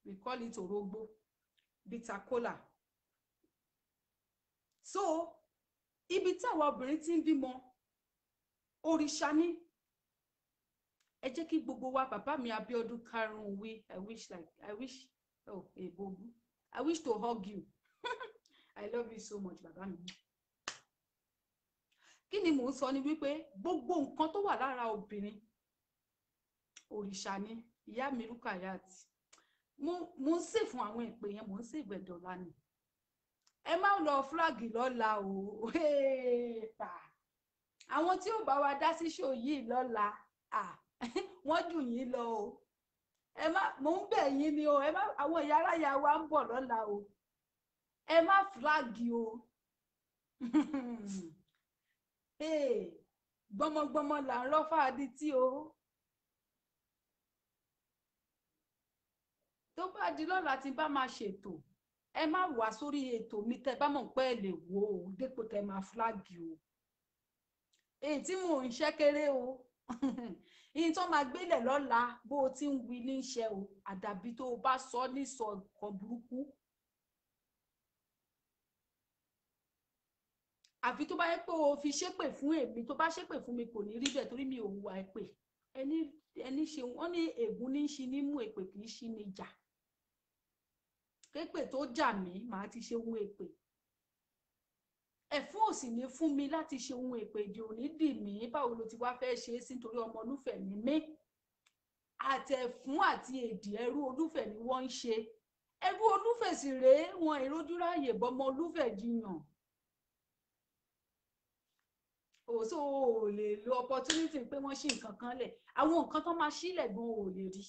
we call it orógbó bitter kola so ibi táwa obìnrin ti ń bímọ òrìṣà ni ẹ jẹ́ kí gbogbo wa bàbá mi Abíọ́dún karùn-ún wí I wish to hug you I love you so much bàbá mi kí ni mò ń sọ ni wípé gbogbo nǹkan tó wà lára obìnrin òrìṣà ni ìyá mi Rukayat mo ń sè fún àwọn ìpè yẹn mo ń sè ìgbẹ̀dọ̀lá ni ẹ má lọ fúláàgì lọ́la o àwọn tí ò bá wa dá sí ṣó yìí lọ́la wọ́n jù yín lọ o ẹ má mò ń bẹ̀ yín ni o ẹ má àwọn ìyá aráyà wa ń bọ̀ lọ́la o ẹ má fúláàgì o gbọmọgbọmọ là ń rọ́fà adití o tó bá di lọ́la tí bá máa ṣètò ẹ má wá sórí ètò mi tẹ́ bá mọ̀ pé ẹ lè wò ó dépò tẹ́ máa fúláàgì o èyí tí mò ń ṣẹ́kéré o ìyí tó máa gbélé lọ́la bó o ti ń wí ní iṣẹ́ o àdàbí tó o bá sọ ní sọ nǹkan burúkú àfi tó bá yẹ pé o fi ṣépè fún èmi, tó bá ṣépè fún mi kò ní rí bẹ́ẹ̀ torí mi ò hùwà èpè. ẹni ṣe wọ́n ní ègún ní ṣi ní mú, èpè kì í ṣi ní jà. Pépè tó jà mí màá ti ṣe ohun èpè. Ẹ̀fún ò sì ní fún mi láti ṣe ohun èpè, ìdí òní dì mí. Báwo ló ti wá fẹ́ ṣe é sí nítorí ọmọ olúfẹ̀ ni mí? Àtẹ̀fún àti èdè ẹrú olúfẹ̀ ni wọ́n ń ṣe. Ẹrú olúfẹ̀ sì rèé, wọn ìrójú ráàyè bọ́mọ olúfẹ̀ jiyàn. So ò lè lo opportunity pé wọ́n ṣí nǹkan kan lẹ̀. Àwọn nǹkan tó máa ṣílẹ̀ gan ò lè rí.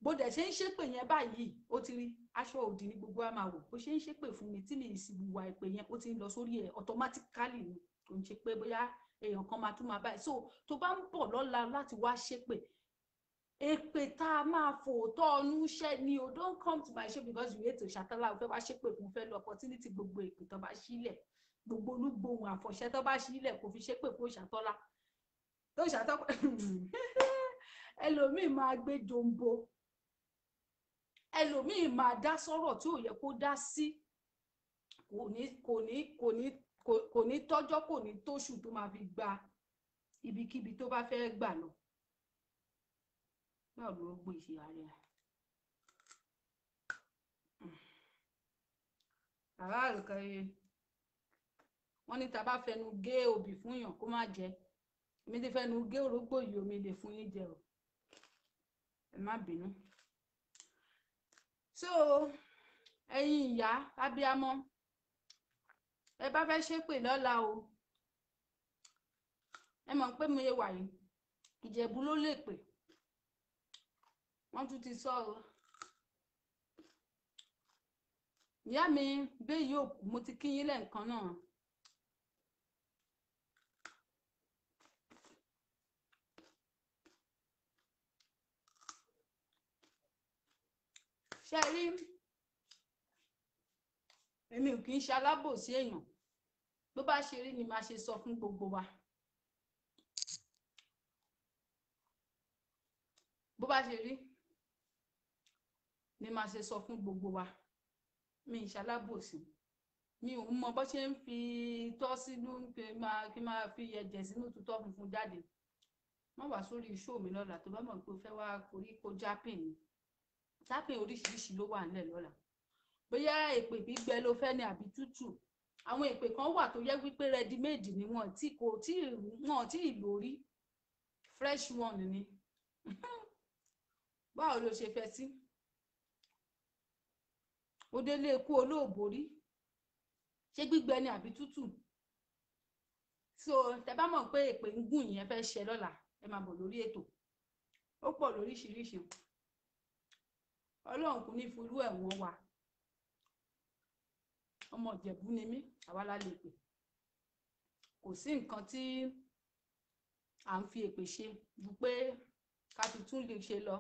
Bó dẹ̀ ṣe ń ṣépè yẹn báyìí, ó ti rí aṣọ òdì ní gbogbo á máa wò. Bó ṣe ń ṣépè fún mi tí mi ì sì wùwà èpè yẹn, ó ti ń lọ sórí ẹ̀ automatically ni. Kò ń ṣe pé bóyá èèyàn kan máa tún máa báyìí. So tó bá ń bọ̀ lọ́la láti wá ṣépè, èpè tá a máa fòótọ́ ọnú ṣẹ́ ni o. Don't come to my show because you hate to ṣàtọ́lá. O fẹ́ wá ṣépè fún, fẹ́ lo opportunity gbogbo èpè tó bá ṣílẹ̀, gbogbo olúgbòhùn àfọ̀ṣẹ́ tó bá ṣílẹ̀ kò fi ṣépè fún ṣàtọ́lá. Tó ṣàtọ́ ẹlòmíì máa gbé jombo, ẹlòmíì máa dá sọ̀rọ̀ tí ò yẹ kó dá sí. Kò ní tọ́jọ́, kò ní tóṣù tó máa fi gba ibikíbi tó bá fẹ́ gbà lọ. Báwo ló gbé ìṣe ààrẹ? Bàbá àlùkàyè wọ́n ní tá bá fẹnu gé obì fún yàn kó má jẹ. Èmi ti fẹnu gé orógbó yìí, omi lè fún yín jẹ o. Ẹ má bínú. So ẹ̀yin ìyá abiyamọ, ẹ bá fẹ́ ṣépè lọ́la o. Ẹ mọ̀ pé mo yẹ wà yìí, Ìjẹ̀bú ló lè pè. Wọ́n tún ti sọ o. Ìyá mi bẹ́ẹ̀ yóò kú, mo ti kí yín lẹ́ẹ̀kan náà. Ṣé rí, èmi ò kì í ṣe alábòsí èèyàn. Bó bá ṣe rí ni màá ṣe sọ fún gbogbo wa. Bó bá ṣe rí ni màá ṣe sọ fún gbogbo wa. Mi ì ṣe alábòsí. Mi ò mọ bó ṣe ń fi tọ́ sínú kí máa fi ẹ̀jẹ̀ sínú tutọ́ funfun jáde. Má wá sórí show mi lọ́la tó bá mọ̀ pé o fẹ́ wá korí kó jápìn ni. Jápìn oríṣiríṣi ló wà nílẹ̀ lọ́la. Bóyá èpè gbígbẹ ló fẹ́ ní àbí tútù. Àwọn èpè kan wà tó yẹ wípé ready made ni wọ́n tí lórí. Fresh one ni. Báwo ló ṣe fẹ́ sí? Ó délé ikú olóòborí. Ṣé gbígbẹ ni àbí tútù? So tẹ́ bá mọ̀ pé èpè ń gùn yẹn fẹ́ ṣe lọ́la, ẹ máa bọ̀ lórí ètò. Ó pọ̀ lóríṣiríṣi. Ọlọ́run kò ní furú ẹ̀wọ̀n wa. Ọmọ Ìjẹ̀bú ni mí, àwa la lè pè. Kò sí nǹkan tí à ń fi èpè ṣe ju pé ká fi tún lè ṣe lọ.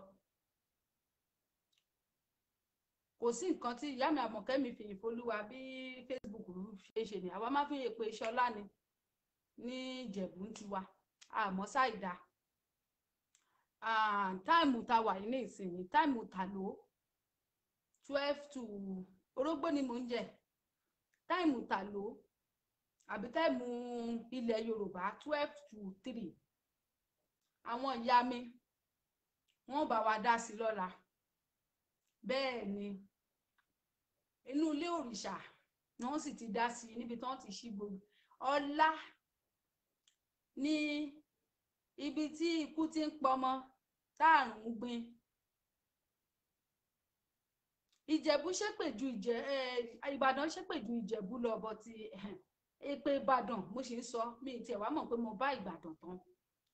Kò sí nǹkan tí ìyá mi Àmọ̀kẹ́ mi fi ìfolúwa bí Facebook ṣe ni. Àwa máa fi èpè ṣọlá ni ní Ìjẹ̀bú ń tiwa. Àmọ́ ṣáìdá. Táìmù tá wà ní ìsinyìí, táìmù tàló 12 to orógbó ni mò ń jẹ. Táìmù tàló àbí táìmù ilẹ̀ Yorùbá 12 to 3. Àwọn ìyá mi wọ́n bá wa dá sí lọ́la. Bẹ́ẹ̀ ni inú ilé òrìṣà ni wọ́n sì ti dá sí níbi tí wọ́n ti ṣí gbogbo. Ọlá ní ibi tí ikú ti ń pọmọ táàrùn gbin. Ìjẹ̀bú ṣépè ju Ìbàdàn ṣépè ju Ìjẹ̀bú lọ, bọ́ ti èpè Ìbàdàn mo sì ń sọ. Mi tiẹ̀ wá mọ̀ pé mo bá Ìbàdàn tán.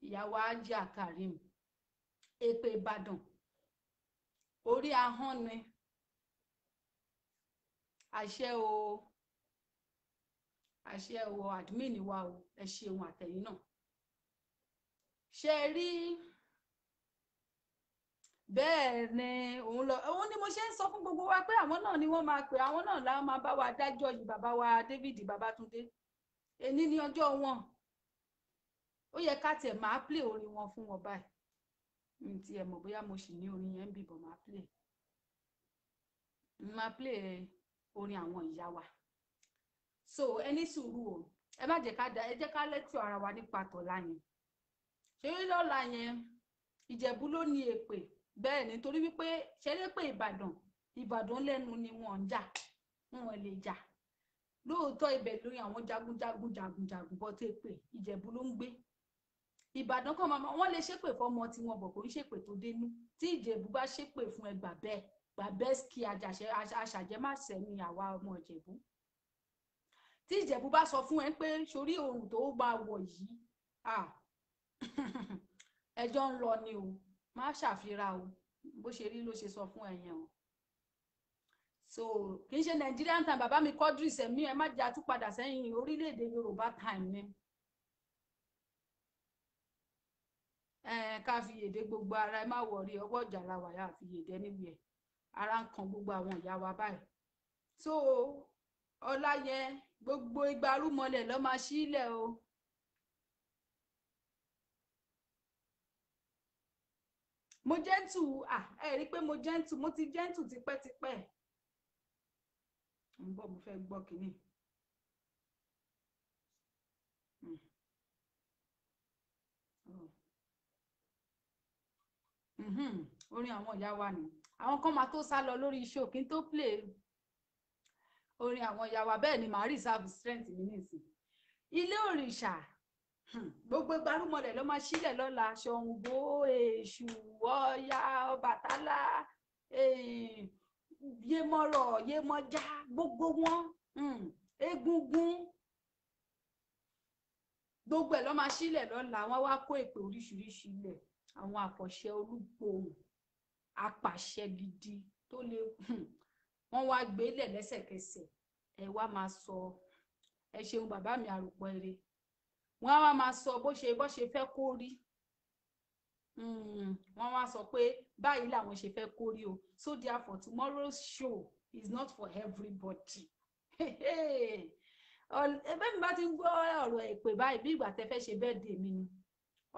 Ìyàwó Ajá Karim. Èpè Ìbàdàn orí ahọ́n ni. Àṣẹ o, àṣẹ o, admin wa o, ẹ ṣeun àtẹ̀yìn náà. Ṣé rí bẹ́ẹ̀ ni òun ni mo ṣe ń sọ fún gbogbo wa pé àwọn náà ni wọ́n máa pè, àwọn náà la máa bá wa dájọ́ yìí. Bàbá wa David Babátúndé, èní ní ọjọ́ wọn. Ó yẹ ká tiẹ̀ máa play orin wọn fún wọn báyìí. Mi ti ẹ̀ mọ̀ bóyá mo sì ní orin yẹn ń bìbọ̀ máa play. Máa play orin àwọn ìyá wa. so ẹni sùúrù o ẹ má jẹ́ ká da ẹ jẹ́ ká lẹ́tọ̀ ara wa nípa tọ̀la yẹn ṣé lọ́la yẹn Ìjẹ̀bú ló ní èpè bẹ́ẹ̀ ni torí wípé ṣẹlẹ̀ pé Ìbàdàn lẹ́nu ni wọ́n ń jà wọ́n lè jà lóòótọ́ ibẹ̀ lórí àwọn jagunjagun bọ́ tẹ́ pé Ìjẹ̀bú ló ń gbé Ìbàdàn kan máa wọ́n lè ṣépè fọmọ tí wọn bọ̀ kò ń ṣépè tó dénú tí Ìjẹ̀bú bá ṣépè fún ẹ gbà bẹ́ẹ̀ kí aṣàjẹmásẹ̀ ni àwa ọmọ Ìjẹ̀bú tí Ìjẹ̀bú bá sọ fún ẹ pé sórí oòrùn tó bá wọ̀ yìí ẹjọ́ ń lọ ni o má ṣàfihàn o bó ṣe rí ló ṣe sọ fún ẹ̀yẹn o so kì í ṣe Nigerian time bàbá mi Quadri sẹ̀mí ẹ má jẹ́ àtúpadà sẹ́yìn orílẹ̀-èdè Yorùbá time ni ká fi yèdè gbogbo ara ẹ má wọrí ọwọ́ ìjà la wà yá fi yèdè níbi ẹ̀ ara ń kan gbogbo àwọn ìyá wa báyìí so ọlá yẹn gbogbo igba rúmọlẹ̀ lọ́ máa sílẹ̀ o. Mo gentle ẹ rí pé mo ti gentle tipẹ́tipẹ́ ń bọ̀ mo fẹ́ gbọ́ kínní orin àwọn ìyá wa ni àwọn kan máa tó sá lọ lórí iṣẹ́ òkín tó play orin àwọn ìyá wa bẹ́ẹ̀ ni màá reserve strength mi nìsín ilé òrìṣà gbogbo gbarumọlẹ̀ ló máa sílẹ̀ lọ́la Ṣàngó Èṣù Ọya Ọbàtálá Yémọ̀rọ̀ Yémọ̀já gbogbo wọn Egúngún gbogbo ẹ̀ ló máa sílẹ̀ lọ́la wọ́n wá kó èpè oríṣiríṣi ilẹ̀ àwọn àfọ̀ṣẹ Olúgbòhùn apàṣẹ gidi tó lè wọ́n wá gbélẹ̀ lẹ́sẹ̀kẹsẹ̀ ẹ wá máa sọ ẹ ṣeun bàbá mi àròpọ̀ eré wọ́n wá máa sọ bó ṣe fẹ́ kó rí wọ́n wá sọ pé báyìí làwọn ṣe fẹ́ kó rí o so therefore tomorrow's show is not for everybody ẹbẹ́ mi bá ti ń gbọ́ ọ̀rọ̀ èpè báyìí bí ìgbà tẹ́ fẹ́ ṣe birthday mi ni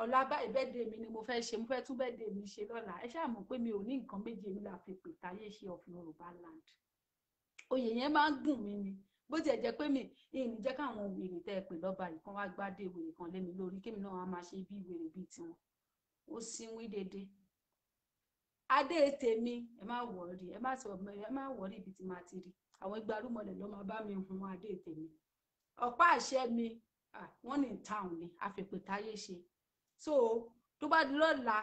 ọ̀la báyìí birthday mi ni mo fẹ́ ṣe mo fẹ́ tún birthday mi ṣe lọ́la ẹ ṣáà mọ̀ pé mi ò ní nǹkan méje mi là fi pè táyé ṣe of Yorùbá land oyè yẹn máa ń gùn mí ni bó tiẹ̀ jẹ́ pé mi ìní jẹ́ káwọn wèrè tẹ́ ẹ pè lọ́ba yìí kan wá gbádé wèrè kan lé mi lórí kémi náà wá máa ṣe bí wèrè bíi tiwọn ó sínwín dédé adé tèmi ẹ má wọrí ibi tí máa ti rí àwọn igbarúmọlẹ̀ ló máa bá mi hun adé tèmi ọ̀pá àṣẹ mi wọ́n ní town ni àfipètáyé ṣe so tó bá di lọ́la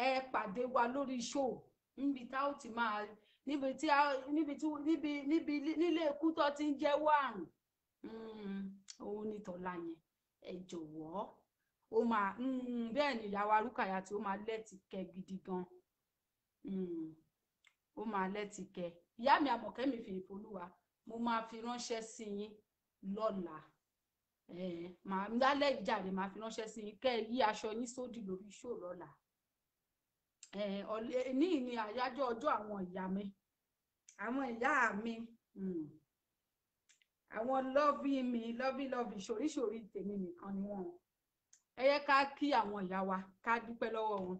ẹ pàdé wa lórí show níbi tá ó ti máa nílé ikú tó ti ń jẹ́wọ́ àrùn òun ní tọ́lá yẹn ẹ jọ̀wọ́ ó máa bẹ́ẹ̀ ni ìyá wa Rúkàyà tí ó máa lẹ́tì kẹ gidi gan ó máa lẹ́tì kẹ ìyá mi Àmọ̀kẹ́ mi fèrè folúwa mo máa fi ránṣẹ́ sí yín lọ́la màá lálẹ́ ìjàre máa fi ránṣẹ́ sí yín kẹ́ ẹ yí aṣọ yín sódì lórí ṣó lọ́la ní ìní àyájọ́ ọjọ́ àwọn ìyá mi àwọn lọ́bí ṣoríṣorí tèmi nìkan ni wọ́n ẹ yẹ ká kí àwọn ìyá wa ká dúpẹ́ lọ́wọ́ wọn.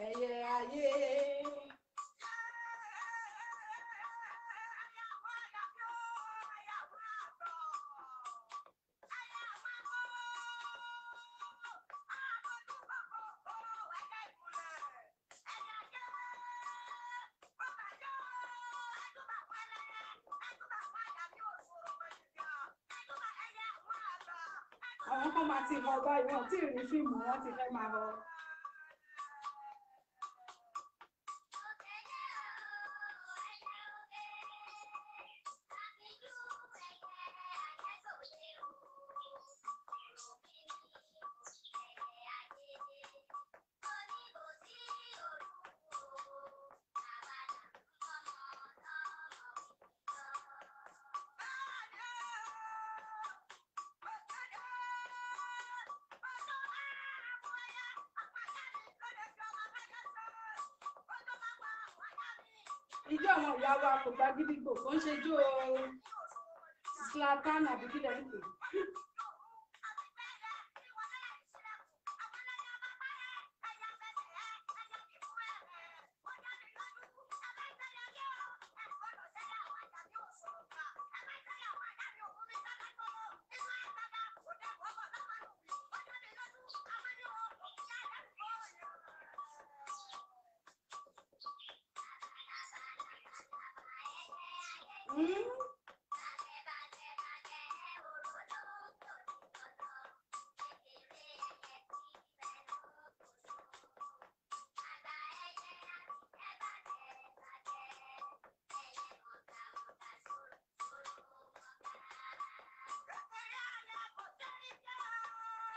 Ẹyẹ ayé. Àwọn kan máa ti mọ báyìí wọn tí ì rí fíìmù wọn ti fẹ́ máa lọ. ijó àwọn ìyá wa kò gba gídígbò kò ń ṣe jó Zlatan àbí kí lẹ́yìn pé.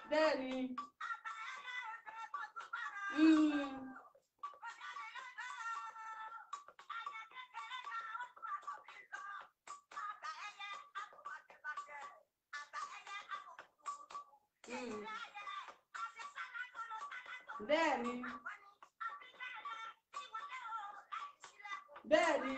Bẹ́ẹ̀ni. Bẹ́ẹ̀ni. Bẹ́ẹ̀ni.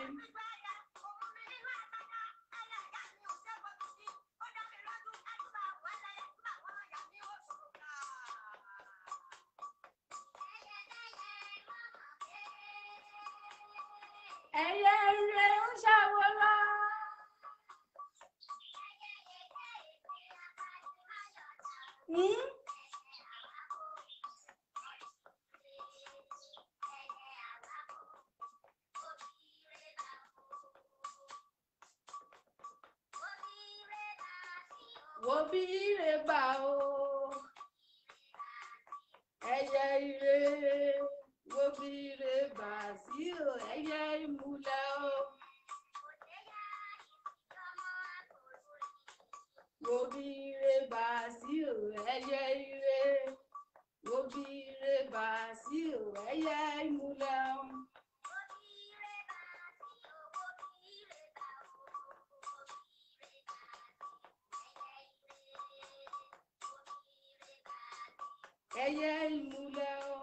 Ẹyẹ ire ń ṣàwòrán. Wo bí ire gbà o, ẹyẹ ire, wo bí ire gbà sí o, ẹyẹ ìmùlẹ̀ o. Wo bí ire gbà sí o, ẹyẹ ire, wo bí ire gbà sí o, ẹyẹ ìmùlẹ̀ o. Ẹyẹ ìmùlẹ̀ o.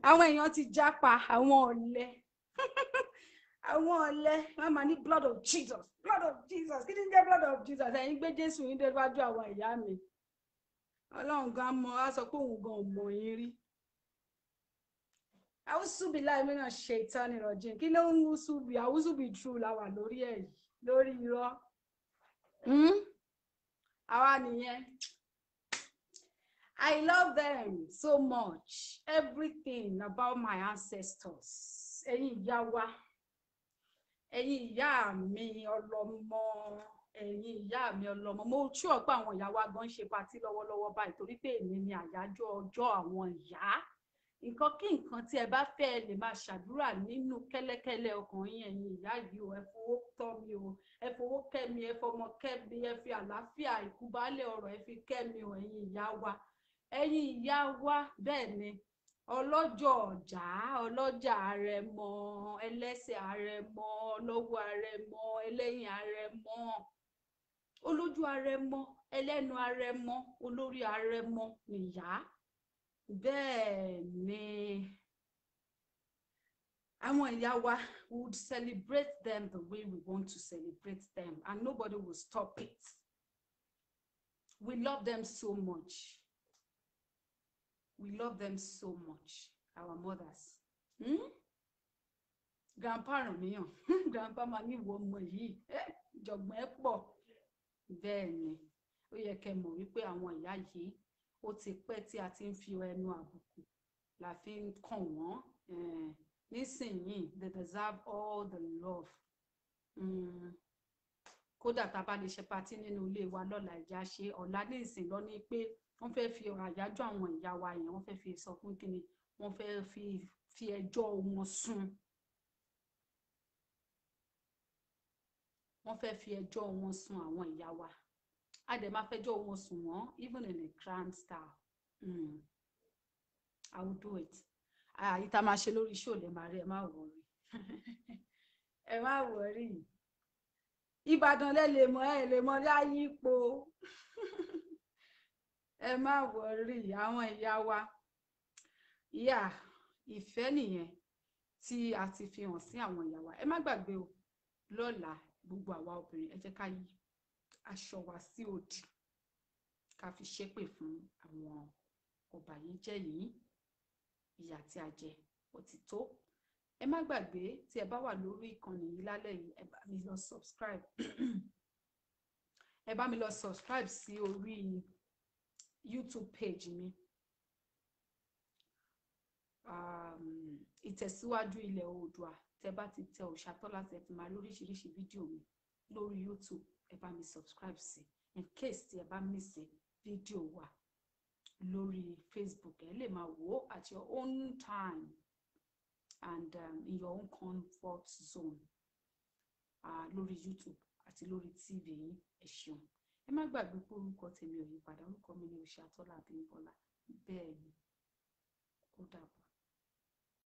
Àwọn èèyàn ti jápa àwọn ọ̀lẹ. Àwọn ọ̀lẹ wọ́n máa ní blood of Jesus, blood of Jesus. Kí ni jẹ́ blood of Jesus? Ẹ̀yin gbé Jésù yín déwájú àwọn ìyá mi. Ọlọ́run gan mọ̀ á sọ pé òun gan ò mọ̀ yín rí. Àwùsùbí láì mìíràn ṣe ìtọ́ni rọ̀jìn. Kí ló ń wùsùbí? Àwùsùbí true la wà lórí ẹ̀ yìí, lórí irọ́. Àwa nìyẹn. I love them so much. Everything about my ancestors. Ẹ̀yin ìyá wa, ẹ̀yin ìyá mi ọlọ́mọ, ẹ̀yin ìyá mi ọlọ́mọ. Mo tú ọ̀pọ̀ àwọn ìyá wa gan ṣe patí lọ́wọ́lọ́wọ́ báyìí torí pé èmi ni àyájọ́ ọjọ́ àwọn ìyá. Nǹkan kí nǹkan tí ẹ bá fẹ́ lè máa ṣàdúrà nínú kẹ́lẹ́kẹ́lẹ́ ọkàn yín, ẹ̀yin ìyá yìí o, ẹ fowó tọ́ mi o, ẹ fowó kẹ́ mi, ẹ fọmọ kẹ́ mi, ẹ fi àlàáfíà ìkúbálẹ̀ ọ̀rọ̀ ẹ fi kẹ́ mi o, ẹ̀yin ìyá wa. Ẹ̀yin ìyá wa bẹ́ẹ̀ ni ọlọ́jọ́ ọ̀já, ọlọ́jà àrẹ̀mọ, ẹlẹ́sẹ̀ àrẹ̀mọ, ọlọ́wọ́ àrẹ̀mọ, ẹlẹ́yìn àrẹ̀mọ, olójú àrẹ̀mọ, ẹlẹ́nu àrẹ̀mọ, olórí àrẹ̀mọ nìyá. Bẹ́ẹ̀ ni àwọn ìyá wa would celebrate them the way we want to celebrate them and nobody will stop it. We love them so much. We love them so much, our mothers. Grandpa ràn mí hàn. Grandpa máa ní ìwọ ọmọ yìí. Jọ̀gbọ́n ẹ pọ̀. Bẹ́ẹ̀ ni, ó yẹ kẹ́ mọ̀ wípé àwọn ìyá yìí ó ti pẹ́ tí a ti ń fi ẹnu àbùkù la fi ń kàn wọ́n. Nísìnyìí, they deserve all the love. Kódà tá a bá lè ṣe patí nínú ilé wa lọ́la ìjà ṣe ọ̀la ní ìsìn lọ ní pé wọ́n fẹ́ fi àyájọ́ àwọn ìyá wa yẹn wọ́n fẹ́ fi sọ fún kíni wọ́n fẹ́ fi ẹjọ́ wọn sùn. Wọ́n fẹ́ fi ẹjọ́ wọn sùn àwọn ìyá wa. A dẹ̀ máa fẹjọ́ wọn sùn wọ́n even in a grand style. I will do it. Àyíká máa ṣe lórí show lè máa rí ẹ má wọrí. Ẹ má wọrí. Ìbàdàn lè mọ láyípo. Ẹ má wọrí àwọn ìyá wa. ìyá ìfẹ́ nìyẹn tí a ti fi hàn sí àwọn ìyá wa. Ẹ má gbàgbé o, lọ́la gbogbo àwa obìnrin ẹ jẹ́ ká yí aṣọ wa sí òdì ká fi ṣépè fún àwọn ọ̀bàyéjẹ́ yìí. Ìyà tí a jẹ ó ti tó. Ẹ má gbàgbé tí ẹ bá wà lórí ìkànnì yìí lálẹ́ yìí, ẹ bá mi lọ subscribe ẹ bá mi lọ subscribe sí orí YouTube page mi, ìtẹ̀síwájú ilẹ̀ Oòduà. Tẹ bá ti tẹ Òòṣàtọ́lá tẹ ti máa lóríṣiríṣi fídíò mi lórí YouTube. Ẹ bá mi subscribe sí, in case tí ẹ bá miss fídíò wa lórí Facebook, ẹ lè máa wò ó at your own time and in your own comfort zone lórí YouTube àti lórí TV yín. Ẹ ṣeun. Ẹ má gbàgbé pé orúkọ tèmi ò yí padà, orúkọ mi ni Òòṣàtọ́lá Abímbọ́lá. Bẹ́ẹ̀ ni, ó dàbọ̀.